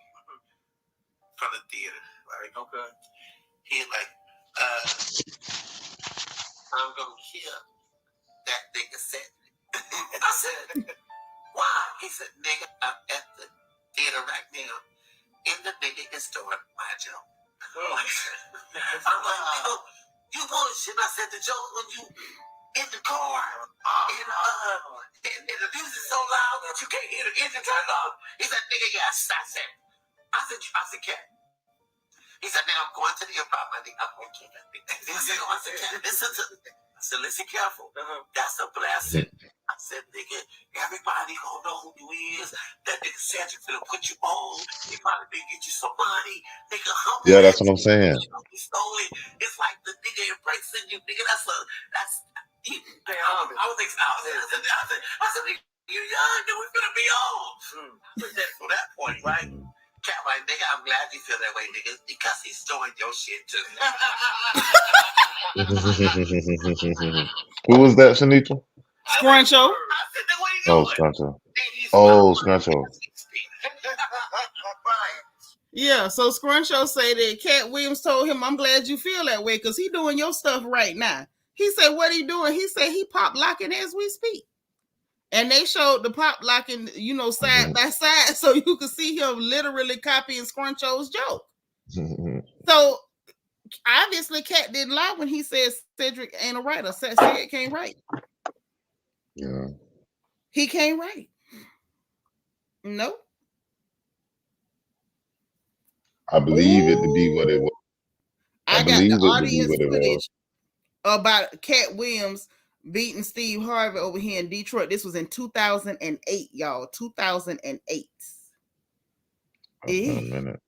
from the theater, right? Okay. He's like, I'm gonna kill that nigga Cedric. I said, why? He said, nigga, I'm at the theater right now, and the nigga is doing my joke. I'm like, you bullshit. I said the joke when you in the car, and the music's so loud that you can't hear the engine turn off. He said, nigga, yes. I said, Katt. He said, nigga, I'm going to the apartment. I'm going to kill that nigga. I said, Katt, listen to me. I said, listen careful. That's a blessing. I said, nigga, everybody gonna know who you is. That nigga Cedric finna put you on. He probably been get you some money. Nigga, humble. Yeah, that's what I'm saying. It's like the nigga embracing you, nigga. I was thinking, I said, nigga, you young, then we finna be on. From that point, right? Katt, like, nigga, I'm glad you feel that way, nigga, because he's storing your shit too. Who was that, Seanitra? Scruncho. Oh, Scruncho. Oh, Scruncho. Yeah, so Scruncho say that Katt Williams told him, I'm glad you feel that way because he doing your stuff right now. He said, what he doing? He said he pop locking as we speak. And they showed the pop locking, side by side, so you could see him literally copying Scruncho's joke. So obviously, Katt didn't lie when he said Cedric ain't a writer. Cedric can't write. Yeah, he can't write. Nope. I believe it to be what it was. I got the audience footage about Katt Williams beating Steve Harvey over here in Detroit. This was in 2008, y'all. 2008. A minute.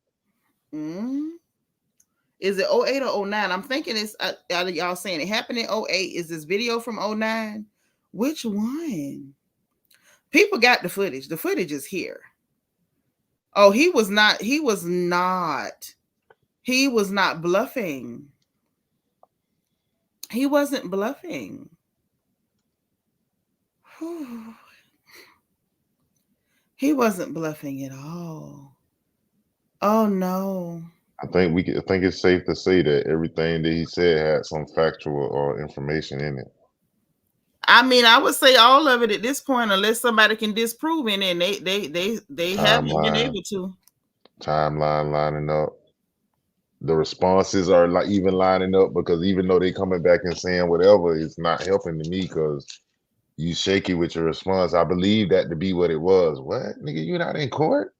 Is it 08 or 09? I'm thinking it's y'all saying it happened in 08. Is this video from 09? Which one? People got the footage. The footage is here. Oh, he was not bluffing. He wasn't bluffing. He wasn't bluffing at all. Oh no. I think it's safe to say that everything that he said had some factual or information in it. I mean, I would say all of it at this point, unless somebody can disprove it, and they haven't been able to. Timeline lining up. The responses are like even lining up because even though they coming back and saying whatever, it's not helping to me because you shaky with your response. I believe that to be what it was. What, nigga, you not in court?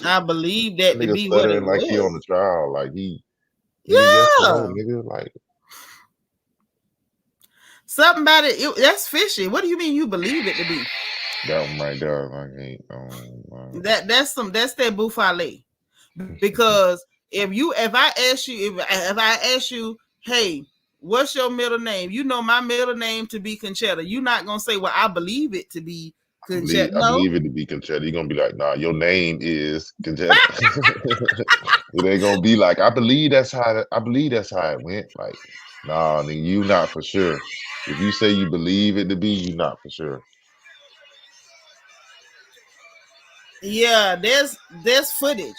I believe that to be what it was. Like he on the trial, like he. Yeah. Nigga, like. Something about it, that's fishy. What do you mean you believe it to be? That one right there, like that's that buffale. Because if I ask you, hey, what's your middle name? You know my middle name to be Conchetta. You're not gonna say, well, I believe it to be Conchetta. I believe it to be Conchetta. You're gonna be like, nah, your name is Conchetta. It ain't gonna be like, I believe that's how it went. Like, Nah, then you not for sure. If you say you believe it to be, you not for sure. Yeah, there's footage.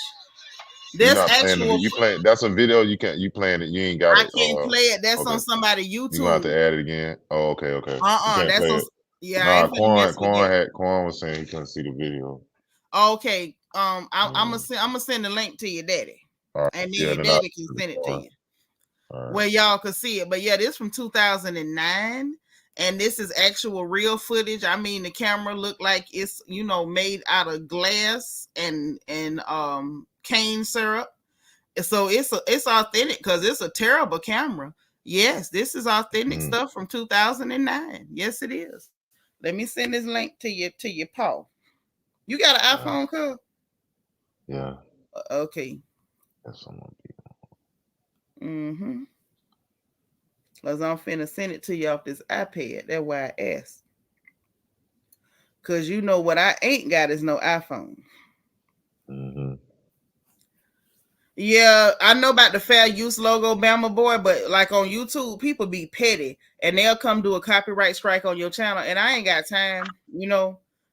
You're There's not playing the actual. you playing. That's a video. You playing it. You ain't got I it. can't play it. That's Okay. on somebody You gonna have YouTube. to add it again. Oh, okay. You can't That's play on. it. Yeah, I Nah, ain't finna mess with that. Quan was saying he couldn't see the video. Okay. I'm gonna send the link to your daddy, All right. and then Yeah, your then daddy can send it to you. All right. Where y'all can see it. But yeah, this from 2009, and this is actual real footage. I mean, the camera looked like it's made out of glass and cane syrup. So it's authentic because it's a terrible camera. Yes, this is authentic stuff from 2009. Yes, it is. Let me send this link to your Paul. You got an iPhone, cuz? Yeah. Okay. That's someone. Mm-hmm. Because I'm finna send it to you off this iPad. That's why I asked. Because what I ain't got is no iPhone. Mm-hmm. Yeah, I know about the fair use logo, Bama Boy, but like on YouTube, people be petty and they'll come do a copyright strike on your channel, and I ain't got time.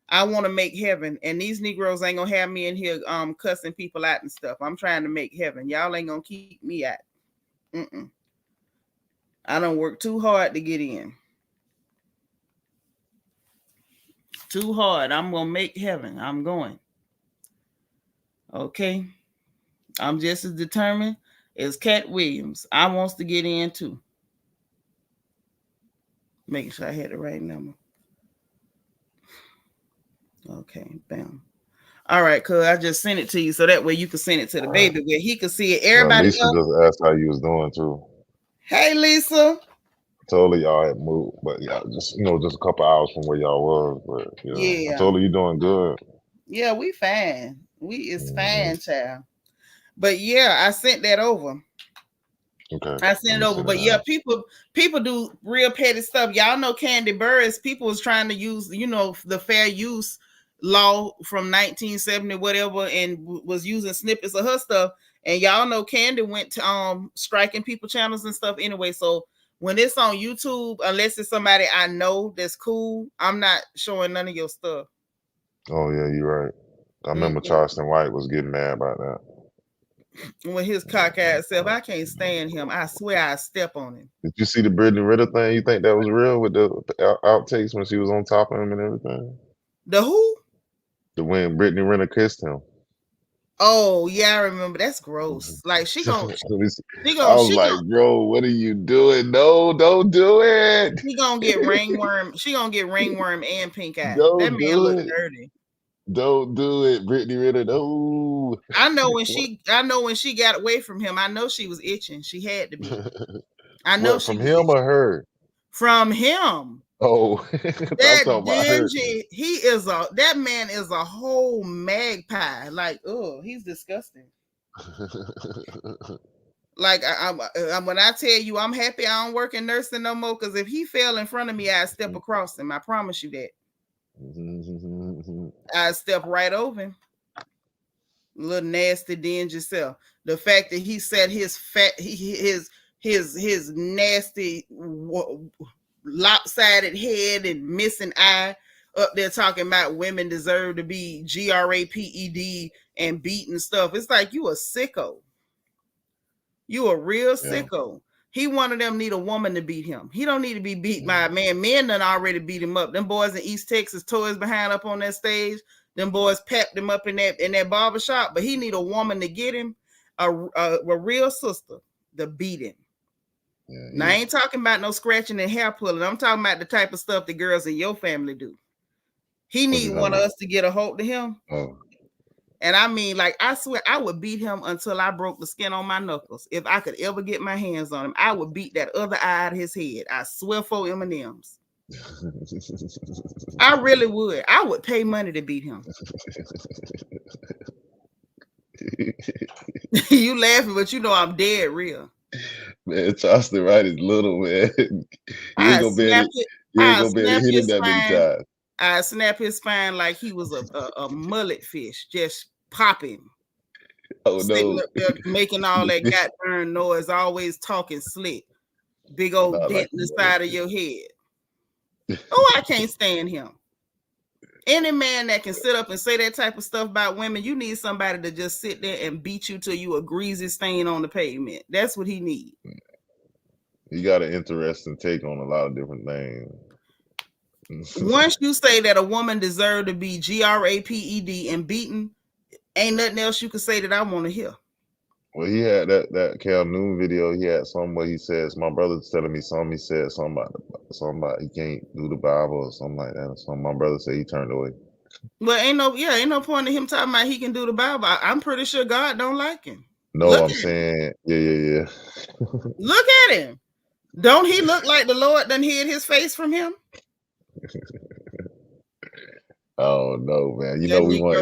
I want to make heaven, and these Negroes ain't gonna have me in here cussing people out and stuff. I'm trying to make heaven. Y'all ain't gonna keep me out. I don't work too hard to get in. Too hard. I'm gonna make heaven. I'm going. Okay. I'm just as determined as Katt Williams. I wants to get in too. Making sure I had the right number. Okay, bam. All right, cuz I just sent it to you so that way you can send it to the baby where he can see it. Everybody Lisa else. just asked how you was doing too. Hey, Lisa. Totally, y'all had moved, but yeah, just just a couple hours from where y'all was. But Yeah. I told her you doing good. Yeah, we fine. We is fine, child. But yeah, I sent that over. Okay. I sent it over. But yeah, people do real petty stuff. Y'all know Candy Burris. People was trying to use, the fair use law from 1970, whatever, and was using snippets of her stuff. And y'all know Candy went to striking people channels and stuff anyway. So when it's on YouTube, unless it's somebody I know that's cool, I'm not showing none of your stuff. Oh yeah, you're right. I remember Charleston White was getting mad about that. When his cockeyed self, I can't stand him. I swear I step on him. Did you see the Brittany Ritter thing? You think that was real with the outtakes when she was on top of him and everything? The who? When Brittany Renner kissed him. Oh yeah, I remember. That's gross. Like she gonna I was like, bro, what are you doing? No, don't do it. She gonna get ringworm. She gonna get ringworm and pink eye. Don't that man do look it. dirty. Don't do it, Brittany Ritter. No. I know when she got away from him. I know she was itching. She had to be. I know from him or her? From him. Oh, that dingy. That man is a whole magpie. Like, oh, he's disgusting. Like when I tell you I'm happy I don't work in nursing no more, because if he fell in front of me, I'd step across him. I promise you that. I'd step right over him. Little nasty dingy self. The fact that he said his fat, his nasty lopsided head and missing eye up there talking about women deserve to be GRAPED and beaten stuff. It's like you a sicko. You a real sicko. He one of them need a woman to beat him. He don't need to be beat by a man. Men done already beat him up. Them boys in East Texas tore his behind up on that stage. Them boys pepped him up in that barbershop. But he need a woman to get him, a real sister to beat him. Now, I ain't talking about no scratching and hair pulling. I'm talking about the type of stuff the girls in your family do. He need one of us to get a hold of him. Oh. And I mean, like, I swear I would beat him until I broke the skin on my knuckles. If I could ever get my hands on him, I would beat that other eye out of his head. I swear for M&Ms. I really would. I would pay money to beat him. You laughing, but you know I'm dead real. Man, Charleston Wright is little, man. You ain't gonna be able to hit him that many times. I snap his spine like he was a mullet fish, just popping. Oh no! Up there making all that goddamn noise, always talking slick. Big old Not dent like in the side of your head. Oh, I can't stand him. Any man that can sit up and say that type of stuff about women, you need somebody to just sit there and beat you till you a greasy stain on the pavement. That's what he needs. He got an interesting take on a lot of different things. Once you say that a woman deserved to be GRAPED and beaten, ain't nothing else you can say that I want to hear. Well, he had that Cam Newton video. He had something where he says, "My brother's telling me something." He said something about he can't do the Bible or something like that. Or something. My brother said he turned away. Well, ain't no point in him talking about he can do the Bible. I'm pretty sure God don't like him. No, I'm saying, yeah. Look at him. Don't he look like the Lord done hid his face from him? Oh no, man! You know we want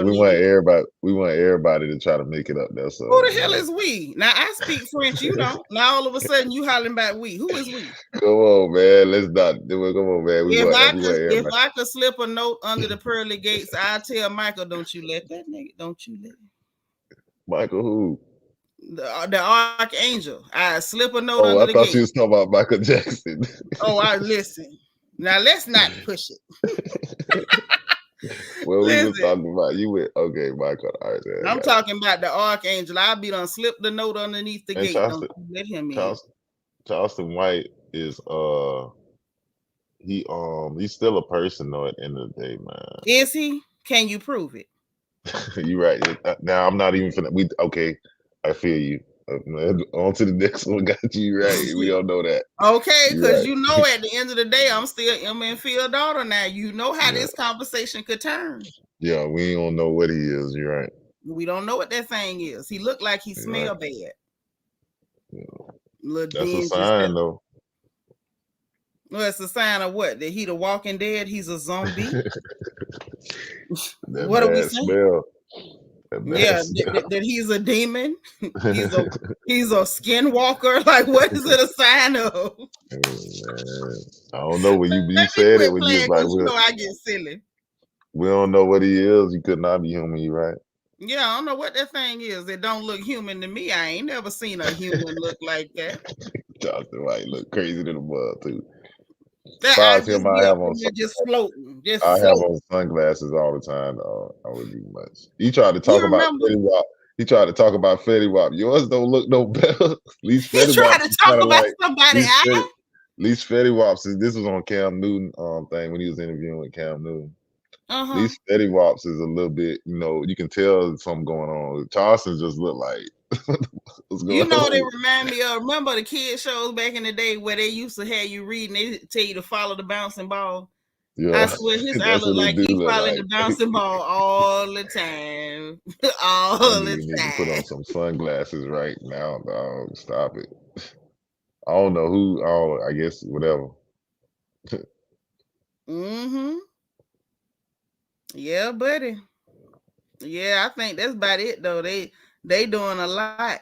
everybody to try to make it up there. So who the hell is we? Now I speak French, you don't. Now all of a sudden you hollering about we. Who is we? Come on, man. Let's not do it. Come on, man. If I could slip a note under the pearly gates, I'll tell Michael, don't you let that nigga. Don't you let Michael who? The archangel. I slip a note under the gate. I thought you was talking about Michael Jackson. I listen. Now let's not push it. Well, we were talking about you with Michael. All right, man, I'm talking about the archangel. I'll be done slip the note underneath the gate. Don't let him in. Charleston White is he's still a person though at the end of the day, man. Is he? Can you prove it? You're right. Now I'm not even finna I feel you. On to the next one. Got you right. We don't know that. Okay, because you know at the end of the day, I'm still Emma and Phil daughter now. You know how this conversation could turn. Yeah, we don't know what he is. You're right. We don't know what that thing is. He looked like he smelled bad. Yeah. That's a sign though. Well, it's a sign of what? That he the Walking Dead? He's a zombie? What are we saying? Yeah, that he's a demon. He's a skinwalker. Like, what is it a sign of? I don't know. When you said it, when you like, I get silly. We don't know what he is. He could not be human. You right? Yeah, I don't know what that thing is. It don't look human to me. I ain't never seen a human look like that. Charleston White look crazy to the mud too. I have on sunglasses all the time. I wouldn't do much. He tried to talk about Fetty Wap. He tried to talk about Fetty Wap. Yours don't look no better. At least Fetty Wap. He tried to talk about somebody else. At least Fetty Wap, this was on Cam Newton thing when he was interviewing with Cam Newton. At least Fetty Wap's is a little bit, you can tell something going on. Charleston just look like what's going on? They remind me of, remember the kid shows back in the day where they used to have you read and they tell you to follow the bouncing ball. Yeah. I swear his eye look like he following the bouncing ball all the time. All the time. You need to put on some sunglasses right now, dog. Stop it. I don't know who, I guess whatever. Yeah, buddy. Yeah, I think that's about it though. They doing a lot.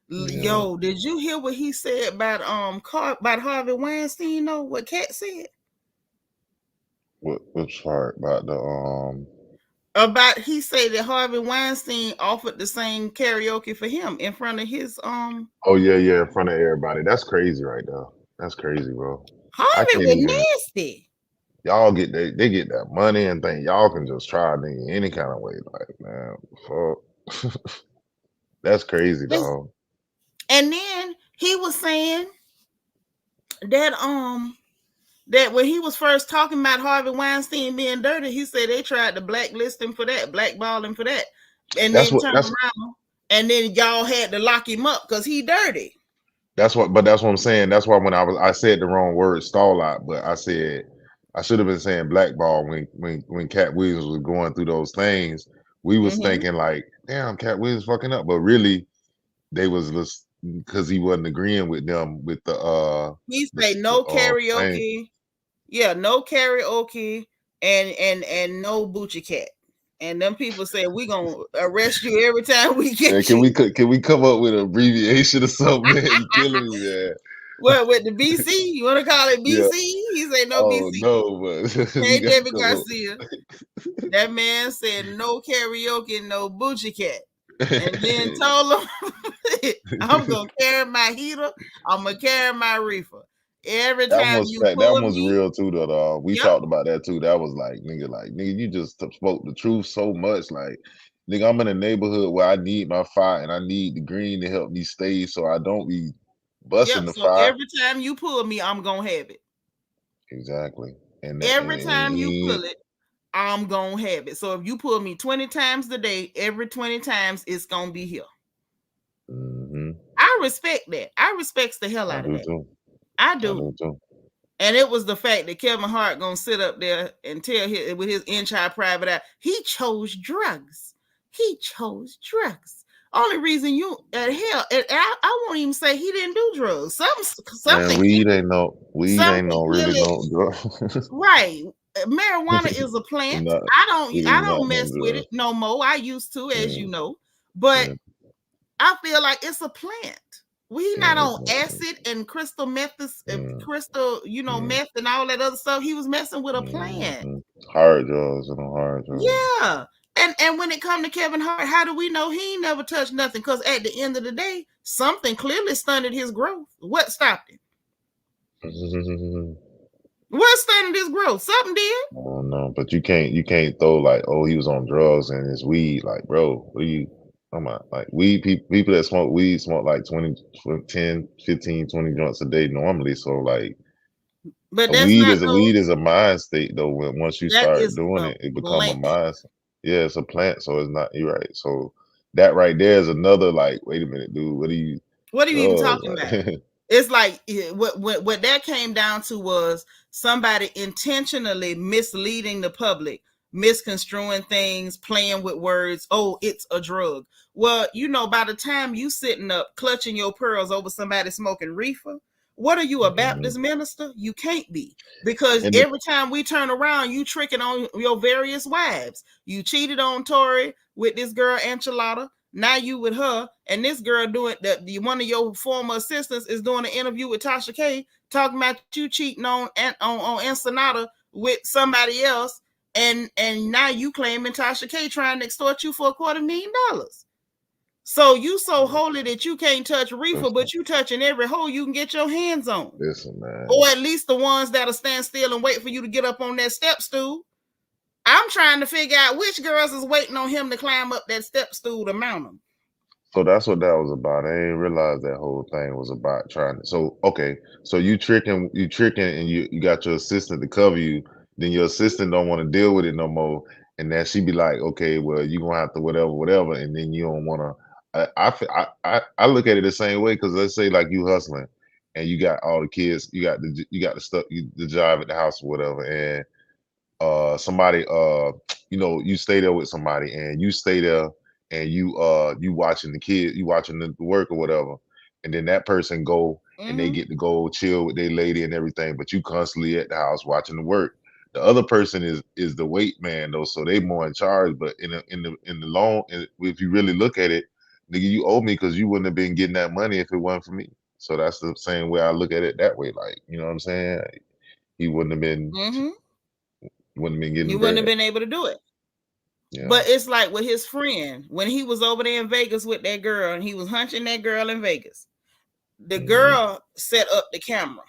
Yeah. Yo, did you hear what he said about about Harvey Weinstein? Know what Katt said? Which part about the About he said that Harvey Weinstein offered to sing karaoke for him in front of his Oh yeah, in front of everybody. That's crazy right now. That's crazy, bro. Harvey was nasty. Y'all get they get that money and think y'all can just try it any kind of way. Like, man, fuck. That's crazy, dog. And then he was saying that that when he was first talking about Harvey Weinstein being dirty, he said they tried to blacklist him for that, blackball him for that. And then turned around and then y'all had to lock him up because he dirty. That's what I'm saying. That's why when I said the wrong word, stall out, but I said I should have been saying blackball when Katt Williams was going through those things. We was thinking like, damn, Katt Williams fucking up, but really they was just because he wasn't agreeing with them with the he said no karaoke, thing. Yeah, no karaoke and no Boochie Cat. And them people said we gonna arrest you every time we get you. Can we come up with an abbreviation or something? Man, you killing me, man. What with the BC? You want to call it BC? Yeah. He said no BC. No, but hey, David Garcia. That man said no karaoke, no Boochie Cat, and then told him I'm gonna carry my heater. I'm gonna carry my reefer. Every That time was you that pull was me, real too. Though we talked about that too. That was like nigga, you just spoke the truth so much. Like, nigga, I'm in a neighborhood where I need my fire and I need the green to help me stay, so I don't be busting the so fire. every time you pull me, I'm gonna have it. Exactly. And every time you pull it, I'm gonna have it. So if you pull me 20 times a day, every 20 times it's gonna be here. Mm-hmm. I respect that. I respect the hell out of that. Too. I do. I do too. And it was the fact that Kevin Hart gonna sit up there and tell with his inside private eye, he chose drugs. He chose drugs. Only reason you at hell, I won't even say he didn't do drugs. Something. Man, weed ain't no really no drug. Right. Marijuana is a plant. I don't mess with it no more. I used to, as you know, but I feel like it's a plant. We not on acid and crystal meth, meth and all that other stuff. He was messing with a plant. Hard drugs and hard drugs. Yeah. And when it come to Kevin Hart, how do we know he ain't never touched nothing? Because at the end of the day, something clearly stunted his growth. What stopped him? What stunted his growth? Something did. I don't know, but you can't throw like, oh, he was on drugs and it's weed. Like, bro, what are you talking about? Like, weed people that smoke weed smoke like 10, 15, 20 joints a day normally. So like, but weed is a mind state though. Once you start doing it, it becomes a mind. Yeah, it's a plant, so it's not. You're right. So that right there is another like, wait a minute, dude. What are you even talking about? It's like what that came down to was somebody intentionally misleading the public, misconstruing things, playing with words. Oh, it's a drug. Well, by the time you sitting up clutching your pearls over somebody smoking reefer, what are you, a Baptist minister? You can't be, because every time we turn around, you tricking on your various wives. You cheated on Tori with this girl Enchilada. Now you with her, and this girl doing that. One of your former assistants is doing an interview with Tasha K, talking about you cheating on Seanitra with somebody else, and now you claiming Tasha K trying to extort you for $250,000. So you so holy that you can't touch reefer, but you touching every hole you can get your hands on. Listen, man. Or at least the ones that'll stand still and wait for you to get up on that step stool. I'm trying to figure out which girls is waiting on him to climb up that step stool to mount him. So that's what that was about. I didn't realize that whole thing was about trying to. So okay, so you tricking, and you got your assistant to cover you. Then your assistant don't want to deal with it no more, and then she be like, okay, well, you gonna have to whatever, and then you don't want to. I look at it the same way, because let's say like you hustling, and you got all the kids, you got the stuff, the job at the house or whatever, and somebody you stay there with somebody, and you stay there and you watching the kid, you watching the work or whatever, and then that person go and they get to go chill with their lady and everything, but you constantly at the house watching the work. The other person is the weight man though, so they more in charge. But in the long, if you really look at it, nigga, you owe me because you wouldn't have been getting that money if it wasn't for me. So that's the same way I look at it that way. Like, you know what I'm saying? He wouldn't have been. Wouldn't have been getting. You wouldn't have been able to do it. Yeah. But it's like with his friend, when he was over there in Vegas with that girl, and he was hunching that girl in Vegas. The girl set up the camera.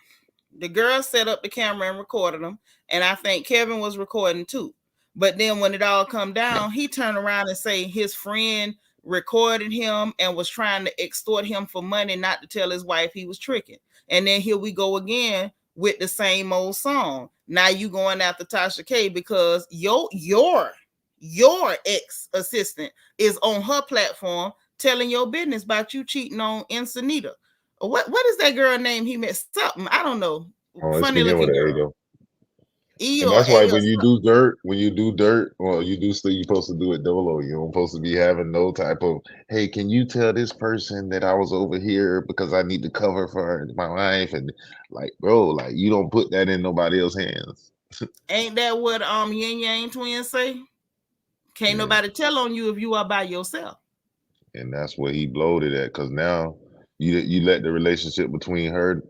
The girl set up the camera and recorded them, and I think Kevin was recording too. But then when it all come down, he turned around and say his friend recorded him and was trying to extort him for money, not to tell his wife he was tricking. And then here we go again with the same old song. Now you going after Tasha K because your ex-assistant is on her platform telling your business about you cheating on Seanitra. What is that girl name he met? Something, I don't know. Funny looking girl. And that's why when you do dirt, well, you do stuff you're supposed to do it dolo. You don't supposed to be having no type of, hey, can you tell this person that I was over here because I need to cover for my life? And like, bro, like, you don't put that in nobody else's hands. Ain't that what Yin Yang twins say? Can't nobody tell on you if you are by yourself. And that's what he blowed it at, because now you let the relationship between her,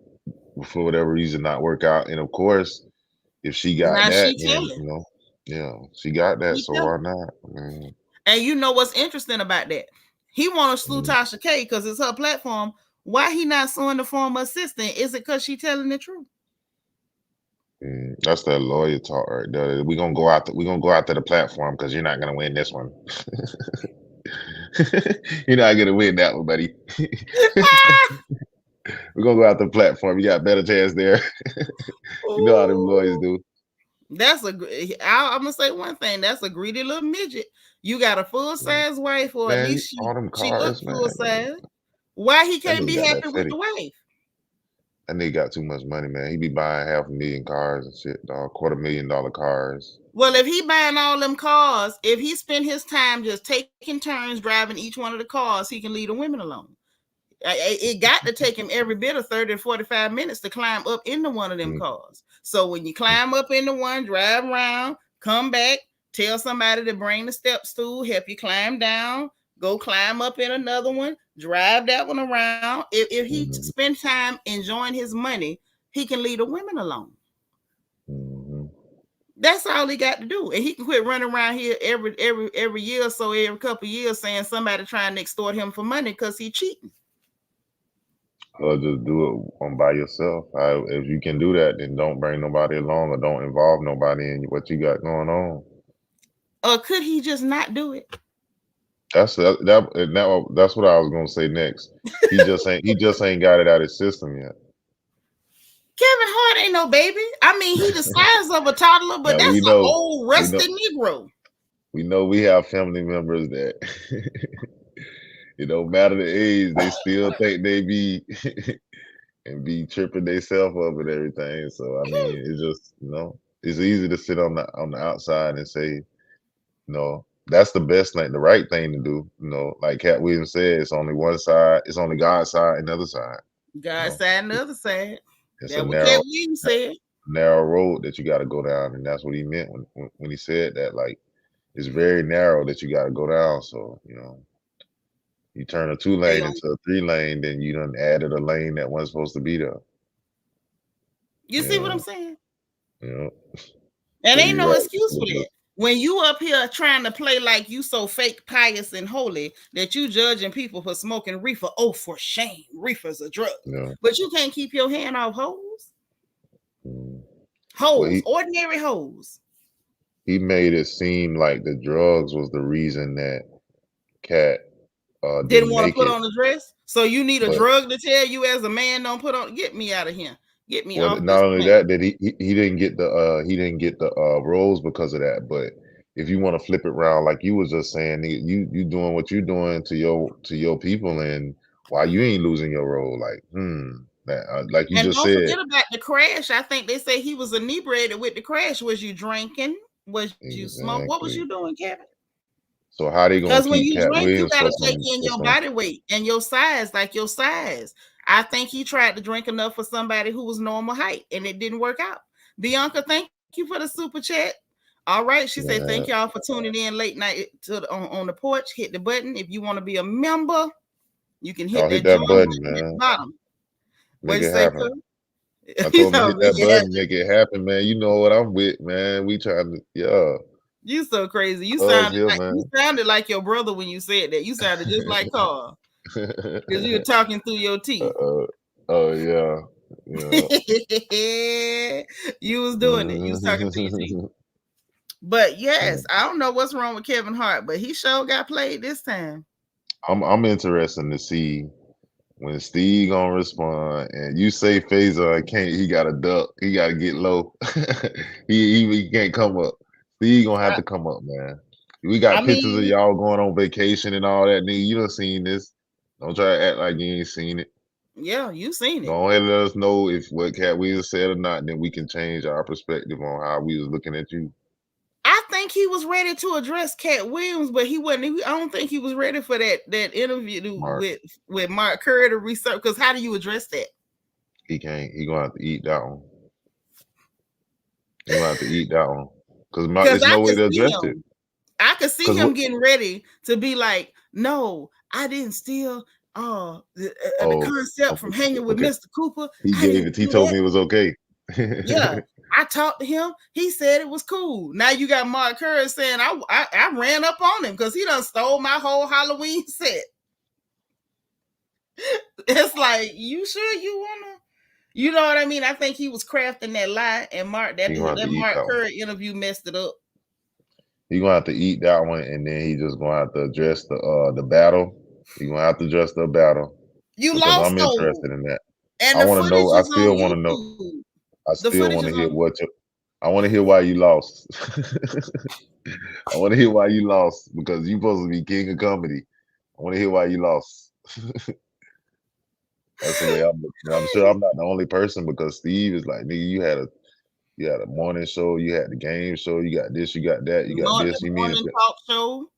for whatever reason, not work out. And of course, if she got now that, then, she got that. So why not? And you know what's interesting about that? He want to sue Tasha K because it's her platform. Why he not suing the former assistant? Is it because she telling the truth? That's that lawyer talk right there. We're gonna go after the platform because you're not gonna win this one. You're not gonna win that one, buddy. We're gonna go after the platform. You got better chance there. You know how them lawyers do. I'm gonna say one thing. That's a greedy little midget. You got a full size wife, or Man, at least she looks full size. Why he can't be happy with the wife? That nigga got too much money, man. He be buying $500,000 cars and shit, dog. $250,000 cars. Well, if he buying all them cars, if he spend his time just taking turns driving each one of the cars, he can leave the women alone. It got to take him every bit of 30 to 45 minutes to climb up into one of them cars. So when you climb up into one, drive around, come back, tell somebody to bring the step stool, help you climb down, go climb up in another one, drive that one around. If he spend time enjoying his money, he can leave the women alone. That's all he got to do. And he can quit running around here every year or so, every couple of years, saying somebody trying to extort him for money because he's cheating. Or just do it by yourself. If you can do that, then don't bring nobody along or don't involve nobody in what you got going on. Or could he just not do it? That's what I was gonna say next. He just ain't got it out of his system yet. Kevin Hart ain't no baby. I mean, he the size of a toddler, but that's an old rusty Negro. We know we have family members that it don't matter the age, they still think they be and be tripping themselves up and everything. So I mean, it's just it's easy to sit on the outside and say, that's the best thing, the right thing to do. Like Katt Williams said, it's only one side, it's only God's side and the other side. God's side and the other side. It's that's what Katt Williams said. Narrow road that you got to go down, and that's what he meant when he said that. Like, it's very narrow that you got to go down. So you turn a 2-lane into a 3-lane, then you done added a lane that wasn't supposed to be there. You see what I'm saying? Yeah. And ain't no excuse for that. When you up here trying to play like you so fake, pious, and holy that you judging people for smoking reefer. Oh, for shame. Reefer's a drug. Yeah. But you can't keep your hand off hoes. Hoes, ordinary hoes. He made it seem like the drugs was the reason that Katt didn't want to put on a dress. So you need a drug to tell you as a man don't put on. Get me out of here. Get me off. Not only that he didn't get the roles because of that. But if you want to flip it around, like you was just saying, you doing what you're doing to your people, and why you ain't losing your role? Like like you just said. And don't forget about the crash. I think they say he was inebriated with the crash. Was you drinking? Was you smoking? What was you doing, Kevin? So how they gonna keep when you Katt drink, Williams you gotta take in your body weight and your size, like your size. I think he tried to drink enough for somebody who was normal height, and it didn't work out. Bianca, thank you for the super chat. All right, she said, thank y'all for tuning in late night on the porch. Hit the button if you want to be a member. You can hit that button, man. At the bottom. Make it happen. I told him hit that button, make it happen, man. You know what I'm with, man. We trying to, You so crazy. You sounded like your brother when you said that. You sounded just like Carl. Because you were talking through your teeth. Oh yeah. You was doing it. You was talking through your teeth. But yes, I don't know what's wrong with Kevin Hart, but he sure got played this time. I'm interested to see when Steve gonna respond, and you say Phaser he gotta duck, he gotta get low. he can't come up. Steve gonna have to come up, man. We got pictures of y'all going on vacation and all that. Nigga, you done seen this. Don't try to act like you ain't seen it. Yeah, you seen it. Don't let us know if what Katt Williams said or not, then we can change our perspective on how we was looking at you. I think he was ready to address Katt Williams, but he wasn't. I don't think he was ready for that interview with Mark Curry to research. Because how do you address that? He can't. He gonna have to eat that one. He gonna have to eat that one because there's no way to address it. I could see him getting ready to be like, "No, I didn't steal the concept from hanging with Mr. Cooper." He told me it was okay. Yeah. I talked to him. He said it was cool. Now you got Mark Curry saying I ran up on him because he done stole my whole Halloween set. It's like, you sure you wanna? You know what I mean? I think he was crafting that lie, and Mark Curry interview messed it up. He gonna have to eat that one, and then he just gonna have to address the battle. He gonna have to address the battle. You because lost. I'm interested in that. And I want to know. I still want to know. I still want to hear I want to hear why you lost. I want to hear why you lost because you're supposed to be king of comedy. I want to hear why you lost. That's the way I'm looking. I'm sure I'm not the only person because Steve is like, nigga, you had a morning show, you had the game show, you got this, you got that, you got this. You morning talk show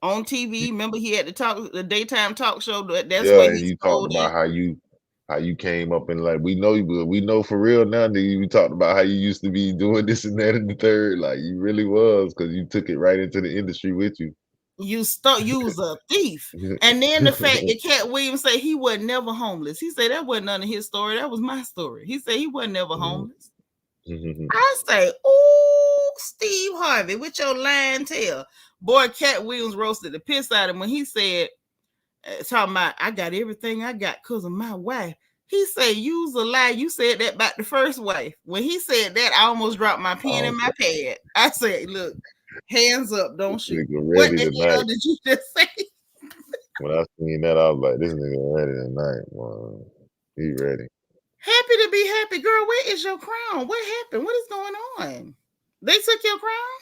on TV. Remember, he had the daytime talk show. That's yeah, what and you talked about how you came up and like we know for real now. Nigga, you talked about how you used to be doing this and that and the third. Like you really was because you took it right into the industry with you. You was a thief. And then the fact that Katt Williams said he was never homeless. He said that wasn't none of his story. That was my story. He said he was never homeless. I say, oh, Steve Harvey, with your lying tail. Boy, Katt Williams roasted the piss out of him when he said, talking about, I got everything I got because of my wife. He said, use a lie. You said that about the first wife. When he said that, I almost dropped my pen in my pad. I said, look, hands up, don't shoot. What the hell did you just say? When I seen that, I was like, this nigga ready tonight. Man. He ready. Happy to be happy, girl. Where is your crown? What happened? What is going on? They took your crown?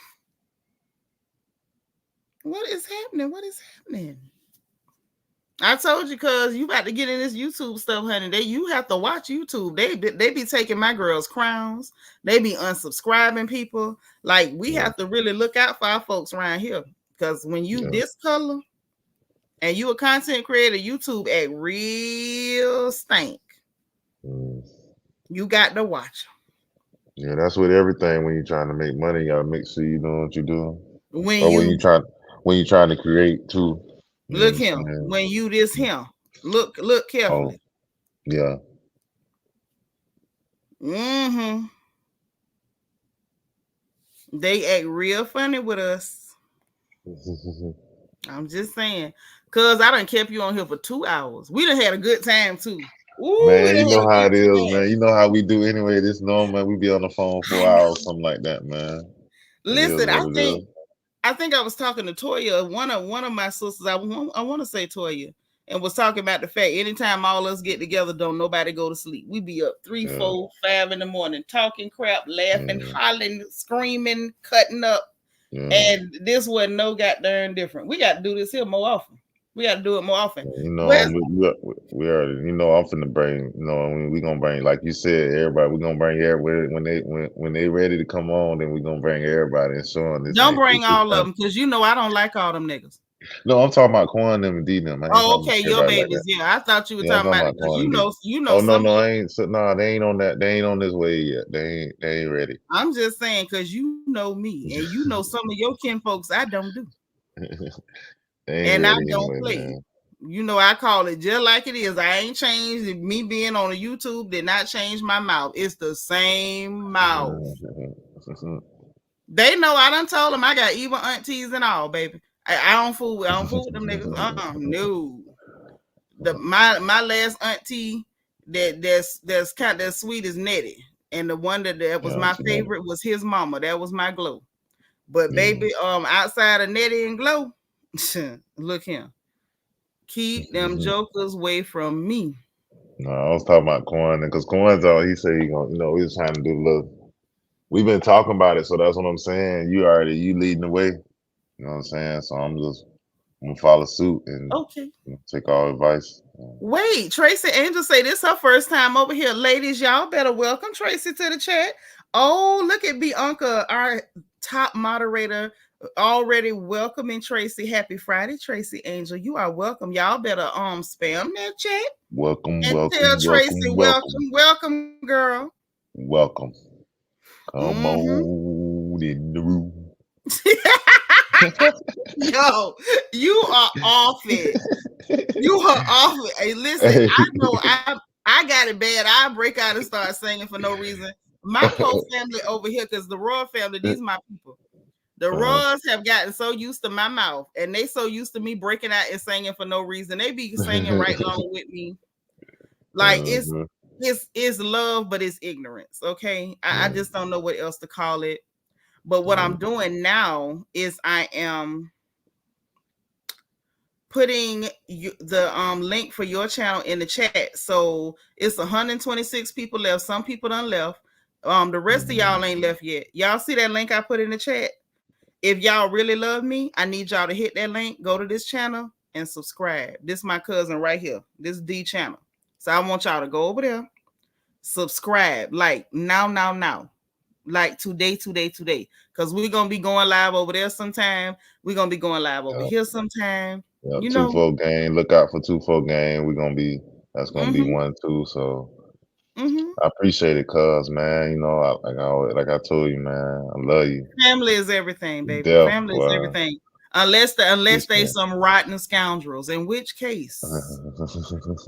What is happening? What is happening? I told you, cuz you about to get in this YouTube stuff, honey. You have to watch YouTube. They be taking my girls' crowns. They be unsubscribing people. Like, we have to really look out for our folks around here. Because when you this color and you a content creator, YouTube act real stank. You got to watch. Yeah, that's with everything. When you're trying to make money, you gotta make sure you know what you're doing. When you're trying to create too. Look him. When you this him. Look carefully. Yeah. They act real funny with us. I'm just saying. Cause I done kept you on here for 2 hours. We done had a good time too. Ooh, man, you know how it is, man. You know how we do anyway. This normal, we be on the phone 4 hours, something like that, man. Listen, I think I was talking to Toya, one of my sisters. I want to say Toya, and was talking about the fact anytime all us get together, don't nobody go to sleep. We be up 3, 4, 5 in the morning, talking crap, laughing, hollering, screaming, cutting up, and this wasn't no goddamn different. We got to do this here more often. We got to do it more often. You know, we already. You know, I'm finna bring. You know, we gonna bring, like you said, everybody. We gonna bring everybody when they ready to come on. Then we gonna bring everybody and show them this. Don't bring all of them because you know I don't like all them niggas. No, I'm talking about Quan, them, and D them. Oh, okay, your babies. Like I thought you were talking about you know. Oh no, I ain't. No, they ain't on that. They ain't on this way yet. They ain't ready. I'm just saying because you know me and you know some of your kin folks I don't do. And I don't play. Man. You know, I call it just like it is. I ain't changed. Me being on the YouTube did not change my mouth. It's the same mouth. They know I done told them I got evil aunties and all, baby. I don't fool with them niggas. No. My last auntie that's kind of sweet as Nettie. And the one that was my favorite was his mama. That was my glow. But baby, outside of Nettie and Glow, look here. Keep them jokers away from me. No, I was talking about Quan because Quan's all he said he gonna, you know, we was trying to do a little. We've been talking about it, so that's what I'm saying. You leading the way. You know what I'm saying? So I'm gonna follow suit and take all advice. Wait, Tracy Angel say this her first time over here. Ladies, y'all better welcome Tracy to the chat. Oh, look at Bianca, our top moderator, already welcoming Tracy. Happy Friday, Tracy Angel. You are welcome. Y'all better spam that chat. Welcome, and welcome, tell Tracy welcome, girl. Welcome. Come on in the room. Yo, you are off it. You are off it. Hey, listen, I know I got it bad. I break out and start singing for no reason. My whole family over here, because the royal family, these are my people. The Royals have gotten so used to my mouth, and they so used to me breaking out and singing for no reason. They be singing right along with me. Like it's love, but it's ignorance. Okay. I just don't know what else to call it. But what I'm doing now is I am putting the link for your channel in the chat. So it's 126 people left. Some people done left. The rest of y'all ain't left yet. Y'all see that link I put in the chat? If y'all really love me, I need y'all to hit that link, go to this channel and subscribe. This is my cousin right here. This is D channel. So I want y'all to go over there, subscribe, like now. Like today. Because we're going to be going live over there sometime. We're going to be going live over here sometime. Yeah, you know, 2-4 game. Look out for 2-4 game. That's gonna be 1-2. So I appreciate it, cuz man. You know, like I told you, man, I love you. Family is everything, baby. Death, Family is everything. Unless they some rotten scoundrels, in which case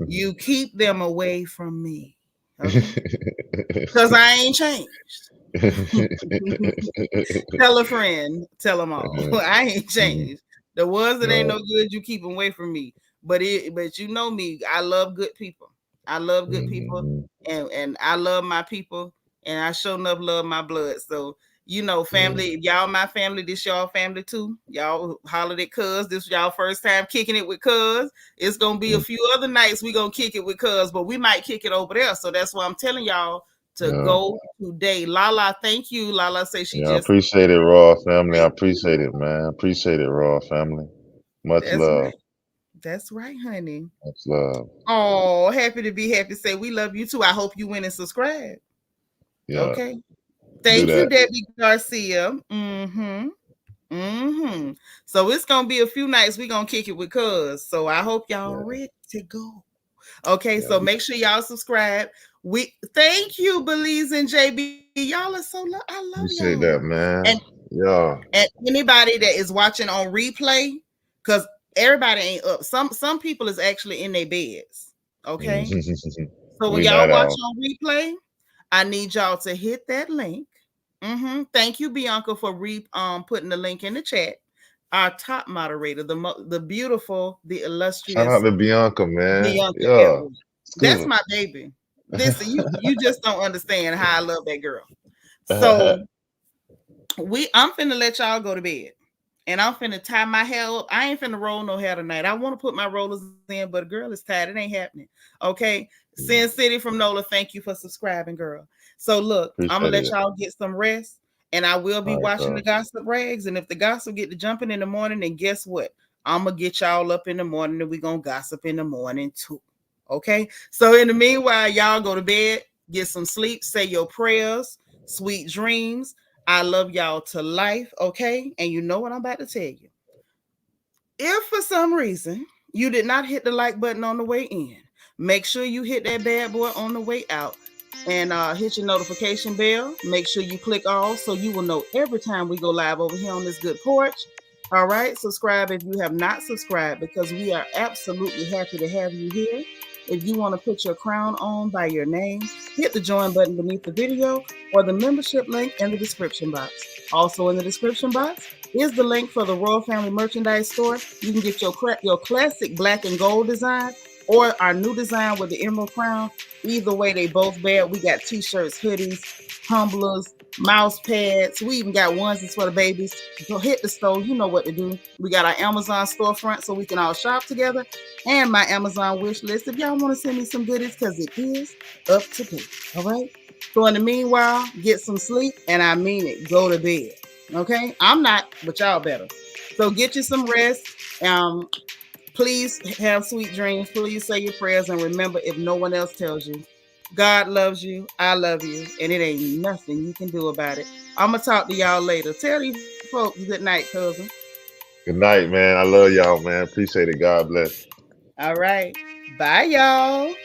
you keep them away from me. Because I ain't changed. Tell a friend, tell them all. I ain't changed. The ones that ain't no good, you keep them away from me. But you know me, I love good people. I love good people, and I love my people, and I sure enough love my blood. So you know, family, y'all my family, this y'all family too. Y'all hollered at cuz. This y'all first time kicking it with cuz. It's gonna be a few other nights we gonna kick it with cuz, but we might kick it over there. So that's why I'm telling y'all to go today. Lala, thank you. Lala say she just appreciate it, Raw family. I appreciate it, man. Appreciate it, Raw family. Much love. Right. That's right, honey. Much love. Oh, happy to be happy. Say we love you too. I hope you went and subscribe. Yeah. Okay. Thank you, Debbie Garcia. So it's gonna be a few nights we're gonna kick it with cuz. So I hope y'all ready to go. Okay, so make sure y'all subscribe. We thank you, Belize and JB. Y'all are so I love Appreciate y'all. that, man. And anybody that is watching on replay, because everybody ain't up. Some people is actually in their beds. Okay. So when y'all watch on replay, I need y'all to hit that link. Thank you, Bianca, for putting the link in the chat. Our top moderator, the beautiful, the illustrious. Shout out to Bianca, man. Bianca that's my baby. Listen, you just don't understand how I love that girl. So I'm finna let y'all go to bed. And I'm finna tie my hair up. I ain't finna roll no hair tonight. I want to put my rollers in, but a girl is tired. It ain't happening. Okay. Sin City from Nola, thank you for subscribing, girl. So look, I'm gonna let y'all get some rest, and I will be watching the gossip rags. And if the gossip get to jumping in the morning, then guess what? I'm gonna get y'all up in the morning, and we gonna gossip in the morning too. Okay. So in the meanwhile, y'all go to bed, get some sleep, say your prayers, sweet dreams. I love y'all to life, okay? And you know what I'm about to tell you. If for some reason you did not hit the like button on the way in, make sure you hit that bad boy on the way out and hit your notification bell. Make sure you click all so you will know every time we go live over here on this good porch. All right, subscribe if you have not subscribed, because we are absolutely happy to have you here. If you want to put your crown on by your name, hit the join button beneath the video or the membership link in the description box. Also in the description box is the link for the Royal Family Merchandise Store. You can get your classic black and gold design or our new design with the emerald crown. Either way, they both bad. We got t-shirts, hoodies, tumblers, mouse pads. We even got onesies for the babies. Go hit the store. You know what to do. We got our Amazon storefront so we can all shop together, and my Amazon wish list if y'all want to send me some goodies, because it is up to date. All right. So in the meanwhile, get some sleep, and I mean it. Go to bed. Okay. I'm not, but y'all better. So get you some rest. Please have sweet dreams. Please say your prayers, and remember, if no one else tells you, God loves you, I love you, and it ain't nothing you can do about it. I'm going to talk to y'all later. Tell these folks good night, cousin. Good night, man. I love y'all, man. Appreciate it. God bless. All right. Bye, y'all.